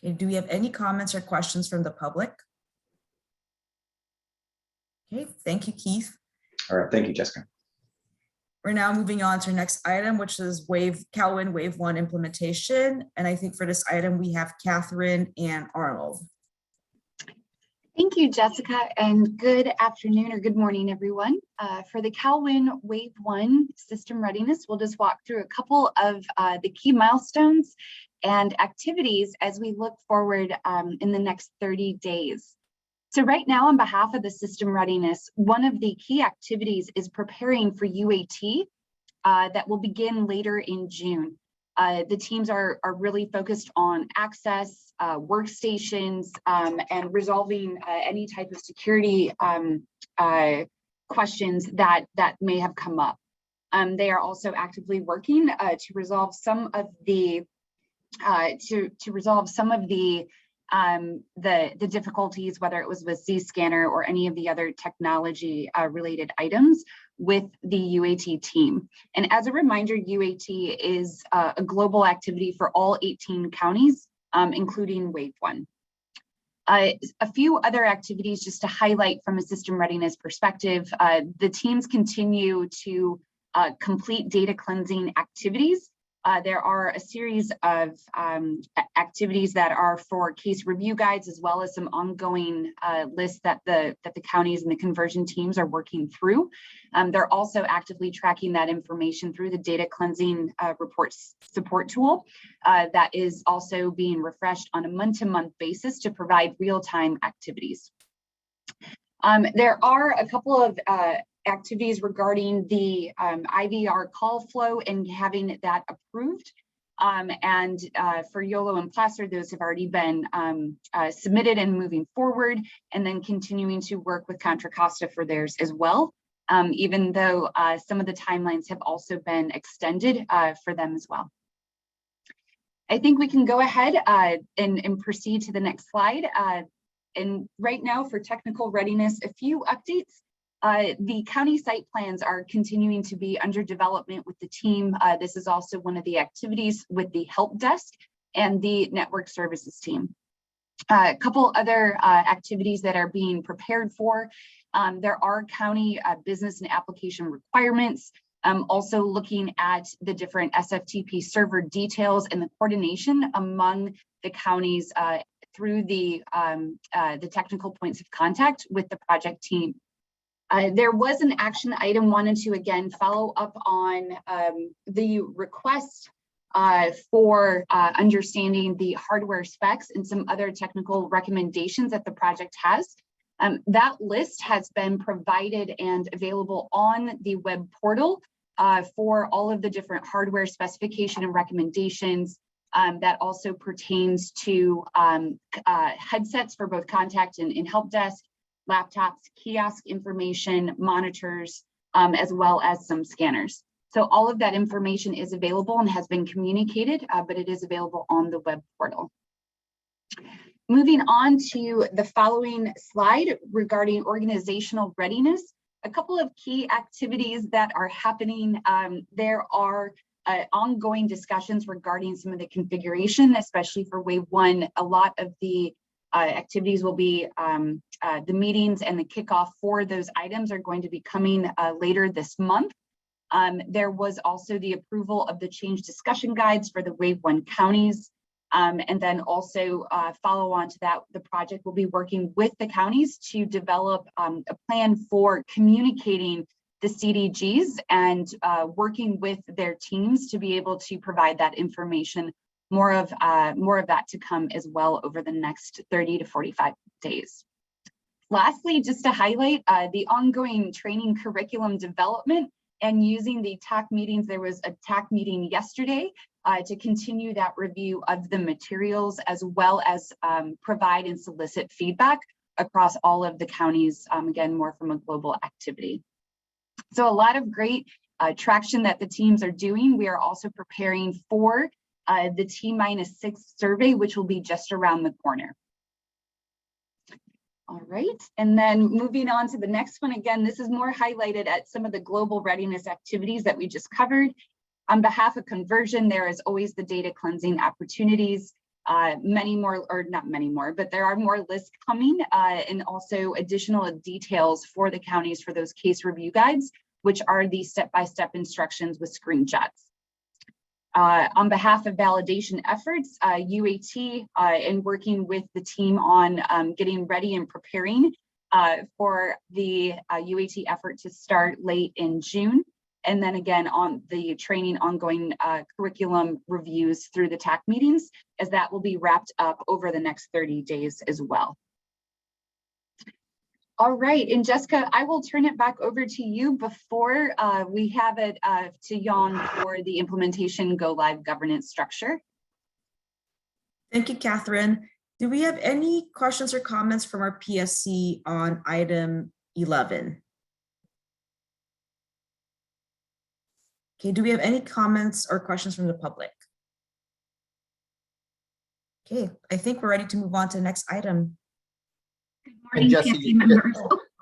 Okay, do we have any comments or questions from the public? Okay, thank you, Keith. All right, thank you, Jessica. We're now moving on to our next item, which is CalWIN Wave 1 implementation. And I think for this item, we have Catherine and Arnold. Thank you, Jessica, and good afternoon or good morning, everyone. For the CalWIN Wave 1 system readiness, we'll just walk through a couple of the key milestones and activities as we look forward in the next 30 days. So right now, on behalf of the system readiness, one of the key activities is preparing for UAT that will begin later in June. The teams are really focused on access, workstations, and resolving any type of security questions that may have come up. They are also actively working to resolve some of the the difficulties, whether it was with Zscanner or any of the other technology related items with the UAT team. And as a reminder, UAT is a global activity for all 18 counties, including Wave 1. A few other activities just to highlight from a system readiness perspective. The teams continue to complete data cleansing activities. There are a series of activities that are for case review guides, as well as some ongoing lists that the counties and the conversion teams are working through. They're also actively tracking that information through the data cleansing reports support tool that is also being refreshed on a month-to-month basis to provide real-time activities. There are a couple of activities regarding the IVR call flow and having that approved. For YOLO and Placer, those have already been submitted and moving forward, and then continuing to work with Contra Costa for theirs as well, even though some of the timelines have also been extended for them as well. I think we can go ahead and proceed to the next slide. And right now for technical readiness, a few updates. The county site plans are continuing to be under development with the team. This is also one of the activities with the help desk and the network services team. A couple other activities that are being prepared for. There are county business and application requirements. Also looking at the different SFTP server details and the coordination among the counties through the technical points of contact with the project team. There was an action item wanted to again follow up on the request for understanding the hardware specs and some other technical recommendations that the project has. That list has been provided and available on the web portal for all of the different hardware specification and recommendations. That also pertains to headsets for both contact and help desk, laptops, kiosk information, monitors, as well as some scanners. So all of that information is available and has been communicated, but it is available on the web portal. Moving on to the following slide regarding organizational readiness, a couple of key activities that are happening. There are ongoing discussions regarding some of the configuration, especially for wave one. A lot of the activities will be the meetings, and the kickoff for those items are going to be coming later this month. There was also the approval of the change discussion guides for the wave one counties. And then also follow on to that, the project will be working with the counties to develop a plan for communicating the CDGs and working with their teams to be able to provide that information. More of that to come as well over the next 30 to 45 days. Lastly, just to highlight the ongoing training curriculum development and using the TAC meetings. There was a TAC meeting yesterday to continue that review of the materials, as well as provide and solicit feedback across all of the counties, again, more from a global activity. So a lot of great traction that the teams are doing. We are also preparing for the T-6 survey, which will be just around the corner. All right, and then moving on to the next one. Again, this is more highlighted at some of the global readiness activities that we just covered. On behalf of conversion, there is always the data cleansing opportunities. Many more, or not many more, but there are more lists coming, and also additional details for the counties for those case review guides, which are the step-by-step instructions with screenshots. On behalf of validation efforts, UAT, and working with the team on getting ready and preparing for the UAT effort to start late in June. And then again, on the training ongoing curriculum reviews through the TAC meetings, as that will be wrapped up over the next 30 days as well. All right, and Jessica, I will turn it back over to you before we have it to Jan for the implementation go live governance structure. Thank you, Catherine. Do we have any questions or comments from our PSC on item 11? Okay, do we have any comments or questions from the public? Okay, I think we're ready to move on to the next item. Good morning, PSC members.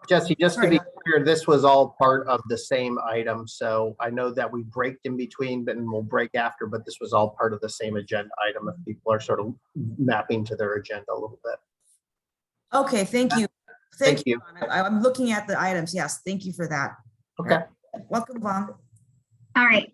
Jesse, just to be clear, this was all part of the same item. So I know that we break in between, but we'll break after, but this was all part of the same agenda item if people are sort of mapping to their agenda a little bit. Okay, thank you. Thank you. Vaughn. I'm looking at the items. Yes, thank you for that. Okay. Welcome, Vaughn. All right.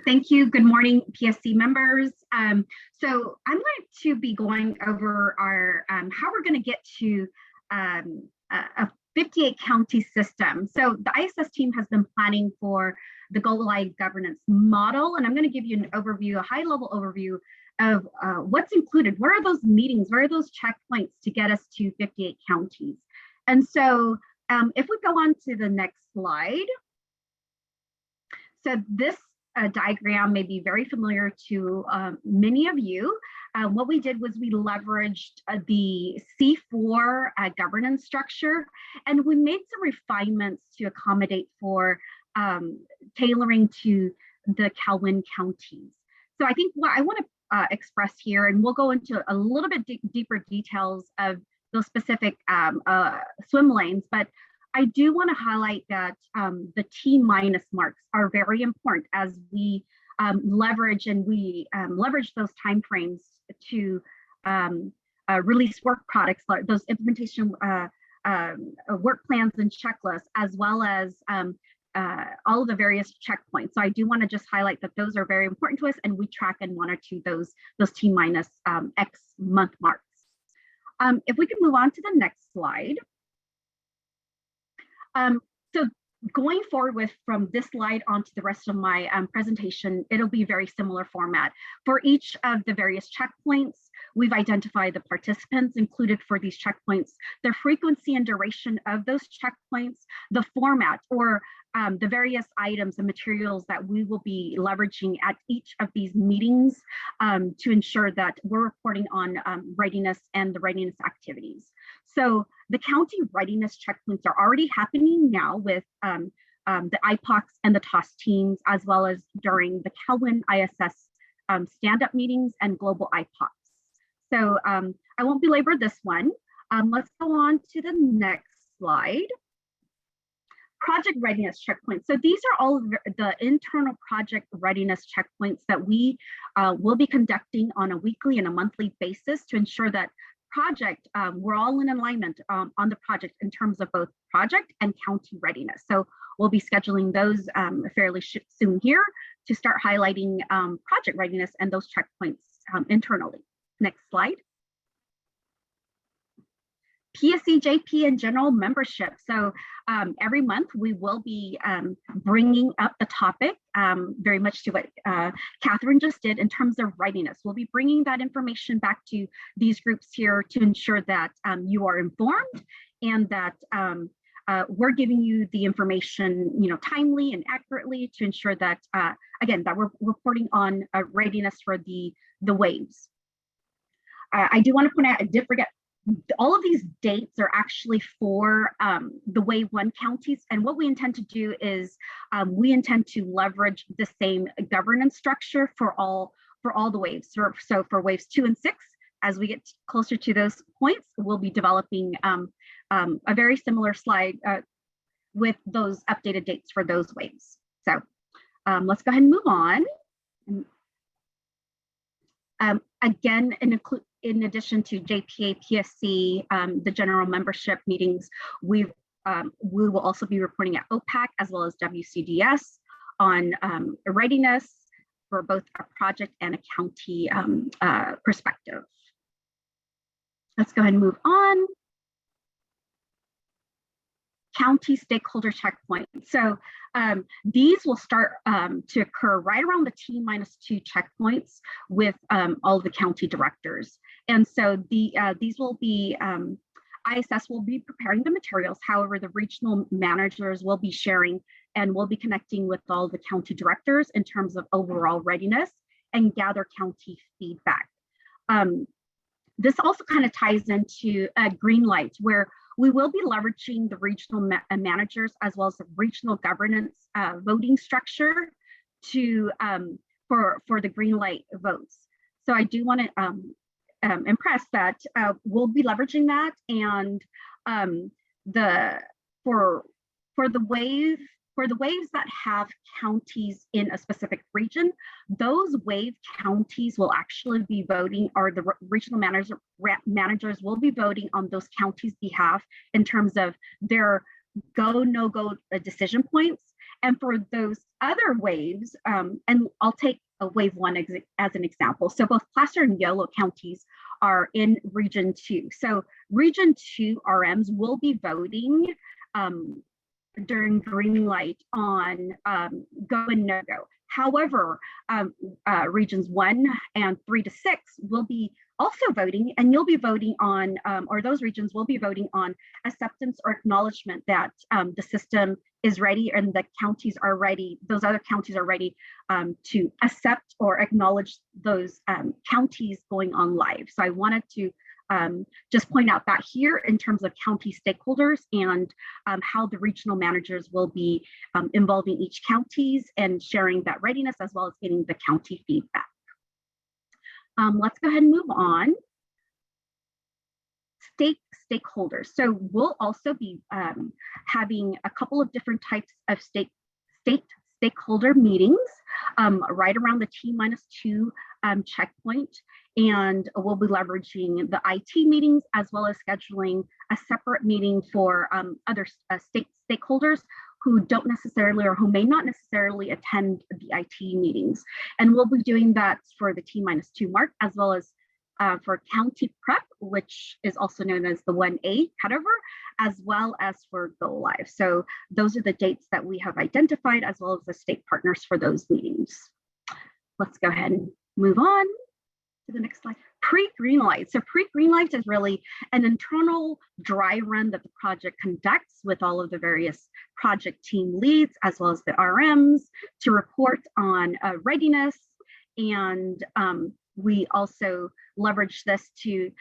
Thank you. Good morning, PSC members. So I'm going to be going over our how we're going to get to a 58 county system. So the ISS team has been planning for the Go Live governance model, and I'm going to give you an overview, a high-level overview of what's included. What are those meetings? Where are those checkpoints to get us to 58 counties? And so if we go on to the next slide. So this diagram may be very familiar to many of you. What we did was we leveraged the C4 governance structure, and we made some refinements to accommodate for tailoring to the Calwin counties. So I think what I want to express here, and we'll go into a little bit deeper details of those specific swim lanes, but I do want to highlight that the T- marks are very important as we leverage those timeframes to release work products, like those implementation work plans and checklists, as well as all of the various checkpoints. So I do want to just highlight that those are very important to us, and we track and monitor those T- X month marks. If we can move on to the next slide. So going forward from this slide onto the rest of my presentation, it'll be a very similar format. For each of the various checkpoints, we've identified the participants included for these checkpoints, the frequency and duration of those checkpoints, the format or the various items and materials that we will be leveraging at each of these meetings to ensure that we're reporting on readiness and the readiness activities. So the county readiness checkpoints are already happening now with the IPOCs and the TOS teams, as well as during the Calwin ISS stand-up meetings and global IPOCs. So I won't belabor this one. Let's go on to the next slide. Project readiness checkpoints. So these are all of the internal project readiness checkpoints that we will be conducting on a weekly and a monthly basis to ensure that we're all in alignment on the project in terms of both project and county readiness. So we'll be scheduling those fairly soon here to start highlighting project readiness and those checkpoints internally. Next slide. PSC, JP, and general membership. So every month we will be bringing up the topic very much to what Catherine just did in terms of readiness. We'll be bringing that information back to these groups here to ensure that you are informed and that we're giving you the information, timely and accurately to ensure that, again, that we're reporting on readiness for the waves. I do want to point out, I did forget, all of these dates are actually for the Wave 1 counties. And what we intend to do is we intend to leverage the same governance structure for all the waves. So for waves 2 and 6, as we get closer to those points, we'll be developing a very similar slide with those updated dates for those waves. So let's go ahead and move on. Again, in addition to JPA, PSC, the general membership meetings, we will also be reporting at OPAC as well as WCDS on readiness for both a project and a county perspective. Let's go ahead and move on. County stakeholder checkpoint. So these will start to occur right around the T-2 checkpoints with all the county directors. And so these will be, ISS will be preparing the materials. However, the regional managers will be sharing and will be connecting with all the county directors in terms of overall readiness and gather county feedback. This also kind of ties into Greenlight, where we will be leveraging the regional managers as well as the regional governance voting structure to for the Greenlight votes. So I do want to impress that we'll be leveraging that, and for the wave For the waves that have counties in a specific region, those wave counties will actually be voting, or the regional managers will be voting on those counties' behalf in terms of their go, no go decision points. And for those other waves, and I'll take a wave 1 as an example. So both placer and yellow counties are in region 2. So region 2 RMs will be voting during green light on go and no go. However, regions 1 and 3 to 6 will be also voting, and you'll be voting on, or those regions will be voting on acceptance or acknowledgement that the system is ready and the counties are ready, those other counties are ready to accept or acknowledge those counties going on live. So I wanted to just point out that here in terms of county stakeholders and how the regional managers will be involving each counties and sharing that readiness as well as getting the county feedback. Let's go ahead and move on. Stakeholders. So we'll also be having a couple of different types of state stakeholder meetings right around the T-2 checkpoint. And we'll be leveraging the IT meetings as well as scheduling a separate meeting for other state stakeholders who don't necessarily or who may not necessarily attend the IT meetings. And we'll be doing that for the T-2 mark as well as for county prep, which is also known as the 1A cutover, as well as for go live. So those are the dates that we have identified as well as the state partners for those meetings. Let's go ahead and move on to the next slide. Pre-green light. So pre-green light is really an internal dry run that the project conducts with all of the various project team leads as well as the RMs to report on readiness. And we also leverage this to,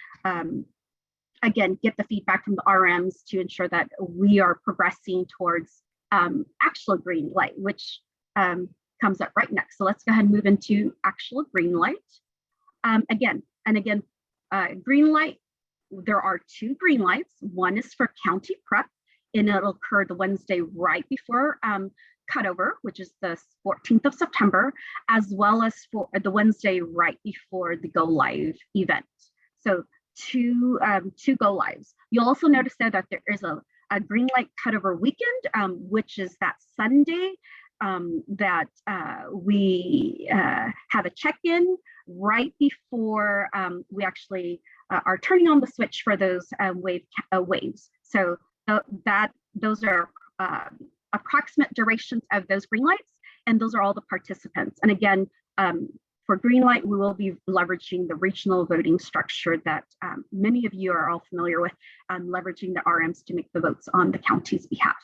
again, get the feedback from the RMs to ensure that we are progressing towards actual green light, which comes up right next. So let's go ahead and move into actual green light. Green light, there are 2 green lights. One is for county prep, and it'll occur the Wednesday right before cutover, which is the 14th of September, as well as for the Wednesday right before the go live event. So two go lives. You'll also notice there that there is a green light cutover weekend, which is that Sunday that we have a check-in right before we actually are turning on the switch for those waves. So those are approximate durations of those green lights, and those are all the participants. And again, for green light, we will be leveraging the regional voting structure that many of you are all familiar with, leveraging the RMs to make the votes on the county's behalf.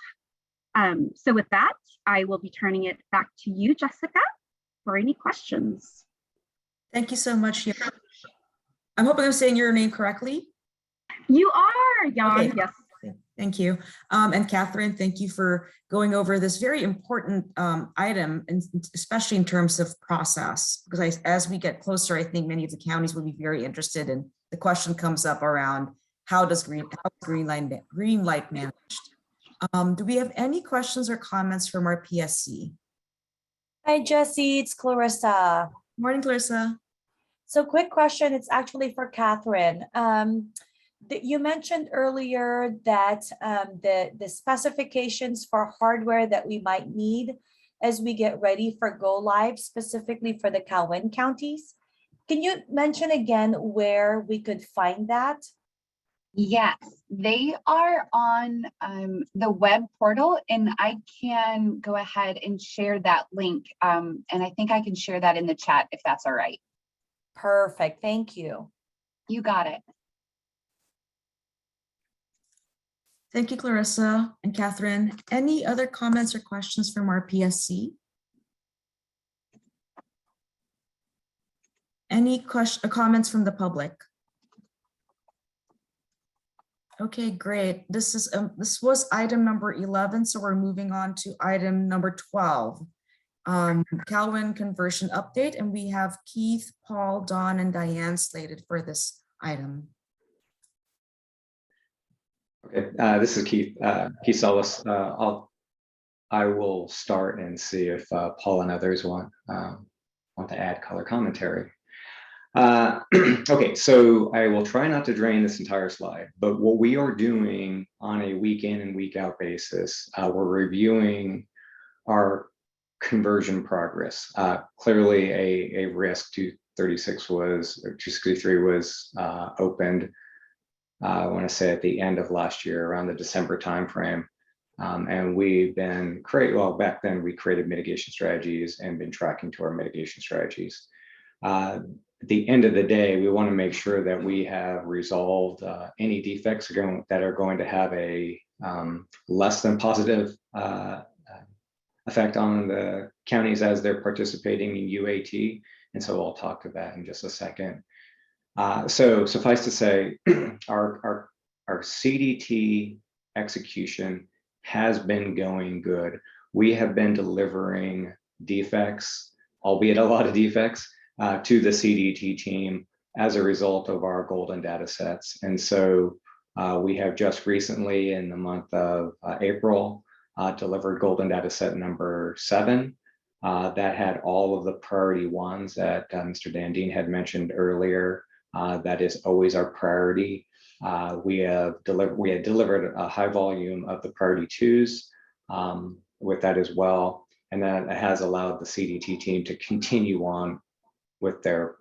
So with that, I will be turning it back to you, Jessica, for any questions. Thank you so much. I'm hoping I'm saying your name correctly. You are, Jan, okay. Yes. Thank you. And Catherine, thank you for going over this very important item, and especially in terms of process, because as we get closer, I think many of the counties will be very interested, and the question comes up around how does green light managed? Do we have any questions or comments from our PSC? Hi, Jesse, it's Clarissa. Morning, Clarissa. So quick question, it's actually for Catherine. You mentioned earlier that the specifications for hardware that we might need as we get ready for go live, specifically for the Calwin counties. Can you mention again where we could find that? Yes, they are on the web portal, and I can go ahead and share that link. And I think I can share that in the chat if that's all right. Perfect, thank you. You got it. Thank you, Clarissa and Catherine. Any other comments or questions from our PSC? Any comments from the public? Okay, great. This was item number 11, so we're moving on to item number 12. Calwin conversion update, and we have Keith, Paul, Dawn, and Diane slated for this item. Okay, this is Keith, Keith Solis. I'll I will start and see if Paul and others want to add color commentary. Okay, so I will try not to drain this entire slide, but what we are doing on a week in and week out basis, we're reviewing our conversion progress. Clearly a risk 236 was, or 263 was opened, I want to say at the end of last year, around the December timeframe. And we've been well, back then we created mitigation strategies and been tracking to our mitigation strategies. At the end of the day, we want to make sure that we have resolved any defects that are going to have a less than positive effect on the counties as they're participating in UAT. And so I'll talk to that in just a second. So suffice to say, our CDT execution has been going good. We have been delivering defects, albeit a lot of defects, to the CDT team as a result of our golden data sets. And so we have just recently, in the month of April, delivered golden data set number 7. That had all of the priority ones that Mr. Dandine had mentioned earlier. That is always our priority. We had delivered a high volume of the priority 2s with that as well. And that has allowed the CDT team to continue on with their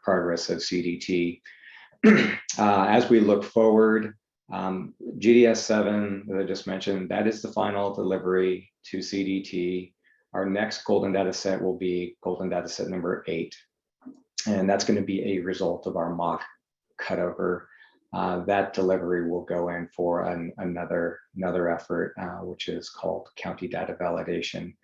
progress of CDT. As we look forward, GDS 7 that I just mentioned, that is the final delivery to CDT. Our next golden data set will be golden data set number 8. And that's going to be a result of our mock cutover. That delivery will go in for another effort, which is called county data validation.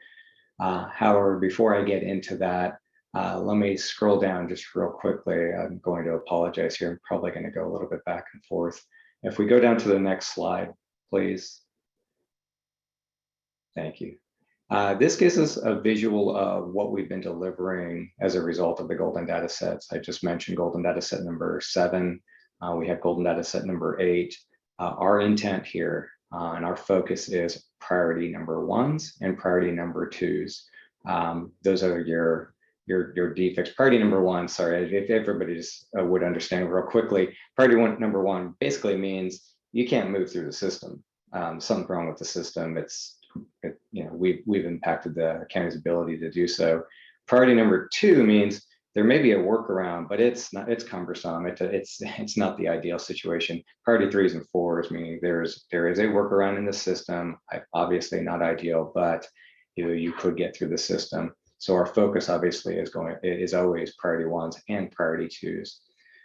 However, before I get into that, let me scroll down just real quickly. I'm going to apologize here. I'm probably going to go a little bit back and forth. If we go down to the next slide, please. Thank you. This gives us a visual of what we've been delivering as a result of the golden data sets. I just mentioned golden data set number 7. We have golden data set number 8. Our intent here and our focus is priority number 1s and priority number 2s. Those are your defects. Priority number 1, sorry, if everybody just would understand real quickly, priority number 1 basically means you can't move through the system. Something's wrong with the system. We've impacted the county's ability to do so. Priority number 2 means there may be a workaround, but it's cumbersome. It's not the ideal situation. Priority 3s and 4s, meaning there is a workaround in the system. Obviously not ideal, but you could get through the system. So our focus obviously is always priority 1s and priority 2s.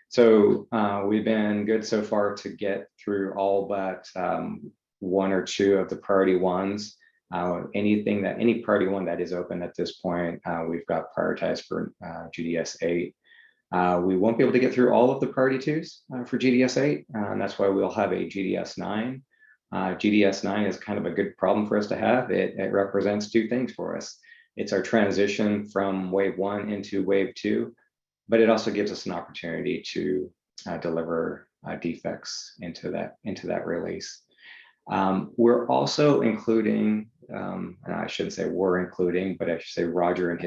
So we've been good so far to get through all but 1 or 2 of the priority 1s. Any priority 1 that is open at this point, we've got prioritized for GDS 8. We won't be able to get through all of the priority 2s for GDS 8, and that's why we'll have a GDS 9. GDS 9 is kind of a good problem for us to have. It represents 2 things for us. It's our transition from wave 1 into wave 2, but it also gives us an opportunity to deliver defects into that release. We're also including, and I shouldn't say we're including, but I should say Roger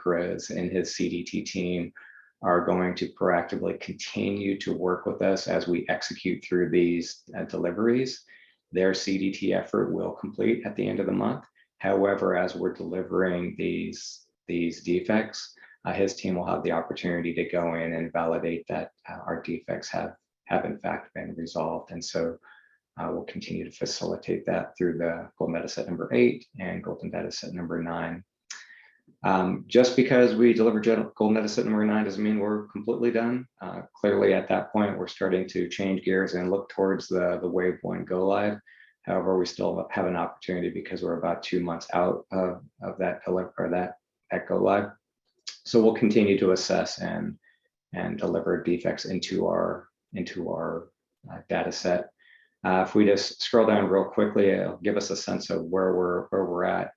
Perez and his CDT team are going to proactively continue to work with us as we execute through these deliveries. Their CDT effort will complete at the end of the month. However, as we're delivering these defects, his team will have the opportunity to go in and validate that our defects have in fact been resolved. And so we'll continue to facilitate that through the golden data set number 8 and golden data set number 9. Just because we deliver golden data set number 9 doesn't mean we're completely done. Clearly at that point, we're starting to change gears and look towards the wave 1 go live. However, we still have an opportunity because we're about 2 months out of that go live. So we'll continue to assess and deliver defects into our data set. If we just scroll down real quickly, it'll give us a sense of where we're at.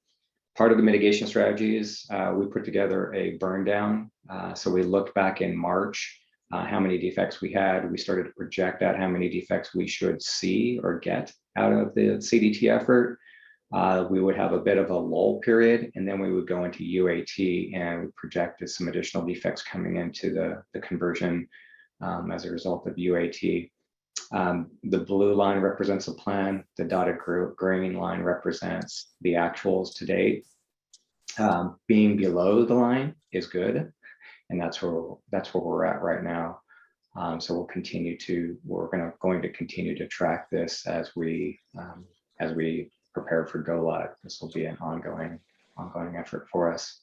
Part of the mitigation strategies, we put together a burn down. So we looked back in March, how many defects we had. We started to project out how many defects we should see or get out of the CDT effort. We would have a bit of a lull period, and then we would go into UAT, and we projected some additional defects coming into the conversion as a result of UAT. The blue line represents a plan. The dotted green line represents the actuals to date. Being below the line is good, and that's where we're at right now. So we're going to continue to track this as we prepare for go live. This will be an ongoing effort for us.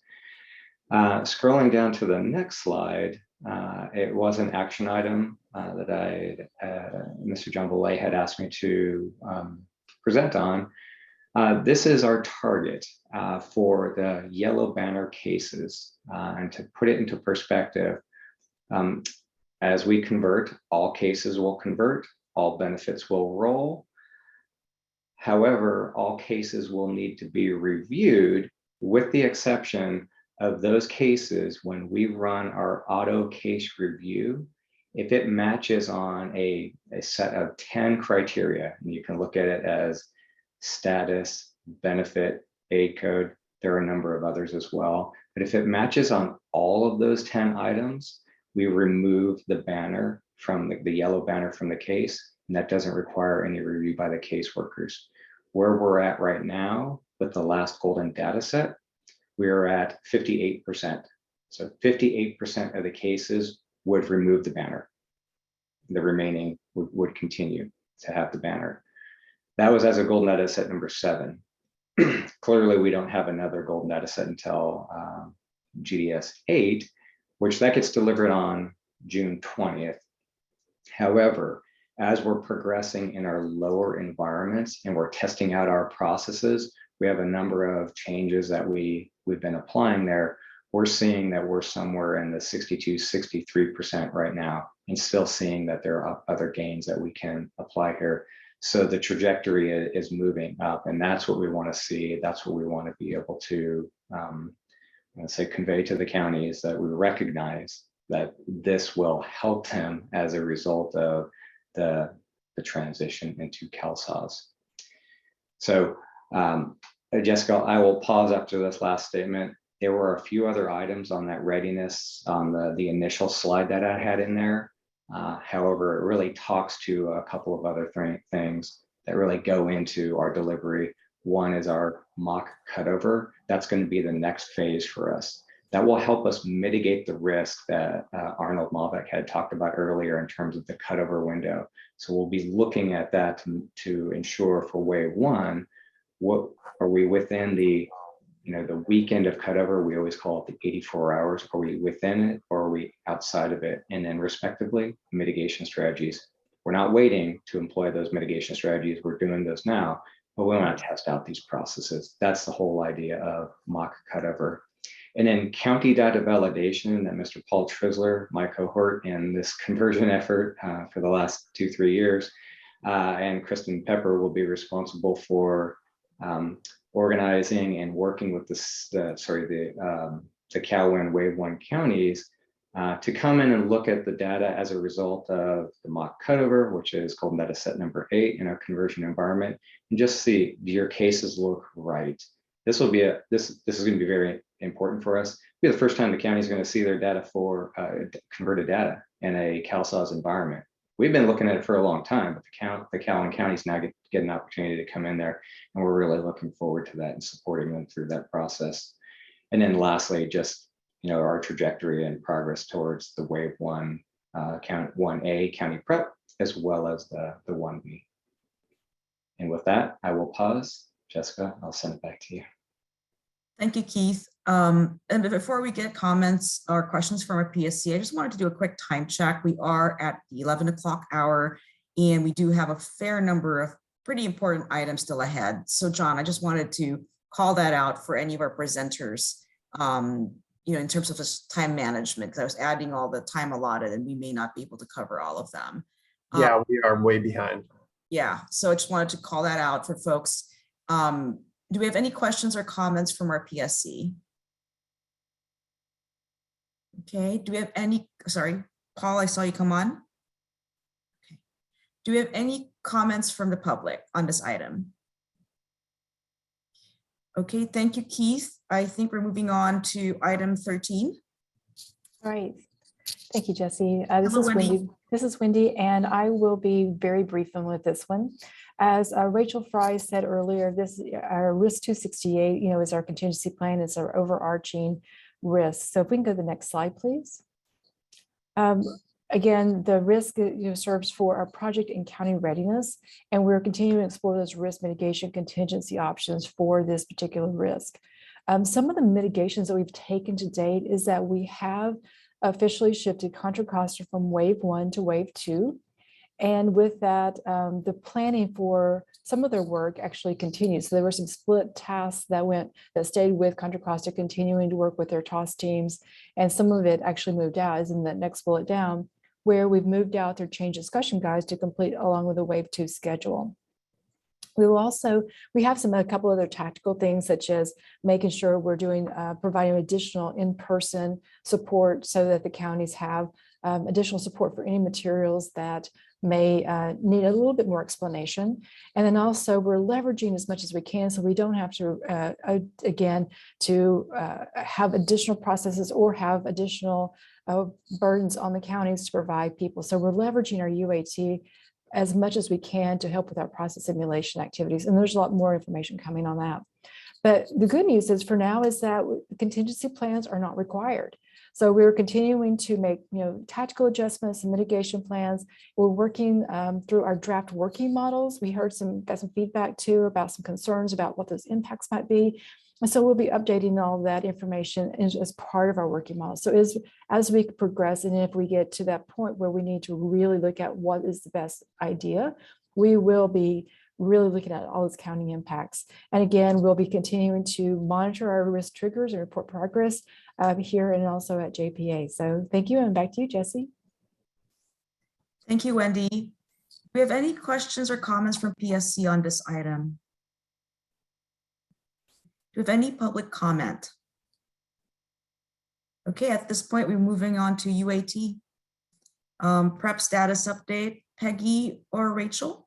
Scrolling down to the next slide, it was an action item that Mr. John Boulay had asked me to present on. This is our target for the yellow banner cases, and to put it into perspective, as we convert, all cases will convert, all benefits will roll. However, all cases will need to be reviewed, with the exception of those cases when we run our auto case review. If it matches on a set of 10 criteria, and you can look at it as status, benefit, aid code, there are a number of others as well. But if it matches on all of those 10 items, we remove the banner from the yellow banner from the case, and that doesn't require any review by the caseworkers. Where we're at right now with the last golden data set, we are at 58%. So 58% of the cases would remove the banner. The remaining would continue to have the banner. That was as a golden data set number 7. Clearly, we don't have another golden data set until GDS 8, which that gets delivered on June 20th. However, as we're progressing in our lower environments and we're testing out our processes, we have a number of changes that we've been applying there. We're seeing that we're somewhere in the 62, 63% right now, and still seeing that there are other gains that we can apply here. So the trajectory is moving up, and that's what we want to see. That's what we want to be able to convey to the counties, that we recognize that this will help them as a result of the transition into CalSAWS. So Jessica, I will pause after this last statement. There were a few other items on that readiness on the initial slide that I had in there. However, it really talks to a couple of other things that really go into our delivery. One is our mock cutover. That's going to be the next phase for us. That will help us mitigate the risk that Arnold Malbec had talked about earlier in terms of the cutover window. So we'll be looking at that to ensure for wave 1, what are we within the weekend of cutover? We always call it the 84 hours. Are we within it, or are we outside of it? And then respectively, mitigation strategies. We're not waiting to employ those mitigation strategies. We're doing those now, but we want to test out these processes. That's the whole idea of mock cutover. And then county data validation that Mr. Paul Trisler, my cohort in this conversion effort for the last 2-3 years, and Kristen Pepper will be responsible for organizing and working with the CalWIN Wave 1 counties to come in and look at the data as a result of the mock cutover, which is golden data set number 8 in our conversion environment, and just see, do your cases look right? This will be this is going to be very important for us. It'll be the first time the county is going to see their data for converted data in a CalSAWS environment. We've been looking at it for a long time, but the CalWIN counties now get an opportunity to come in there, and we're really looking forward to that and supporting them through that process. And then lastly, just our trajectory and progress towards the Wave 1 Count 1A county prep, as well as the 1B. And with that, I will pause. Jessica, I'll send it back to you. Thank you, Keith. And before we get comments or questions from our PSC, I just wanted to do a quick time check. We are at the 11 o'clock hour, and we do have a fair number of pretty important items still ahead. So John, I just wanted to call that out for any of our presenters, in terms of just time management, because I was adding all the time allotted and we may not be able to cover all of them. Yeah, we are way behind. Yeah, so I just wanted to call that out for folks. Do we have any questions or comments from our PSC? Okay, do we have any, sorry, Paul, I saw you come on. Okay. Do we have any comments from the public on this item? Okay, thank you, Keith. I think we're moving on to item 13. All right. Thank you, Jesse. This Hello, is Wendy. Wendy. This is Wendy, and I will be very brief on with this one. As Rachel Fry said earlier, this our risk 268, is our contingency plan. It's our overarching risk. So if we can go to the next slide, please. Again, the risk serves for our project and county readiness, and we're continuing to explore those risk mitigation contingency options for this particular risk. Some of the mitigations that we've taken to date is that we have officially shifted Contra Costa from wave 1 to wave 2. And with that, the planning for some of their work actually continues. So there were some split tasks that stayed with Contra Costa, continuing to work with their TOS teams. And some of it actually moved out, as in the next bullet down, where we've moved out their change discussion guides to complete along with the wave 2 schedule. We have a couple other tactical things, such as making sure we're providing additional in-person support so that the counties have additional support for any materials that may need a little bit more explanation. And then also we're leveraging as much as we can so we don't have to, have additional processes or have additional burdens on the counties to provide people. So we're leveraging our UAT as much as we can to help with our process simulation activities. And there's a lot more information coming on that. But the good news is for now is that contingency plans are not required. So we're continuing to make tactical adjustments and mitigation plans. We're working through our draft working models. We got some feedback too about some concerns about what those impacts might be. And so we'll be updating all of that information as part of our working model. So as we progress, and if we get to that point where we need to really look at what is the best idea, we will be really looking at all those county impacts. And again, we'll be continuing to monitor our risk triggers and report progress here and also at JPA. So thank you, and back to you, Jesse. Thank you, Wendy. Do we have any questions or comments from PSC on this item? Do we have any public comment? Okay, at this point, we're moving on to UAT. Prep status update, Peggy or Rachel?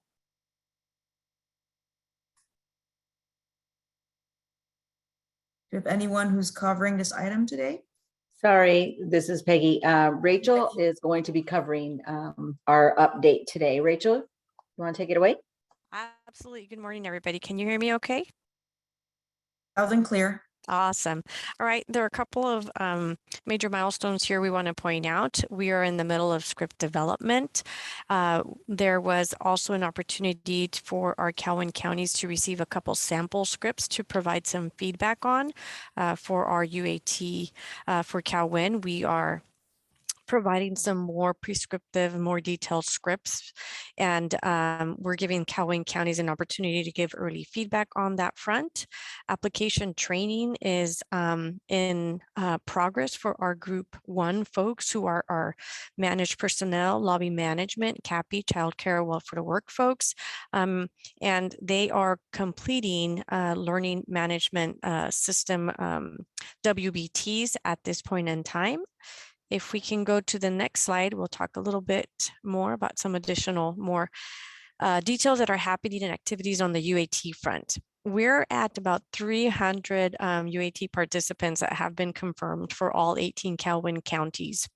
Do you have anyone who's covering this item today? Sorry, this is Peggy. Rachel is going to be covering our update today. Rachel, you want to take it away? Absolutely. Good morning, everybody. Can you hear me okay? Loud and clear. Awesome. All right. There are a couple of major milestones here we want to point out. We are in the middle of script development. There was also an opportunity for our Calhoun counties to receive a couple sample scripts to provide some feedback on for our UAT for Calhoun. We are providing some more prescriptive, more detailed scripts. And we're giving Calhoun counties an opportunity to give early feedback on that front. Application training is in progress for our group 1 folks who are our managed personnel, lobby management, CAPI, childcare, welfare to work folks. And they are completing learning management system WBTs at this point in time. If we can go to the next slide, we'll talk a little bit more about some additional more details that are happening and activities on the UAT front. We're at about 300 UAT participants that have been confirmed for all 18 Calhoun counties.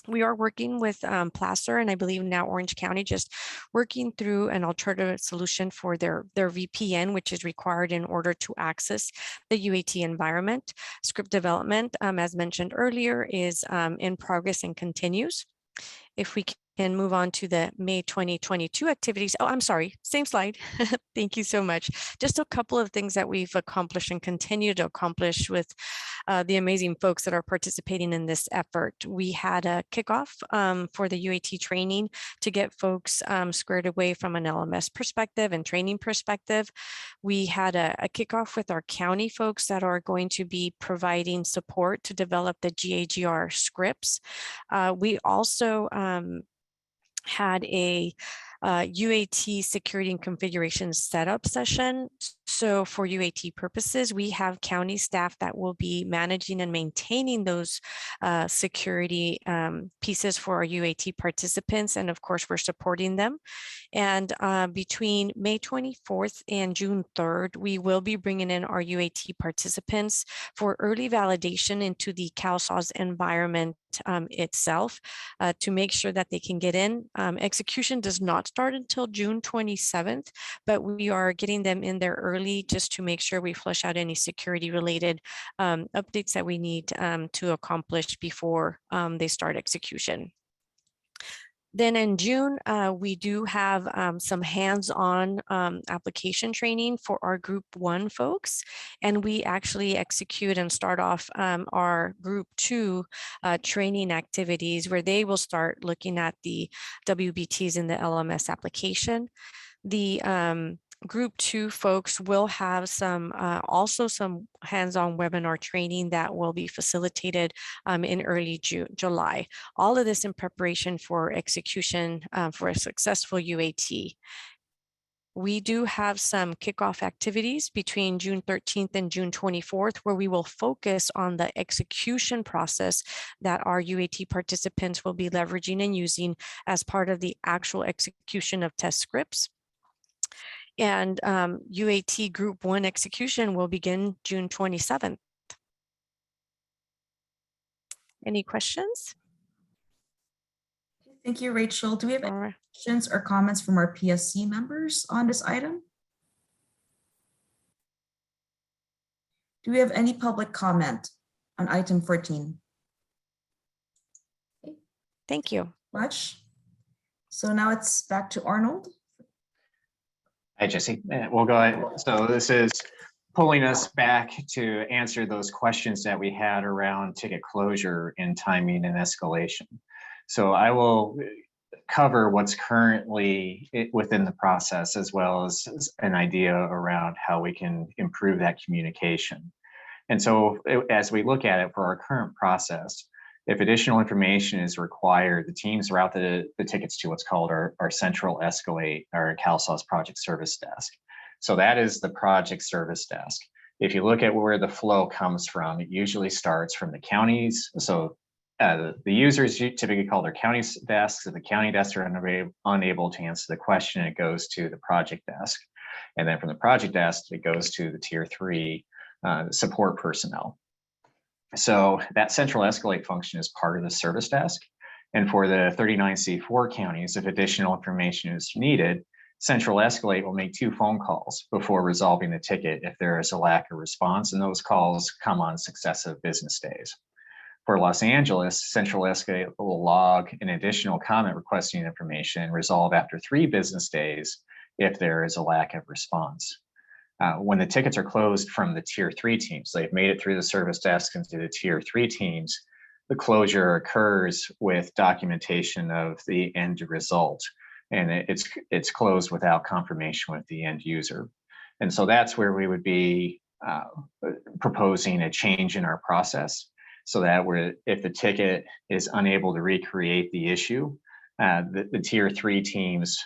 We are working with Placer and I believe now Orange County, just working through an alternative solution for their VPN, which is required in order to access the UAT environment. Script development, as mentioned earlier, is in progress and continues. If we can move on to the May 2022 activities. Oh, I'm sorry, same slide. Thank you so much. Just a couple of things that we've accomplished and continue to accomplish with the amazing folks that are participating in this effort. We had a kickoff for the UAT training to get folks squared away from an LMS perspective and training perspective. We had a kickoff with our county folks that are going to be providing support to develop the GAGR scripts. We also had a UAT security and configuration setup session. So for UAT purposes, we have county staff that will be managing and maintaining those security pieces for our UAT participants. And of course, we're supporting them. And between May 24th and June 3rd, we will be bringing in our UAT participants for early validation into the CalSAWS environment itself to make sure that they can get in. Execution does not start until June 27th, but we are getting them in there early just to make sure we flush out any security related updates that we need to accomplish before they start execution. Then in June, we do have some hands-on application training for our Group 1 folks, and we actually execute and start off our Group 2 training activities where they will start looking at the WBTs in the LMS application. The Group 2 folks will have some also some hands-on webinar training that will be facilitated in early July. All of this in preparation for execution for a successful UAT. We do have some kickoff activities between June 13th and June 24th, where we will focus on the execution process that our UAT participants will be leveraging and using as part of the actual execution of test scripts. And UAT Group 1 execution will begin June 27th. Any questions? Thank you, Rachel. Do we have any questions or comments from our PSC members on this item? Do we have any public comment on item 14? Okay. Thank you much. So now it's back to Arnold. Hi, Jesse. We'll go ahead. So this is pulling us back to answer those questions that we had around ticket closure and timing and escalation. So I will cover what's currently within the process, as well as an idea around how we can improve that communication. And so as we look at it for our current process, if additional information is required, the teams route the tickets to what's called our central escalate, our CalSAWS project service desk. So that is the project service desk. If you look at where the flow comes from, it usually starts from the counties. So the users typically call their county desks. If the county desks are unable to answer the question, it goes to the project desk. And then from the project desk, it goes to the tier 3 support personnel. So that central escalate function is part of the service desk. And for the 39C4 counties, if additional information is needed, central escalate will make 2 phone calls before resolving the ticket if there is a lack of response, and those calls come on successive business days. For Los Angeles, central escalate will log an additional comment requesting information and resolve after 3 business days if there is a lack of response. When the tickets are closed from the tier 3 teams, they've made it through the service desk into the tier 3 teams, the closure occurs with documentation of the end result, and it's closed without confirmation with the end user. And so that's where we would be proposing a change in our process, so that if the ticket is unable to recreate the issue, the tier 3 teams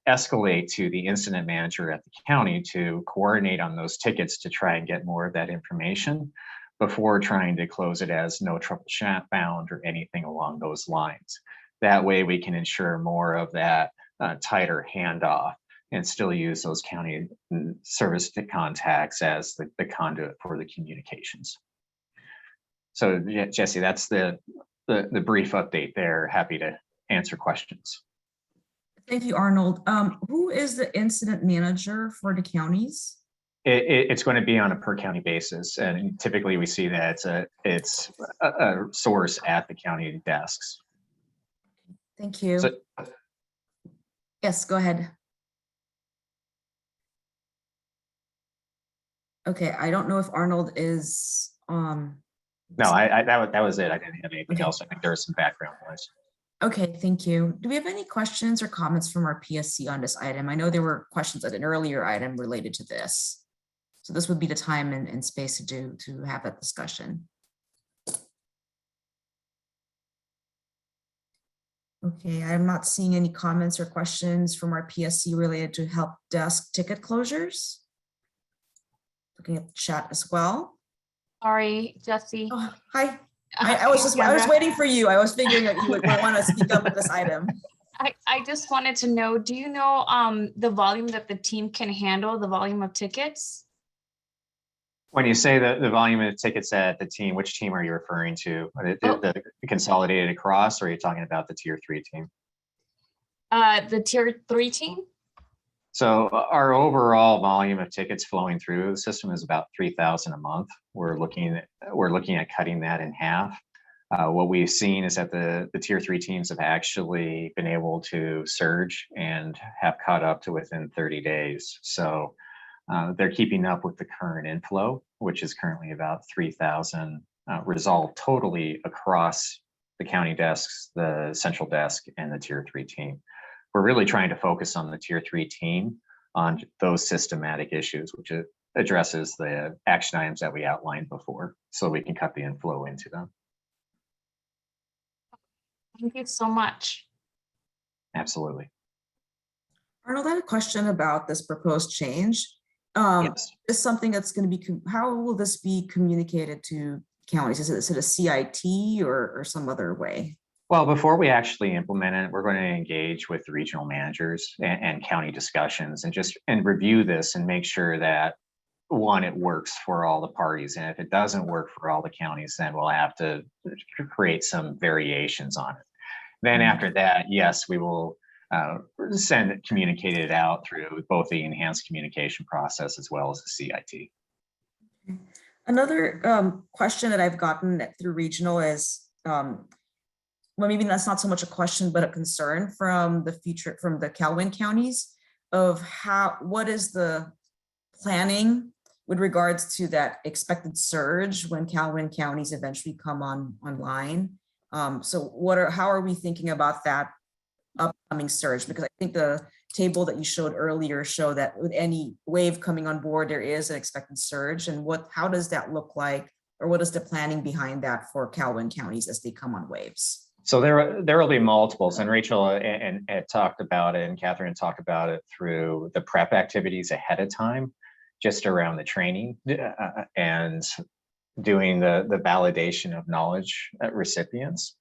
escalate to the incident manager at the county to coordinate on those tickets to try and get more of that information before trying to close it as no trouble found or anything along those lines. That way we can ensure more of that tighter handoff and still use those county service contacts as the conduit for the communications. So Jesse, that's the brief update there. Happy to answer questions. Thank you, Arnold. Who is the incident manager for the counties? It's going to be on a per county basis, and typically we see that it's a source at the county desks. Thank you. So, yes, go ahead. Okay, I don't know if Arnold is. No, that was it. I didn't have anything else. I think there was some background noise. Okay, thank you. Do we have any questions or comments from our PSC on this item? I know there were questions at an earlier item related to this. So this would be the time and space to have that discussion. Okay, I'm not seeing any comments or questions from our PSC related to help desk ticket closures. looking at the chat as well. Sorry, Jesse. Oh, hi. I was waiting for you. I was figuring that you would want to speak up with this item. I just wanted to know, do you know the volume that the team can handle, the volume of tickets? When you say the volume of tickets at the team, which team are you referring to? The consolidated across, or are you talking about the tier 3 team? The tier 3 team? So our overall volume of tickets flowing through the system is about 3,000 a month. We're looking at cutting that in half. What we've seen is that the tier 3 teams have actually been able to surge and have caught up to within 30 days. So they're keeping up with the current inflow, which is currently about 3,000 resolved totally across the county desks, the central desk, and the tier 3 team. We're really trying to focus on the tier 3 team on those systematic issues, which addresses the action items that we outlined before, so we can cut the inflow into them. Thank you so much. Absolutely. Arnold, I had a question about this proposed change. Yes. Is something that's going to be, how will this be communicated to counties? Is it a CIT or some other way? Well, before we actually implement it, we're going to engage with the regional managers and county discussions and review this and make sure that, one, it works for all the parties. And if it doesn't work for all the counties, then we'll have to create some variations on it. Then after that, yes, we will communicate it out through both the enhanced communication process as well as the CIT. Another question that I've gotten through regional is, well, maybe that's not so much a question, but a concern from the CalWIN counties of what is the planning with regards to that expected surge when CalWIN counties eventually come online. So how are we thinking about that upcoming surge? Because I think the table that you showed earlier show that with any wave coming on board, there is an expected surge. And how does that look like, or what is the planning behind that for CalWIN counties as they come on waves? So there will be multiples, and Rachel and talked about it, and Catherine talked about it through the prep activities ahead of time, just around the training and doing the validation of knowledge recipients.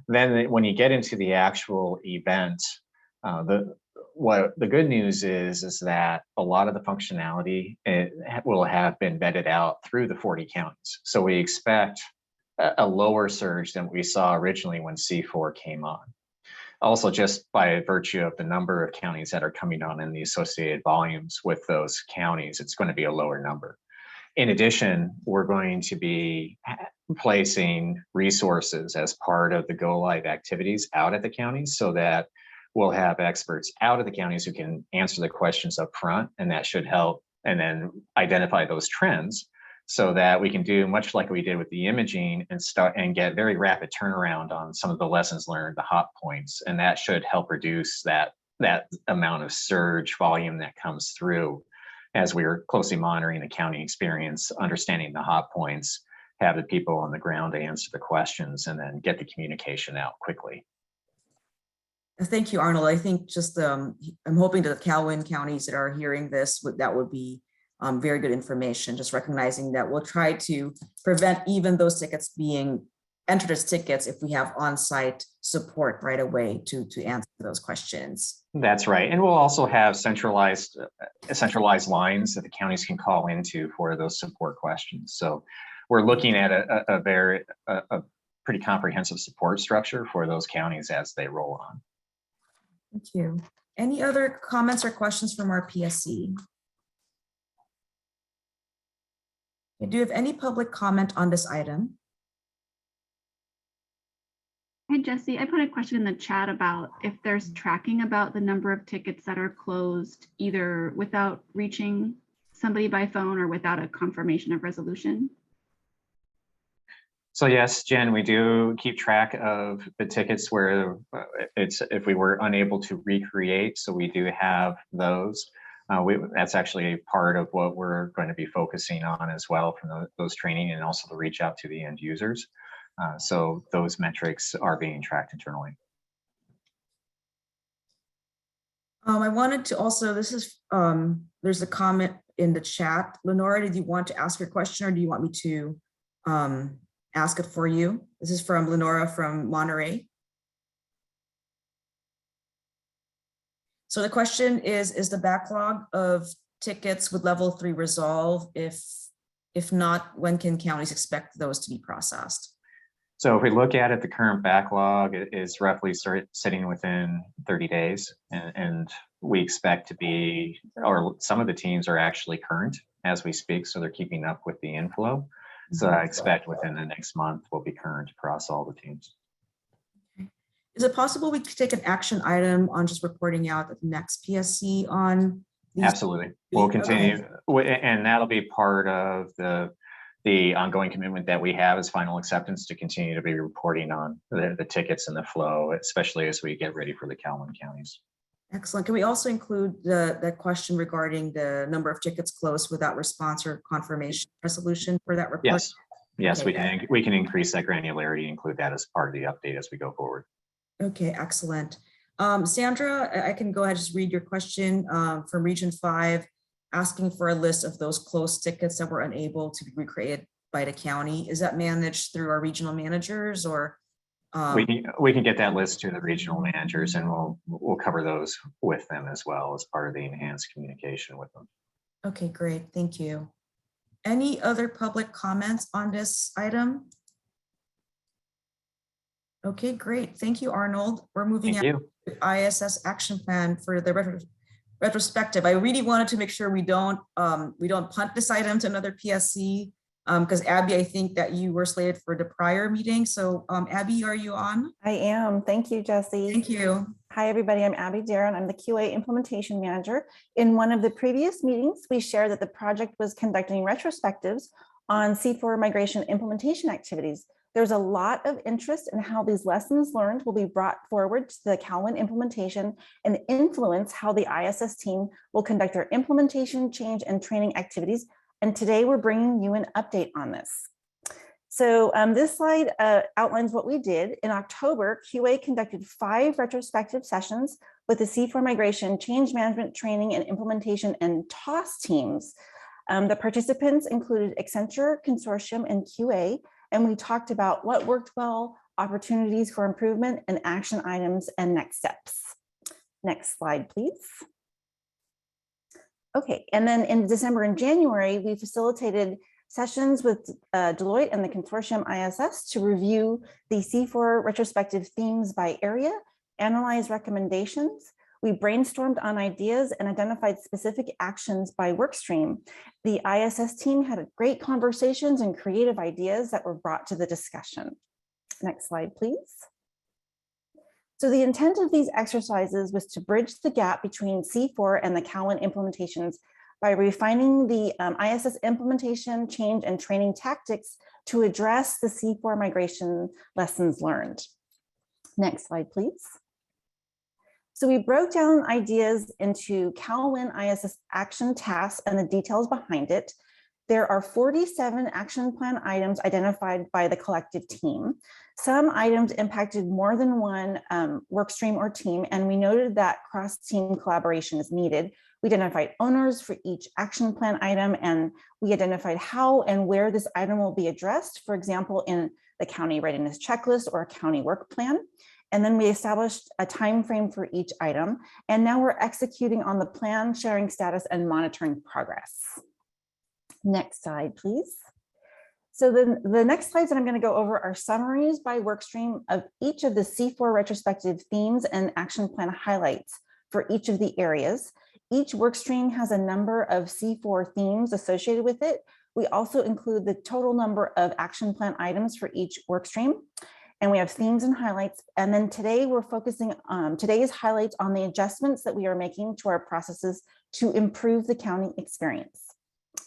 Then when you get into the actual event, the good news is that a lot of the functionality will have been vetted out through the 40 counties. So we expect a lower surge than we saw originally when C4 came on. Also, just by virtue of the number of counties that are coming on and the associated volumes with those counties, it's going to be a lower number. In addition, we're going to be placing resources as part of the go live activities out at the counties, so that we'll have experts out at the counties who can answer the questions up front, and that should help and then identify those trends, so that we can do much like we did with the imaging and get very rapid turnaround on some of the lessons learned, the hot points, and that should help reduce that amount of surge volume that comes through as we are closely monitoring the county experience, understanding the hot points, have the people on the ground to answer the questions, and then get the communication out quickly. Thank you, Arnold. I think just I'm hoping that the CalWIN counties that are hearing this, that would be very good information, just recognizing that we'll try to prevent even those tickets being entered as tickets if we have on-site support right away to answer those questions. That's right. And we'll also have centralized lines that the counties can call into for those support questions. So we're looking at a pretty comprehensive support structure for those counties as they roll on. Thank you. Any other comments or questions from our PSC? Do you have any public comment on this item? Hey, Jesse, I put a question in the chat about if there's tracking about the number of tickets that are closed, either without reaching somebody by phone or without a confirmation of resolution. So yes, Jen, we do keep track of the tickets where if we were unable to recreate, so we do have those. That's actually part of what we're going to be focusing on as well from those training, and also the reach out to the end users. So those metrics are being tracked internally. I wanted to also, this is, there's a comment in the chat. Lenora, did you want to ask your question or do you want me to ask it for you? This is from Lenora from Monterey. So the question is the backlog of tickets with level 3 resolve? If not, when can counties expect those to be processed? So if we look at it, the current backlog is roughly sitting within 30 days. And we expect to be, or some of the teams are actually current as we speak. So they're keeping up with the inflow. So I expect within the next month, we'll be current across all the teams. Is it possible we could take an action item on just reporting out at the next PSC on these? Absolutely. We'll continue, and that'll be part of the ongoing commitment that we have as final acceptance to continue to be reporting on the tickets and the flow, especially as we get ready for the Calhoun counties. Excellent. Can we also include the question regarding the number of tickets closed without response or confirmation resolution for that report? Yes. Yes, okay. we can increase that granularity, include that as part of the update as we go forward. Okay, excellent. Sandra, I can go ahead and just read your question from Region 5, asking for a list of those closed tickets that were unable to be recreated by the county. Is that managed through our regional managers or? We can get that list to the regional managers and we'll cover those with them as well as part of the enhanced communication with them. Okay, great. Thank you. Any other public comments on this item? Okay, great. Thank you, Arnold. We're moving on to ISS action plan for the retrospective. I really wanted to make sure we don't punt this item to another PSC because Abby, I think that you were slated for the prior meeting. So Abby, are you on? I am. Thank you, Jesse. Thank you. Hi, everybody. I'm Abby Darren. I'm the QA implementation manager. In one of the previous meetings, we shared that the project was conducting retrospectives on C4 migration implementation activities. There's a lot of interest in how these lessons learned will be brought forward to the Calhoun implementation and influence how the ISS team will conduct their implementation, change, and training activities. And today we're bringing you an update on this. So this slide outlines what we did. In October, QA conducted 5 retrospective sessions with the C4 migration, change management, training, and implementation and TOS teams. The participants included Accenture, Consortium, and QA. And we talked about what worked well, opportunities for improvement, and action items and next steps. Next slide, please. Okay, and then in December and January, we facilitated sessions with Deloitte and the Consortium ISS to review the C4 retrospective themes by area, analyze recommendations. We brainstormed on ideas and identified specific actions by workstream. The ISS team had great conversations and creative ideas that were brought to the discussion. Next slide, please. So the intent of these exercises was to bridge the gap between C4 and the Calhoun implementations by refining the ISS implementation, change, and training tactics to address the C4 migration lessons learned. Next slide, please. So we broke down ideas into Calhoun ISS action tasks and the details behind it. There are 47 action plan items identified by the collective team. Some items impacted more than one work stream or team, and we noted that cross-team collaboration is needed. We identified owners for each action plan item, and we identified how and where this item will be addressed, for example, in the county readiness checklist or a county work plan. And then we established a time frame for each item. And now we're executing on the plan, sharing status, and monitoring progress. Next slide, please. So the next slides that I'm going to go over are summaries by workstream of each of the C4 retrospective themes and action plan highlights for each of the areas. Each workstream has a number of C4 themes associated with it. We also include the total number of action plan items for each workstream. And we have themes and highlights. And then today we're focusing on today's highlights on the adjustments that we are making to our processes to improve the county experience.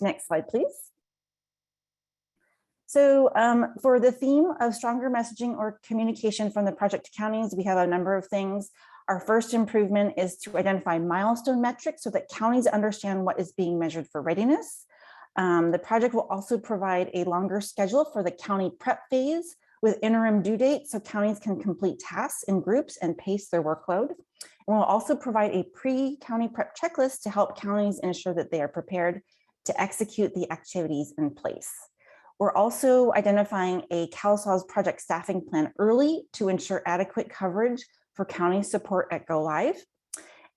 Next slide, please. So for the theme of stronger messaging or communication from the project to counties, we have a number of things. Our first improvement is to identify milestone metrics so that counties understand what is being measured for readiness. The project will also provide a longer schedule for the county prep phase with interim due dates so counties can complete tasks in groups and pace their workload. And we'll also provide a pre-county prep checklist to help counties ensure that they are prepared to execute the activities in place. We're also identifying a CalSAWS project staffing plan early to ensure adequate coverage for county support at go live.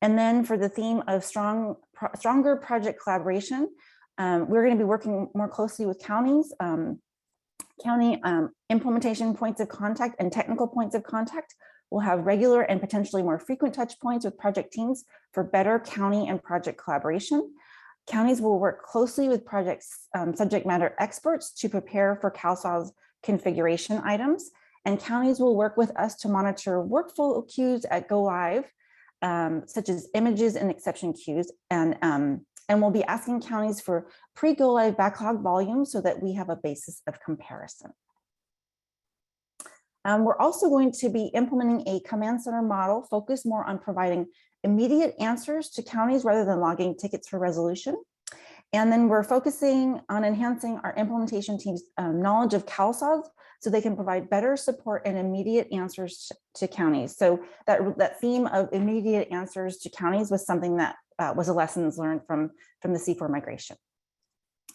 And then for the theme of stronger project collaboration, we're going to be working more closely with counties, county implementation points of contact and technical points of contact. We'll have regular and potentially more frequent touch points with project teams for better county and project collaboration. Counties will work closely with projects subject matter experts to prepare for CalSAWS configuration items, and counties will work with us to monitor workflow queues at go live, such as images and exception queues, and we'll be asking counties for pre-go live backlog volumes so that we have a basis of comparison. We're also going to be implementing a command center model focused more on providing immediate answers to counties rather than logging tickets for resolution. And then we're focusing on enhancing our implementation team's knowledge of CalSAWS so they can provide better support and immediate answers to counties. So that theme of immediate answers to counties was something that was a lessons learned from the C4 migration.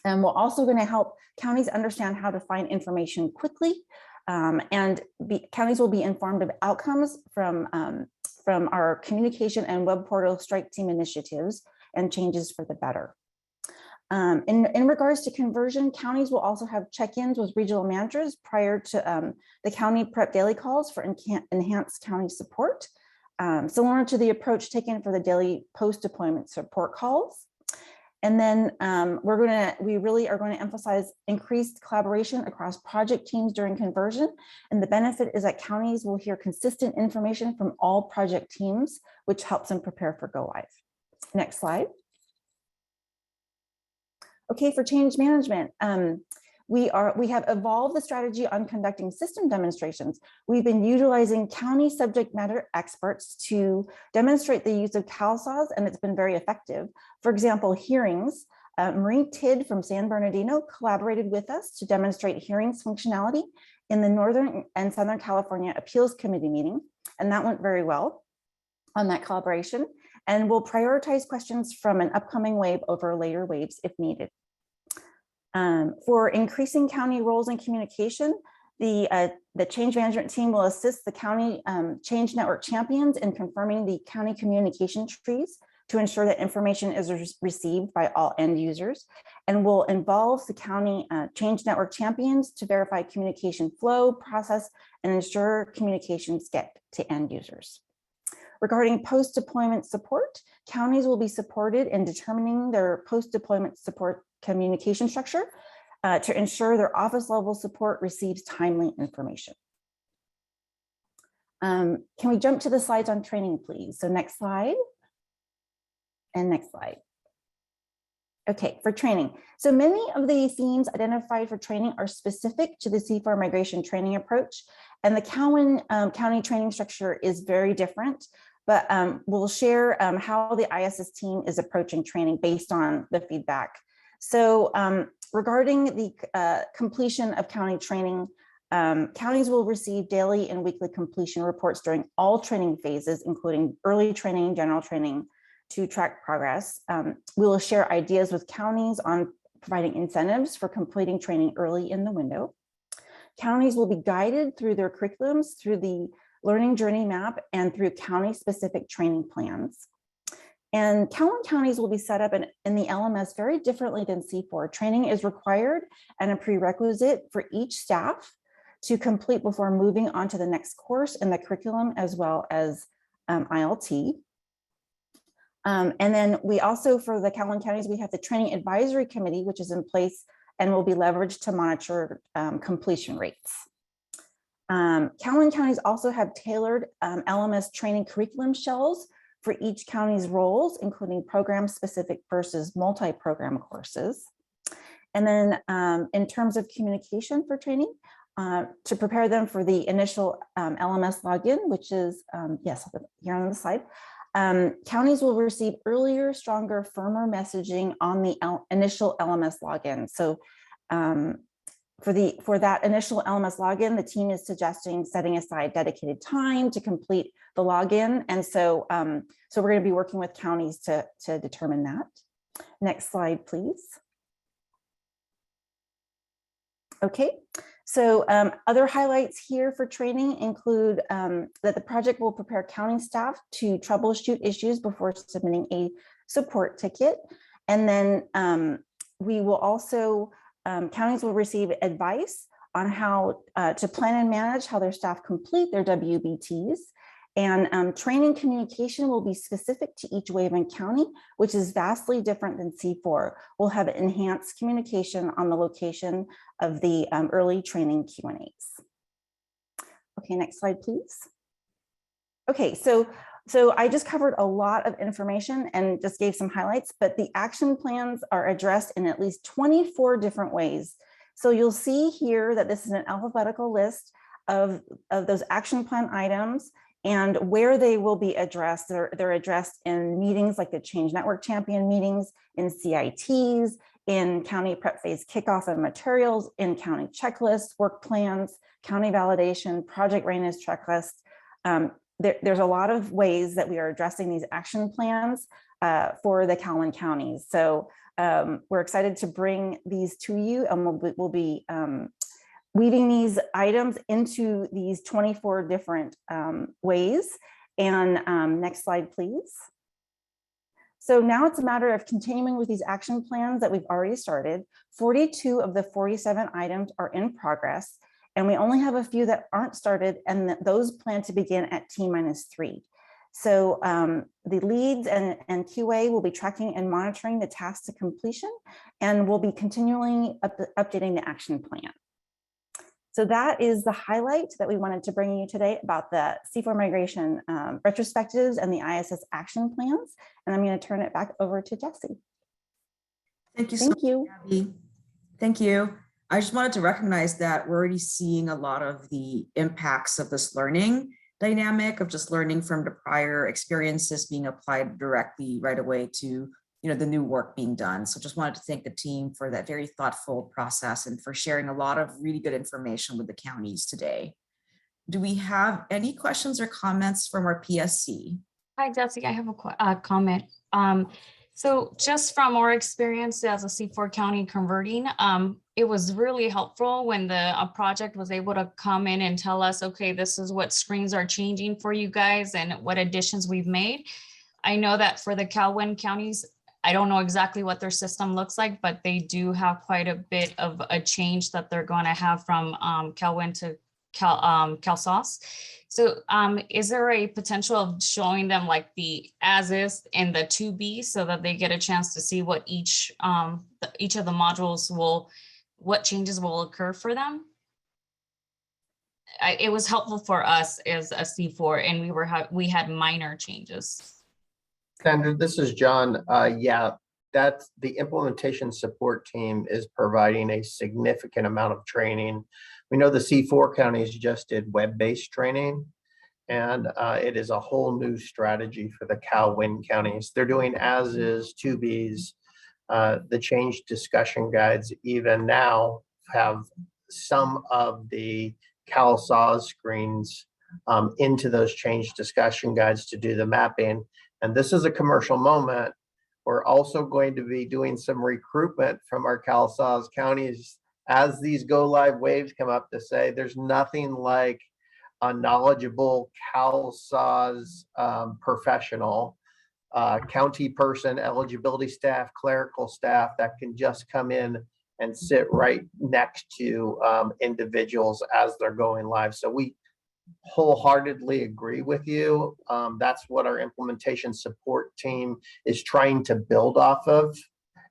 And we're also going to help counties understand how to find information quickly, and counties will be informed of outcomes from our communication and web portal strike team initiatives and changes for the better. In regards to conversion, counties will also have check-ins with regional managers prior to the county prep daily calls for enhanced county support, similar to the approach taken for the daily post-deployment support calls. And then we really are going to emphasize increased collaboration across project teams during conversion. And the benefit is that counties will hear consistent information from all project teams, which helps them prepare for go live. Next slide. Okay, for change management, we have evolved the strategy on conducting system demonstrations. We've been utilizing county subject matter experts to demonstrate the use of CalSAWS, and it's been very effective. For example, hearings. Marie Tidd from San Bernardino collaborated with us to demonstrate hearings functionality in the Northern and Southern California Appeals Committee meeting, and that went very well on that collaboration. And we'll prioritize questions from an upcoming wave over later waves if needed. For increasing county roles in communication, the change management team will assist the county change network champions in confirming the county communication trees to ensure that information is received by all end users, and will involve the county change network champions to verify communication flow, process, and ensure communications get to end users. Regarding post-deployment support, counties will be supported in determining their post-deployment support communication structure to ensure their office level support receives timely information. Can we jump to the slides on training, please? So next slide and next slide. Okay, for training. So many of the themes identified for training are specific to the C4 migration training approach, and the Cowan County training structure is very different. But we'll share how the ISS team is approaching training based on the feedback. So regarding the completion of county training, counties will receive daily and weekly completion reports during all training phases, including early training, general training, to track progress. We will share ideas with counties on providing incentives for completing training early in the window. Counties will be guided through their curriculums, through the learning journey map, and through county-specific training plans. And Calhoun counties will be set up in the LMS very differently than C4. Training is required and a prerequisite for each staff to complete before moving on to the next course in the curriculum, as well as ILT. And then we also, for the Calhoun counties, we have the Training Advisory Committee, which is in place and will be leveraged to monitor completion rates. Calhoun counties also have tailored LMS training curriculum shells for each county's roles, including program-specific versus multi-program courses. And then in terms of communication for training, to prepare them for the initial LMS login, which is, yes, here on the slide, counties will receive earlier, stronger, firmer messaging on the initial LMS login. So for that initial LMS login, the team is suggesting setting aside dedicated time to complete the login. And so, so we're going to be working with counties to determine that. Next slide, please. Okay, so other highlights here for training include that the project will prepare county staff to troubleshoot issues before submitting a support ticket. And then we will also, counties will receive advice on how to plan and manage how their staff complete their WBTs. And training communication will be specific to each wave and county, which is vastly different than C4. We'll have enhanced communication on the location of the early training Q&As. Okay, next slide, please. Okay, so I just covered a lot of information and just gave some highlights, but the action plans are addressed in at least 24 different ways. So you'll see here that this is an alphabetical list of those action plan items and where they will be addressed. They're addressed in meetings like the Change Network Champion meetings, in CITs, in county prep phase kickoff and materials, in county checklists, work plans, county validation, project readiness checklist. There's a lot of ways that we are addressing these action plans for the Calhoun counties. So we're excited to bring these to you, and we'll be weaving these items into these 24 different ways. And next slide, please. So now it's a matter of continuing with these action plans that we've already started. 42 of the 47 items are in progress, and we only have a few that aren't started, and those plan to begin at T-3. So the leads and QA will be tracking and monitoring the tasks to completion, and we'll be continually updating the action plan. So that is the highlight that we wanted to bring you today about the C4 migration retrospectives and the ISS action plans. And I'm going to turn it back over to Jessie. Thank you so much, Gabby. Thank you. I just wanted to recognize that we're already seeing a lot of the impacts of this learning dynamic of just learning from the prior experiences being applied directly right away to the new work being done. So just wanted to thank the team for that very thoughtful process and for sharing a lot of really good information with the counties today. Do we have any questions or comments from our PSC? Hi, Jessie, I have a comment. So just from our experience as a C4 county converting, it was really helpful when the project was able to come in and tell us, okay, this is what screens are changing for you guys and what additions we've made. I know that for the Calhoun counties, I don't know exactly what their system looks like, but they do have quite a bit of a change that they're going to have from Calhoun to CalSAWS. So is there a potential of showing them like the as is and the to be so that they get a chance to see what each of the modules what changes will occur for them? It was helpful for us as a C4, and we had minor changes. Sandra, this is John. Yeah, that's the implementation support team is providing a significant amount of training. We know the C4 counties just did web-based training, and it is a whole new strategy for the Calhoun counties. They're doing as is, to be's, the change discussion guides even now have some of the CalSAWS screens into those change discussion guides to do the mapping. And this is a commercial moment. We're also going to be doing some recruitment from our CalSAWS counties as these go live waves come up to say there's nothing like a knowledgeable CalSAWS professional, county person, eligibility staff, clerical staff that can just come in and sit right next to individuals as they're going live. So we wholeheartedly agree with you. That's what our implementation support team is trying to build off of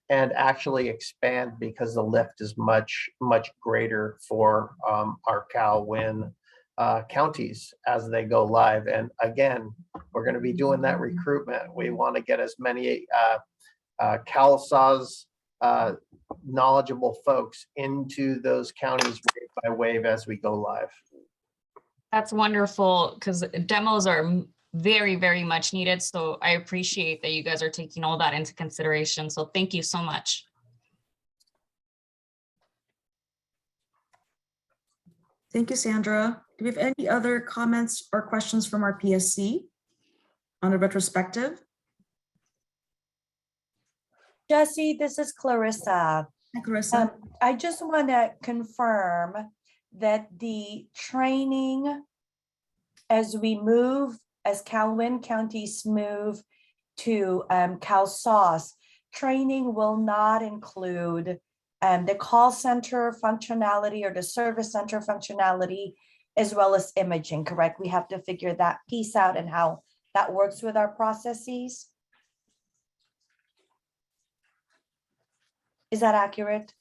and actually expand, because the lift is much greater for our Calhoun counties as they go live. And again, we're going to be doing that recruitment. We want to get as many CalSAWS knowledgeable folks into those counties wave by wave as we go live. That's wonderful, because demos are very, very much needed. So I appreciate that you guys are taking all that into consideration. So thank you so much. Thank you, Sandra. Do we have any other comments or questions from our PSC on the retrospective? Jessie, this is Clarissa. Hi, Clarissa. I just want to confirm that the training, as Calhoun counties move to CalSAWS, training will not include the call center functionality or the service center functionality, as well as imaging, correct? We have to figure that piece out and how that works with our processes. Is that accurate?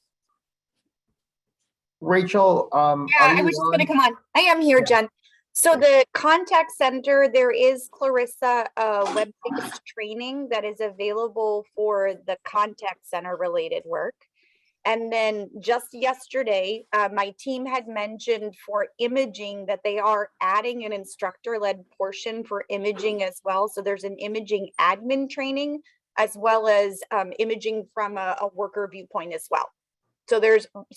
Rachel, Yeah, I was just going to come on. I am here, Jen. So the contact center, there is, Clarissa, web-based training that is available for the contact center related work. And then just yesterday, my team had mentioned for imaging that they are adding an instructor-led portion for imaging as well. So there's an imaging admin training as well as imaging from a worker viewpoint as well. So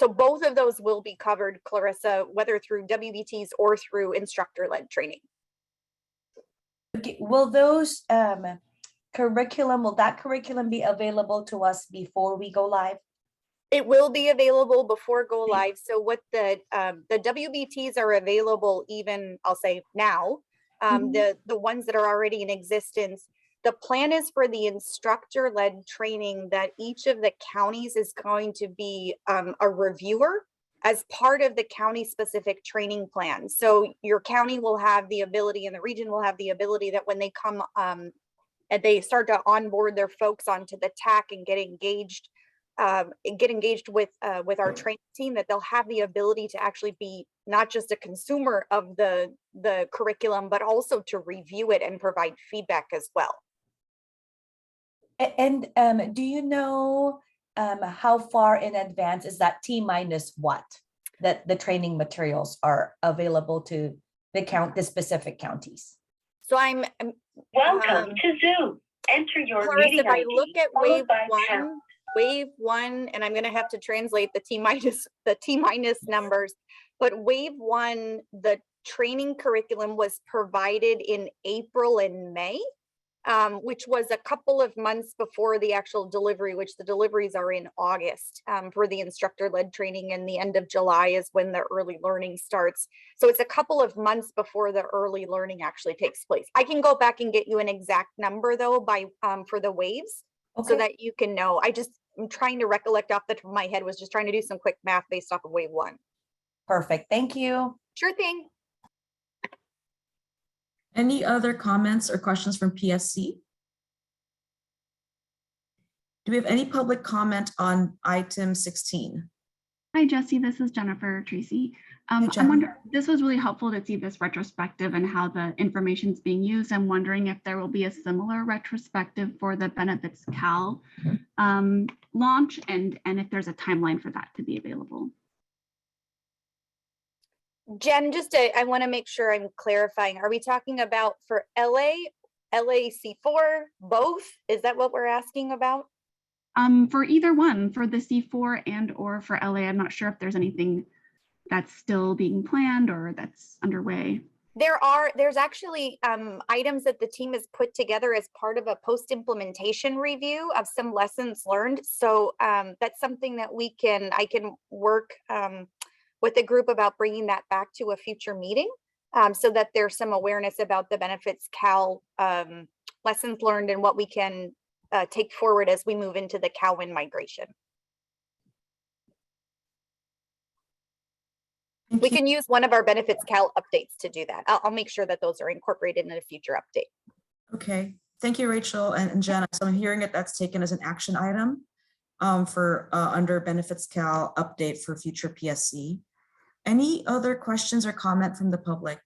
both of those will be covered, Clarissa, whether through WBTs or through instructor-led training. Okay, will those will that curriculum be available to us before we go live? It will be available before go live. So what the WBTs are available even, I'll say now, the ones that are already in existence. The plan is for the instructor-led training that each of the counties is going to be a reviewer as part of the county-specific training plan. So your county will have the ability and the region will have the ability that when they come and they start to onboard their folks onto the TAC and get engaged with our training team, that they'll have the ability to actually be not just a consumer of the curriculum, but also to review it and provide feedback as well. And do you know how far in advance is that T-minus what that the training materials are available to the specific counties? So I'm welcome to Zoom. Enter your Clarissa, meeting if I ID, look at followed wave one, and I'm going to have to translate the T-minus numbers, but wave one, the training curriculum was provided in April and May. Which was a couple of months before the actual delivery, which the deliveries are in August for the instructor-led training, and the end of July is when the early learning starts. So it's a couple of months before the early learning actually takes place. I can go back and get you an exact number though by for the waves, so that you can know. I'm trying to recollect off the top of my head, was just trying to do some quick math based off of wave one. Perfect, thank you. Sure thing. Any other comments or questions from PSC? Do we have any public comment on item 16? Hi, Jesse. This is Jennifer Tracy. I'm wondering, this was really helpful to see this retrospective and how the information is being used. I'm wondering if there will be a similar retrospective for the Benefits Cal launch, and if there's a timeline for that to be available. Jen, I want to make sure I'm clarifying. Are we talking about for LA, C4, both? Is that what we're asking about? For either one, for the C4 and or for LA, I'm not sure if there's anything that's still being planned or that's underway. There's actually items that the team has put together as part of a post-implementation review of some lessons learned. So that's something that I can work with the group about bringing that back to a future meeting, so that there's some awareness about the Benefits Cal lessons learned and what we can take forward as we move into the CalWIN migration. We can use one of our Benefits Cal updates to do that. I'll make sure that those are incorporated in a future update. Okay, thank you, Rachel and Jen. So I'm hearing it that's taken as an action item for under Benefits Cal update for future PSC. Any other questions or comment from the public?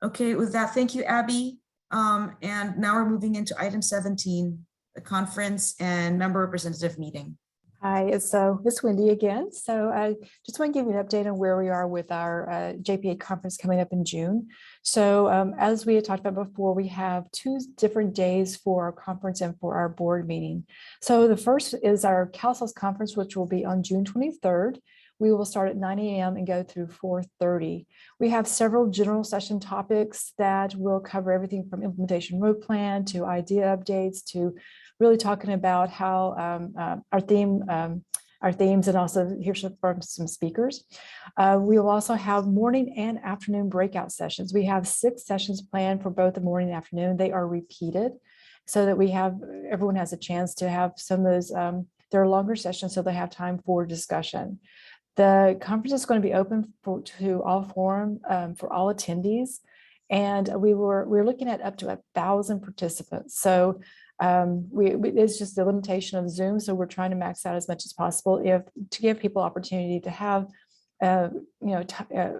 Okay, with that, thank you, Abby. And now we're moving into item 17, the conference and member representative meeting. Hi, it's Wendy again. So I just want to give you an update on where we are with our JPA conference coming up in June. So as we had talked about before, we have 2 different days for our conference and for our board meeting. So the first is our CalSAWS conference, which will be on June 23rd. We will start at 9 a.m. and go through 4:30. We have several general session topics that will cover everything from implementation road plan to idea updates to really talking about how our themes, and also hear from some speakers. We will also have morning and afternoon breakout sessions. We have 6 sessions planned for both the morning and afternoon. They are repeated so that everyone has a chance to have some of those, they're longer sessions, so they have time for discussion. The conference is going to be open to all forum for all attendees. And we're looking at up to 1,000 participants. So it's just the limitation of Zoom. So we're trying to max out as much as possible to give people opportunity to have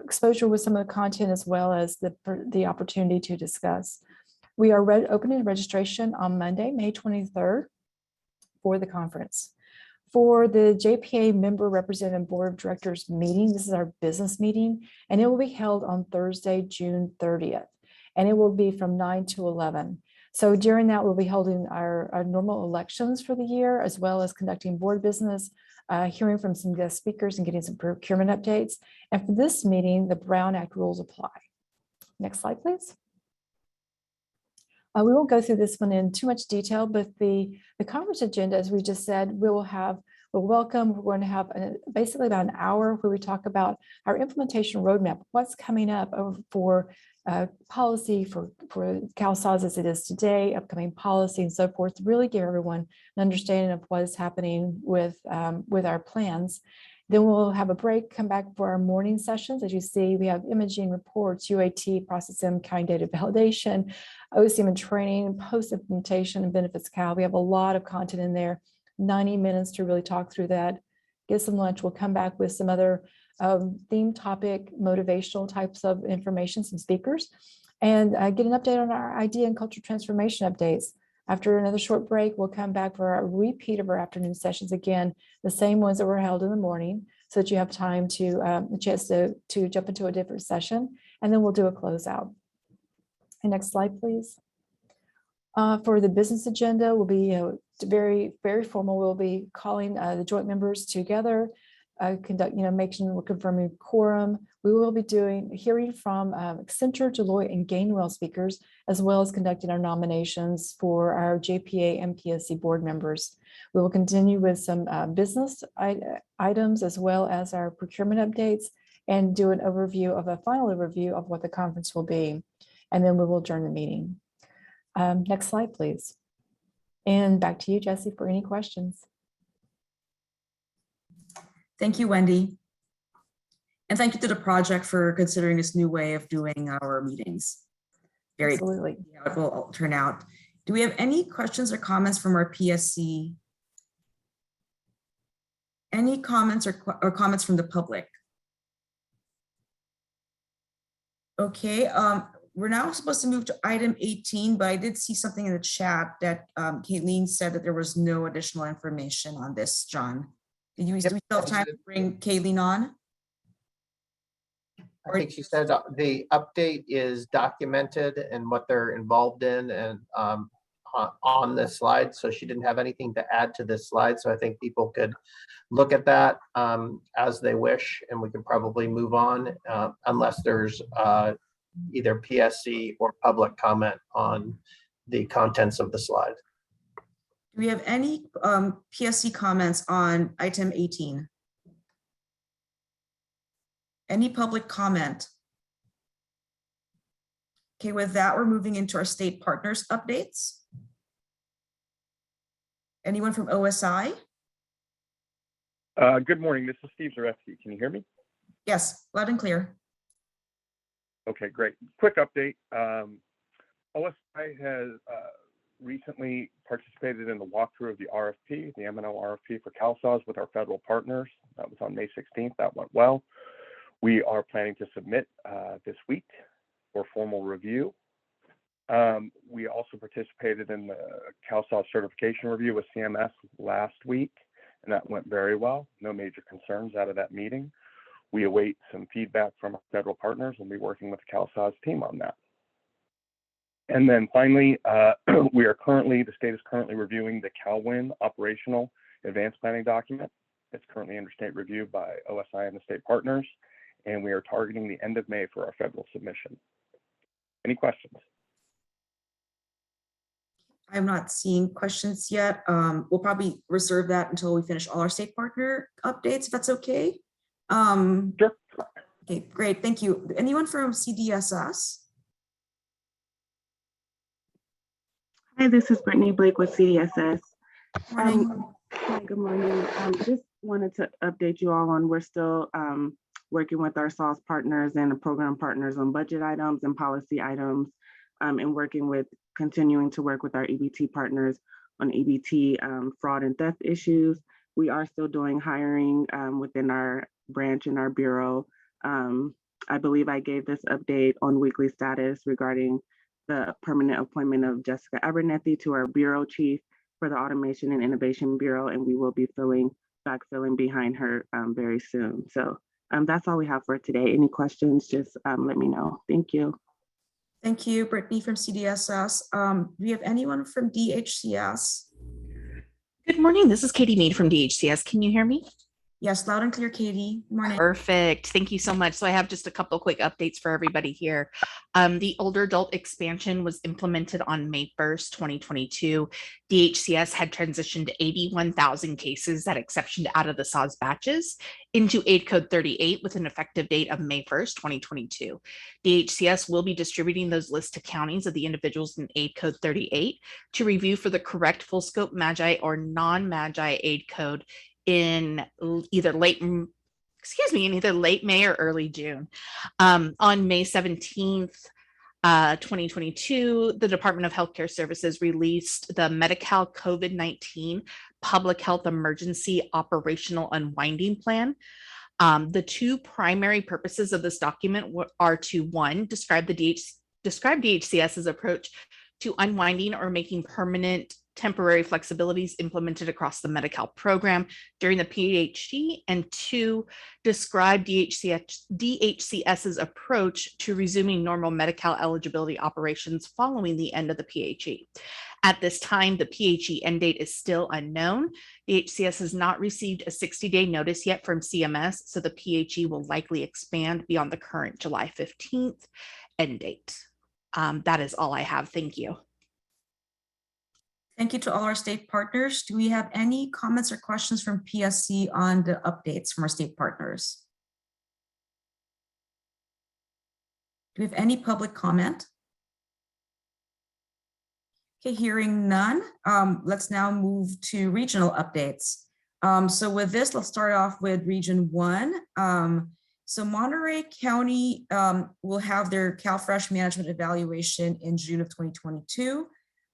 exposure with some of the content as well as the opportunity to discuss. We are opening registration on Monday, May 23rd for the conference. For the JPA Member Representative Board of Directors meeting, this is our business meeting, and it will be held on Thursday, June 30th, and it will be from 9 to 11. So during that, we'll be holding our normal elections for the year, as well as conducting board business, hearing from some guest speakers and getting some procurement updates. And for this meeting, the Brown Act rules apply. Next slide, please. We won't go through this one in too much detail, but the conference agenda, as we just said, we'll welcome. We're going to have basically about an hour where we talk about our implementation roadmap, what's coming up for policy for CalSAWS as it is today, upcoming policy and so forth, to really give everyone an understanding of what is happening with our plans. Then we'll have a break, come back for our morning sessions. As you see, we have imaging reports, UAT, process M, kind data validation, OCM and training, post-implementation and benefits Cal. We have a lot of content in there, 90 minutes to really talk through that. Get some lunch. We'll come back with some other theme topic, motivational types of information, some speakers, and get an update on our idea and culture transformation updates. After another short break, we'll come back for a repeat of our afternoon sessions again, the same ones that were held in the morning, so that you have time to a chance to jump into a different session, and then we'll do a closeout. And next slide, please. For the business agenda, we'll be very, very formal. We'll be calling the joint members together, we're confirming quorum. We will be hearing from Accenture, Deloitte, and Gainwell speakers, as well as conducting our nominations for our JPA and PSC board members. We will continue with some business items, as well as our procurement updates, and do a final overview of what the conference will be. And then we will adjourn the meeting. Next slide, please. And back to you, Jesse, for any questions. Thank you, Wendy. And thank you to the project for considering this new way of doing our meetings. Very Absolutely. How it will turn out. Do we have any questions or comments from our PSC? Any comments or comments from the public? Okay, we're now supposed to move to item 18, but I did see something in the chat that Kayleen said that there was no additional information on this, John. Do we still have time to bring Kayleen on? I think she said the update is documented and what they're involved in and on this slide. So she didn't have anything to add to this slide. So I think people could look at that as they wish, and we can probably move on unless there's either PSC or public comment on the contents of the slide. Do we have any PSC comments on item 18? Any public comment? Okay, with that, we're moving into our state partners updates. Anyone from OSI? Good morning, this is Steve Zaretsky. Can you hear me? Yes, loud and clear. Okay, great. Quick update. OSI has recently participated in the walkthrough of the RFP, the M&O RFP for CalSAWS with our federal partners. That was on May 16th. That went well. We are planning to submit this week for formal review. We also participated in the CalSAWS certification review with CMS last week, and that went very well. No major concerns out of that meeting. We await some feedback from our federal partners and we'll be working with the CalSAWS team on that. And then finally, the state is currently reviewing the CalWIN operational advanced planning document. It's currently under state review by OSI and the state partners, and we are targeting the end of May for our federal submission. Any questions? I'm not seeing questions yet. We'll probably reserve that until we finish all our state partner updates, if that's okay. Sure. Okay, great, thank you. Anyone from CDSS? Hi, this is Brittany Blake with CDSS. Morning. Hi, good morning. Just wanted to update you all on we're still working with our CalSAWS partners and the program partners on budget items and policy items, and continuing to work with our EBT partners on EBT fraud and theft issues. We are still doing hiring within our branch and our bureau. I believe I gave this update on weekly status regarding the permanent appointment of Jessica Abernethy to our bureau chief for the Automation and Innovation Bureau, and we will be backfilling behind her very soon. So that's all we have for today. Any questions, just let me know. Thank you. Thank you, Brittany from CDSS. Do we have anyone from DHCS? Good morning. This is Katie Mead from DHCS. Can you hear me? Yes, loud and clear, Katie. Good morning. Perfect. Thank you so much. So I have just a couple quick updates for everybody here. The older adult expansion was implemented on May 1st, 2022. DHCS had transitioned 81,000 cases, that exception out of the CSAWS batches, into aid code 38 with an effective date of May 1st, 2022. DHCS will be distributing those lists to counties of the individuals in aid code 38 to review for the correct full scope MAGI or non-MAGI aid code in either late May or early June. On May 17th, 2022, the Department of Healthcare Services released the Medi-Cal COVID-19 Public Health Emergency Operational Unwinding Plan. The two primary purposes of this document are to, one, describe DHCS's approach to unwinding or making permanent temporary flexibilities implemented across the Medi-Cal program during the PHE, and two, describe DHCS's approach to resuming normal Medi-Cal eligibility operations following the end of the PHE. At this time, the PHE end date is still unknown. DHCS has not received a 60-day notice yet from CMS, so the PHE will likely expand beyond the current July 15th end date. That is all I have. Thank you. Thank you to all our state partners. Do we have any comments or questions from PSC on the updates from our state partners? Do we have any public comment? Okay, hearing none, let's now move to regional updates. So with this, let's start off with Region 1. So Monterey County will have their CalFresh management evaluation in June of 2022.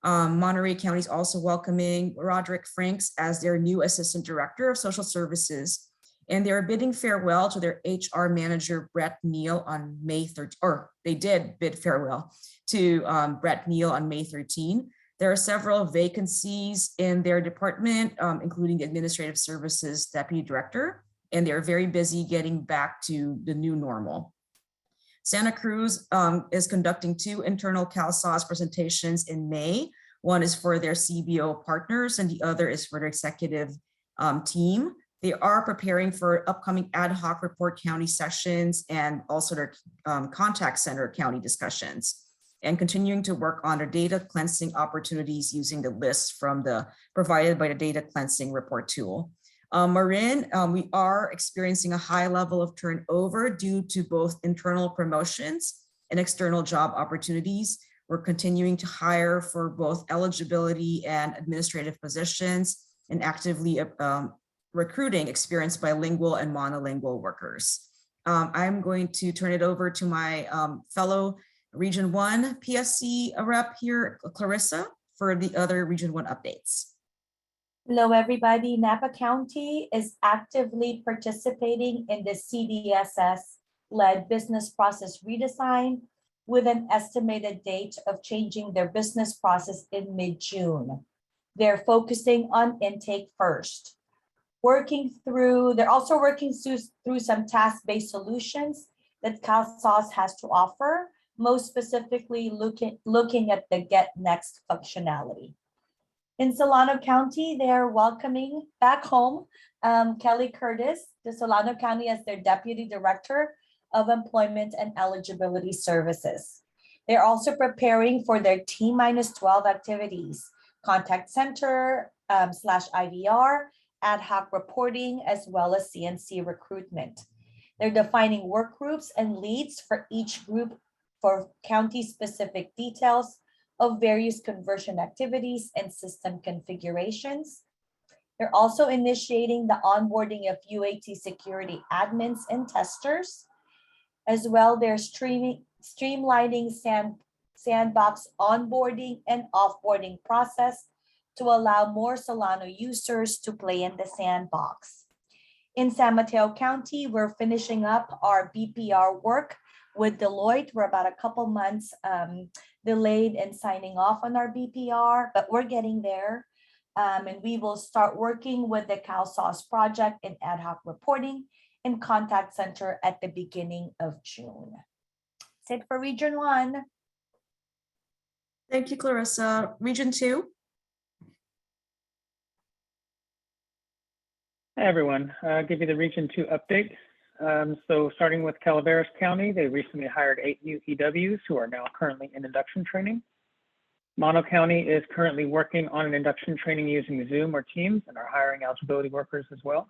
Monterey County is also welcoming Roderick Franks as their new Assistant Director of Social Services, and they're bidding farewell to their HR manager, Brett Neal, on May 13, or they did bid farewell to Brett Neal on May 13. There are several vacancies in their department, including the Administrative Services Deputy Director, and they're very busy getting back to the new normal. Santa Cruz is conducting 2 internal CalSAWS presentations in May. One is for their CBO partners and the other is for their executive team. They are preparing for upcoming ad hoc report county sessions and also their contact center county discussions, and continuing to work on their data cleansing opportunities using the lists provided by the data cleansing report tool. Marin, we are experiencing a high level of turnover due to both internal promotions and external job opportunities. We're continuing to hire for both eligibility and administrative positions and actively recruiting experienced bilingual and monolingual workers. I'm going to turn it over to my fellow Region 1 PSC rep here, Clarissa, for the other Region 1 updates. Hello, everybody. Napa County is actively participating in the CDSS-led business process redesign with an estimated date of changing their business process in mid-June. They're focusing on intake first. They're also working through some task-based solutions that CalSAWS has to offer, most specifically looking at the Get Next functionality. In Solano County, they're welcoming back home Kelly Curtis to Solano County as their Deputy Director of Employment and Eligibility Services. They're also preparing for their T-12 activities, contact center /IVR, ad hoc reporting, as well as CNC recruitment. They're defining work groups and leads for each group for county-specific details of various conversion activities and system configurations. They're also initiating the onboarding of UAT security admins and testers. As well, they're streamlining sandbox onboarding and offboarding process to allow more Solano users to play in the sandbox. In San Mateo County, we're finishing up our BPR work with Deloitte. We're about a couple months delayed in signing off on our BPR, but we're getting there. And we will start working with the CalSAWS project in ad hoc reporting and contact center at the beginning of June. That's it for Region 1. Thank you, Clarissa. Region 2. Hi, everyone. I'll give you the Region 2 update. So starting with Calaveras County, they recently hired 8 new EWs who are now currently in induction training. Mono County is currently working on an induction training using Zoom or Teams and are hiring eligibility workers as well.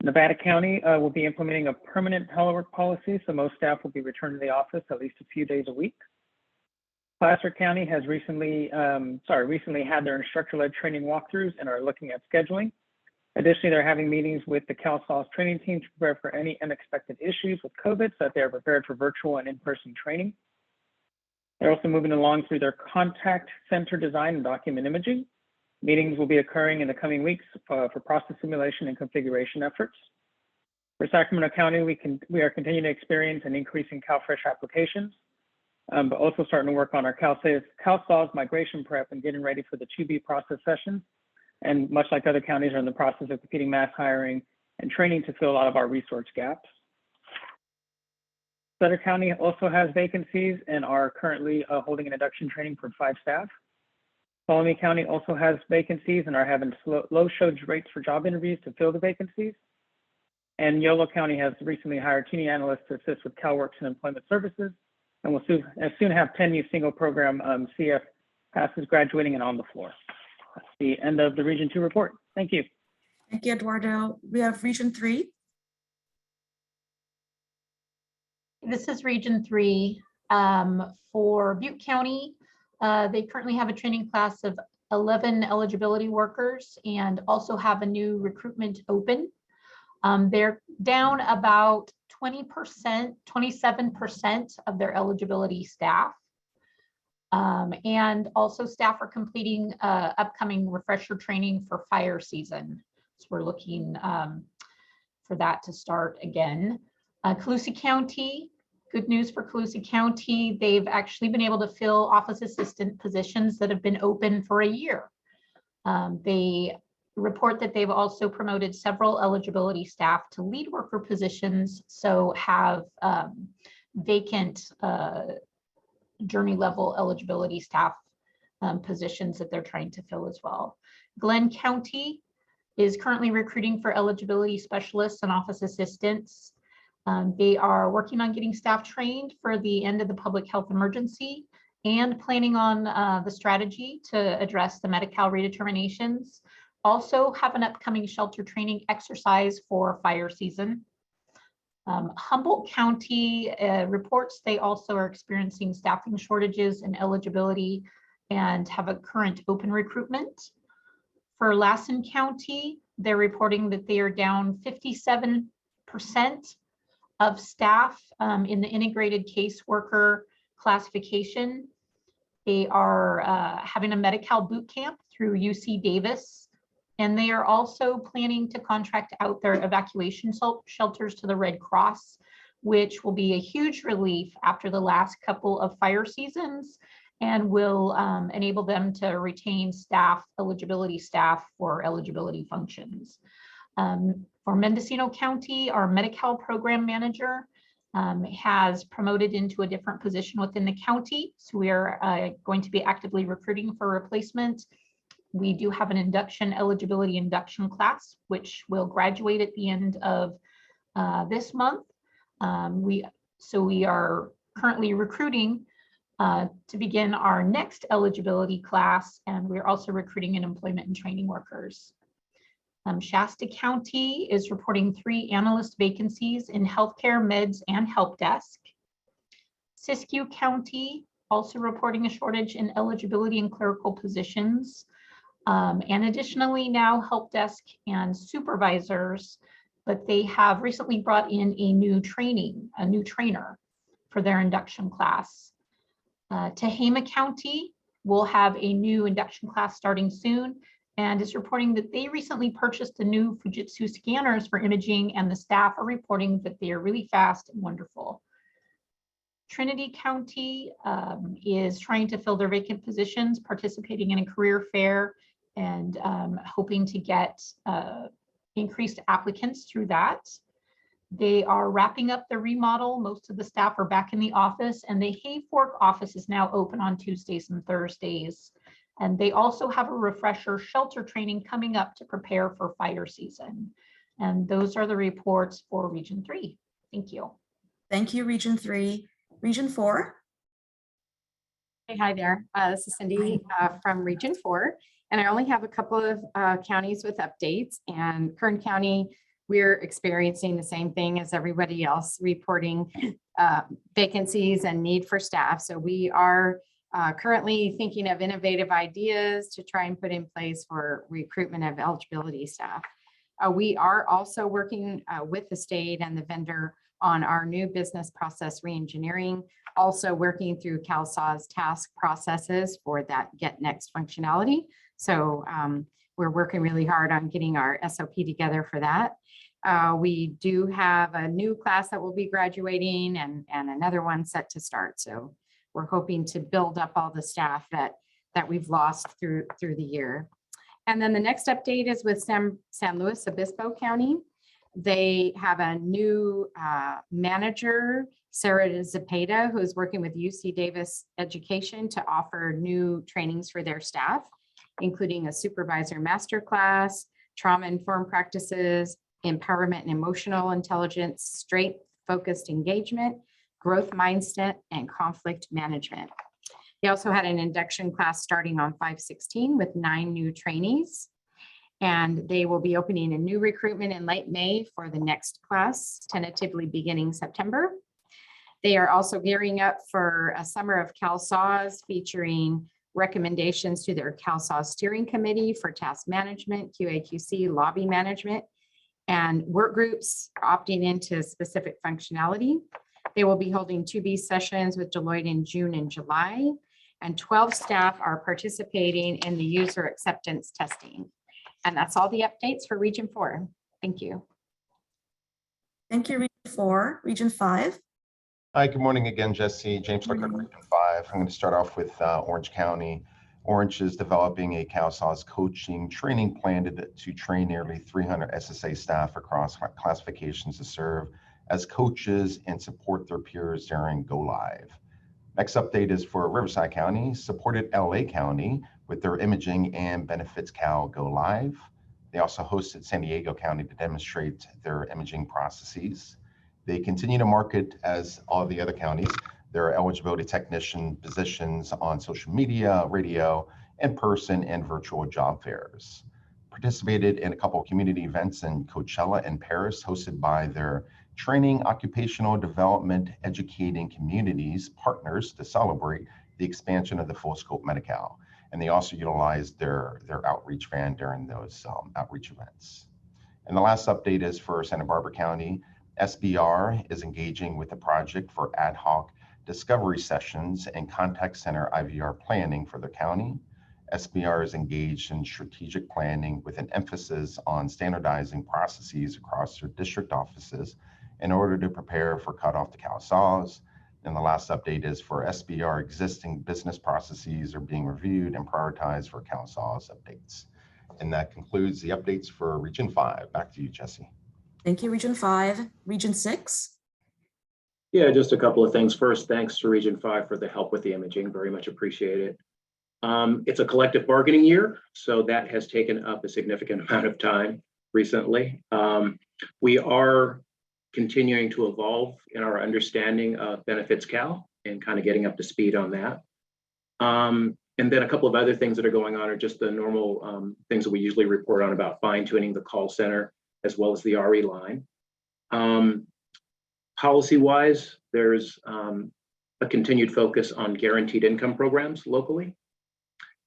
Nevada County will be implementing a permanent telework policy, so most staff will be returned to the office at least a few days a week. Placer County has recently had their instructor-led training walkthroughs and are looking at scheduling. Additionally, they're having meetings with the CalSAWS training team to prepare for any unexpected issues with COVID so that they're prepared for virtual and in-person training. They're also moving along through their contact center design and document imaging. Meetings will be occurring in the coming weeks for process simulation and configuration efforts. For Sacramento County, we are continuing to experience an increase in CalFresh applications, but also starting to work on our CalSAWS migration prep and getting ready for the 2B process sessions. And much like other counties are in the process of completing mass hiring and training to fill a lot of our resource gaps. Sutter County also has vacancies and are currently holding an induction training for 5 staff. Ptolemy County also has vacancies and are having low showage rates for job interviews to fill the vacancies. And Yolo County has recently hired senior analysts to assist with CalWorks and employment services, and will soon have 10 new single program CF passes graduating and on the floor. That's the end of the Region 2 report. Thank you. Thank you, Eduardo. We have Region 3. This is Region 3 for Butte County. They currently have a training class of 11 eligibility workers and also have a new recruitment open. They're down about 20%, 27% of their eligibility staff. And also staff are completing upcoming refresher training for fire season. So we're looking for that to start again. Colusa County, good news for Colusa County. They've actually been able to fill office assistant positions that have been open for a year. They report that they've also promoted several eligibility staff to lead worker positions, so have vacant journey level eligibility staff positions that they're trying to fill as well. Glenn County is currently recruiting for eligibility specialists and office assistants. They are working on getting staff trained for the end of the public health emergency and planning on the strategy to address the Medi-Cal redeterminations. Also have an upcoming shelter training exercise for fire season. Humboldt County reports they also are experiencing staffing shortages and eligibility and have a current open recruitment. For Lassen County, they're reporting that they are down 57% of staff in the integrated caseworker classification. They are having a Medi-Cal boot camp through UC Davis, and they are also planning to contract out their evacuation shelters to the Red Cross, which will be a huge relief after the last couple of fire seasons and will enable them to retain staff, eligibility staff for eligibility functions. For Mendocino County, our Medi-Cal program manager has promoted into a different position within the county. So we are going to be actively recruiting for replacement. We do have an eligibility induction class, which will graduate at the end of this month. We are currently recruiting to begin our next eligibility class, and we're also recruiting in employment and training workers. Shasta County is reporting 3 analyst vacancies in healthcare, meds, and help desk. Siskiyou County also reporting a shortage in eligibility and clerical positions. And additionally now help desk and supervisors, but they have recently brought in a new trainer for their induction class. Tehama County will have a new induction class starting soon, and is reporting that they recently purchased the new Fujitsu scanners for imaging, and the staff are reporting that they are really fast and wonderful. Trinity County is trying to fill their vacant positions, participating in a career fair, and hoping to get increased applicants through that. They are wrapping up the remodel. Most of the staff are back in the office, and the Hayfork office is now open on Tuesdays and Thursdays. And they also have a refresher shelter training coming up to prepare for fire season. And those are the reports for Region 3. Thank you. Thank you, Region 3. Region 4. Hey, hi there. This is Cindy from Region 4. And I only have a couple of counties with updates. And Kern County, we're experiencing the same thing as everybody else, reporting vacancies and need for staff. So we are currently thinking of innovative ideas to try and put in place for recruitment of eligibility staff. We are also working with the state and the vendor on our new business process reengineering, also working through CalSAWS task processes for that Get Next functionality. So we're working really hard on getting our SOP together for that. We do have a new class that will be graduating and another one set to start. So we're hoping to build up all the staff that we've lost through the year. And then the next update is with San Luis Obispo County. They have a new manager, Sarah Zepeda, who is working with UC Davis Education to offer new trainings for their staff, including a supervisor masterclass, trauma-informed practices, empowerment and emotional intelligence, straight-focused engagement, growth mindset, and conflict management. They also had an induction class starting on 5/16 with 9 new trainees. And they will be opening a new recruitment in late May for the next class, tentatively beginning September. They are also gearing up for a summer of CalSAWS featuring recommendations to their CalSAWS steering committee for task management, QA/QC, lobby management, and work groups opting into specific functionality. They will be holding 2B sessions with Deloitte in June and July, and 12 staff are participating in the user acceptance testing. And that's all the updates for Region 4. Thank you. Thank you, Region 4. Region 5. Hi, good morning again, Jesse. James Lickard, Region 5. I'm going to start off with Orange County. Orange is developing a CalSAWS coaching training plan to train nearly 300 SSA staff across classifications to serve as coaches and support their peers during go live. Next update is for Riverside County, supported LA County with their imaging and benefits Cal go live. They also hosted San Diego County to demonstrate their imaging processes. They continue to market, as all the other counties, their eligibility technician positions on social media, radio, in-person and virtual job fairs. Participated in a couple of community events in Coachella and Paris, hosted by their training, occupational development, educating communities, partners to celebrate the expansion of the full scope Medi-Cal. And they also utilized their outreach van during those outreach events. And the last update is for Santa Barbara County. SBR is engaging with the project for ad hoc discovery sessions and contact center IVR planning for the county. SBR is engaged in strategic planning with an emphasis on standardizing processes across their district offices in order to prepare for cutoff to CalSAWS. And the last update is for SBR, existing business processes are being reviewed and prioritized for CalSAWS updates. And that concludes the updates for Region 5. Back to you, Jesse. Thank you, Region 5. Region 6. Yeah, just a couple of things. First, thanks to Region 5 for the help with the imaging. Very much appreciated. It's a collective bargaining year, so that has taken up a significant amount of time recently. We are continuing to evolve in our understanding of Benefits Cal and kind of getting up to speed on that. And then a couple of other things that are going on are just the normal things that we usually report on about fine tuning the call center as well as the RE line. Policy wise, there's a continued focus on guaranteed income programs locally.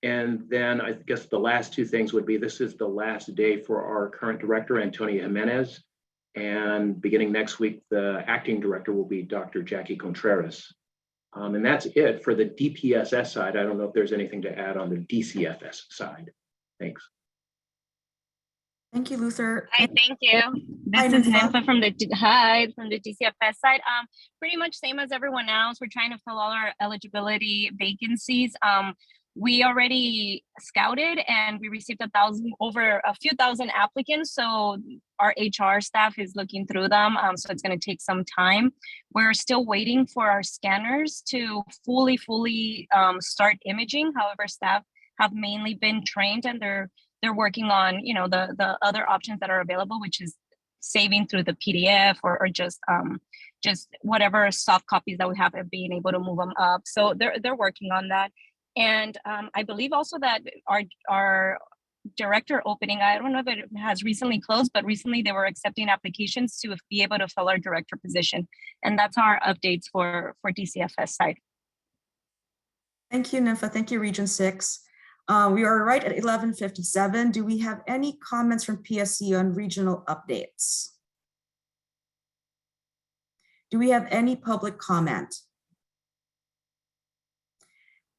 And then I guess the last two things would be, this is the last day for our current director, Antonia Jimenez. And beginning next week, the acting director will be Dr. Jackie Contreras. And that's it for the DPSS side. I don't know if there's anything to add on the DCFS side. Thanks. Thank you, Luther. Hi, thank you. Hi, This is Nympha. Nympha from the DCFS side. Pretty much same as everyone else. We're trying to fill all our eligibility vacancies. We already scouted and we received over a few thousand applicants. So our HR staff is looking through them. So it's going to take some time. We're still waiting for our scanners to fully start imaging. However, staff have mainly been trained and they're working on, you know, the other options that are available, which is saving through the PDF or just whatever soft copies that we have and being able to move them up. So they're working on that. And I believe also that our director opening, I don't know if it has recently closed, but recently they were accepting applications to be able to fill our director position. And that's our updates for DCFS side. Thank you, Nympha. Thank you, Region 6. We are right at 11:57. Do we have any comments from PSC on regional updates? Do we have any public comment?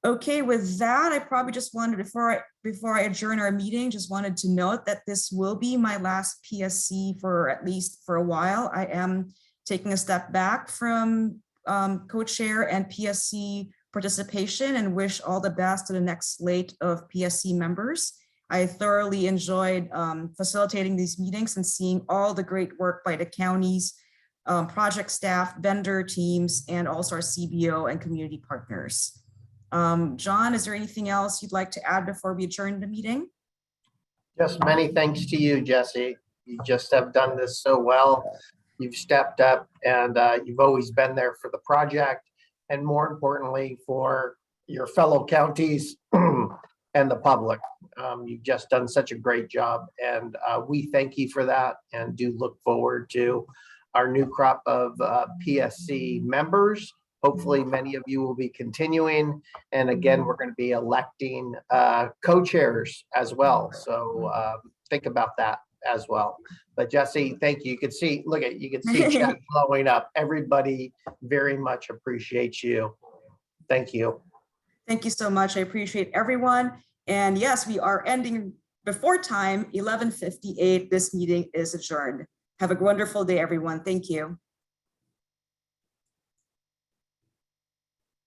Okay, with that, I probably just wanted, before I adjourn our meeting, just wanted to note that this will be my last PSC for at least for a while. I am taking a step back from co-chair and PSC participation and wish all the best to the next slate of PSC members. I thoroughly enjoyed facilitating these meetings and seeing all the great work by the county's project staff, vendor teams, and also our CBO and community partners. John, is there anything else you'd like to add before we adjourn the meeting? Just many thanks to you, Jesse. You just have done this so well. You've stepped up and you've always been there for the project. And more importantly, for your fellow counties and the public. You've just done such a great job. And we thank you for that and do look forward to our new crop of PSC members. Hopefully many of you will be continuing. And again, we're going to be electing co-chairs as well. So think about that as well. But Jesse, thank you. You can see, look at, you can see chat blowing up. Everybody very much appreciates you. Thank you. Thank you so much. I appreciate everyone. And yes, we are ending before time, 11:58. This meeting is adjourned. Have a wonderful day, everyone. Thank you.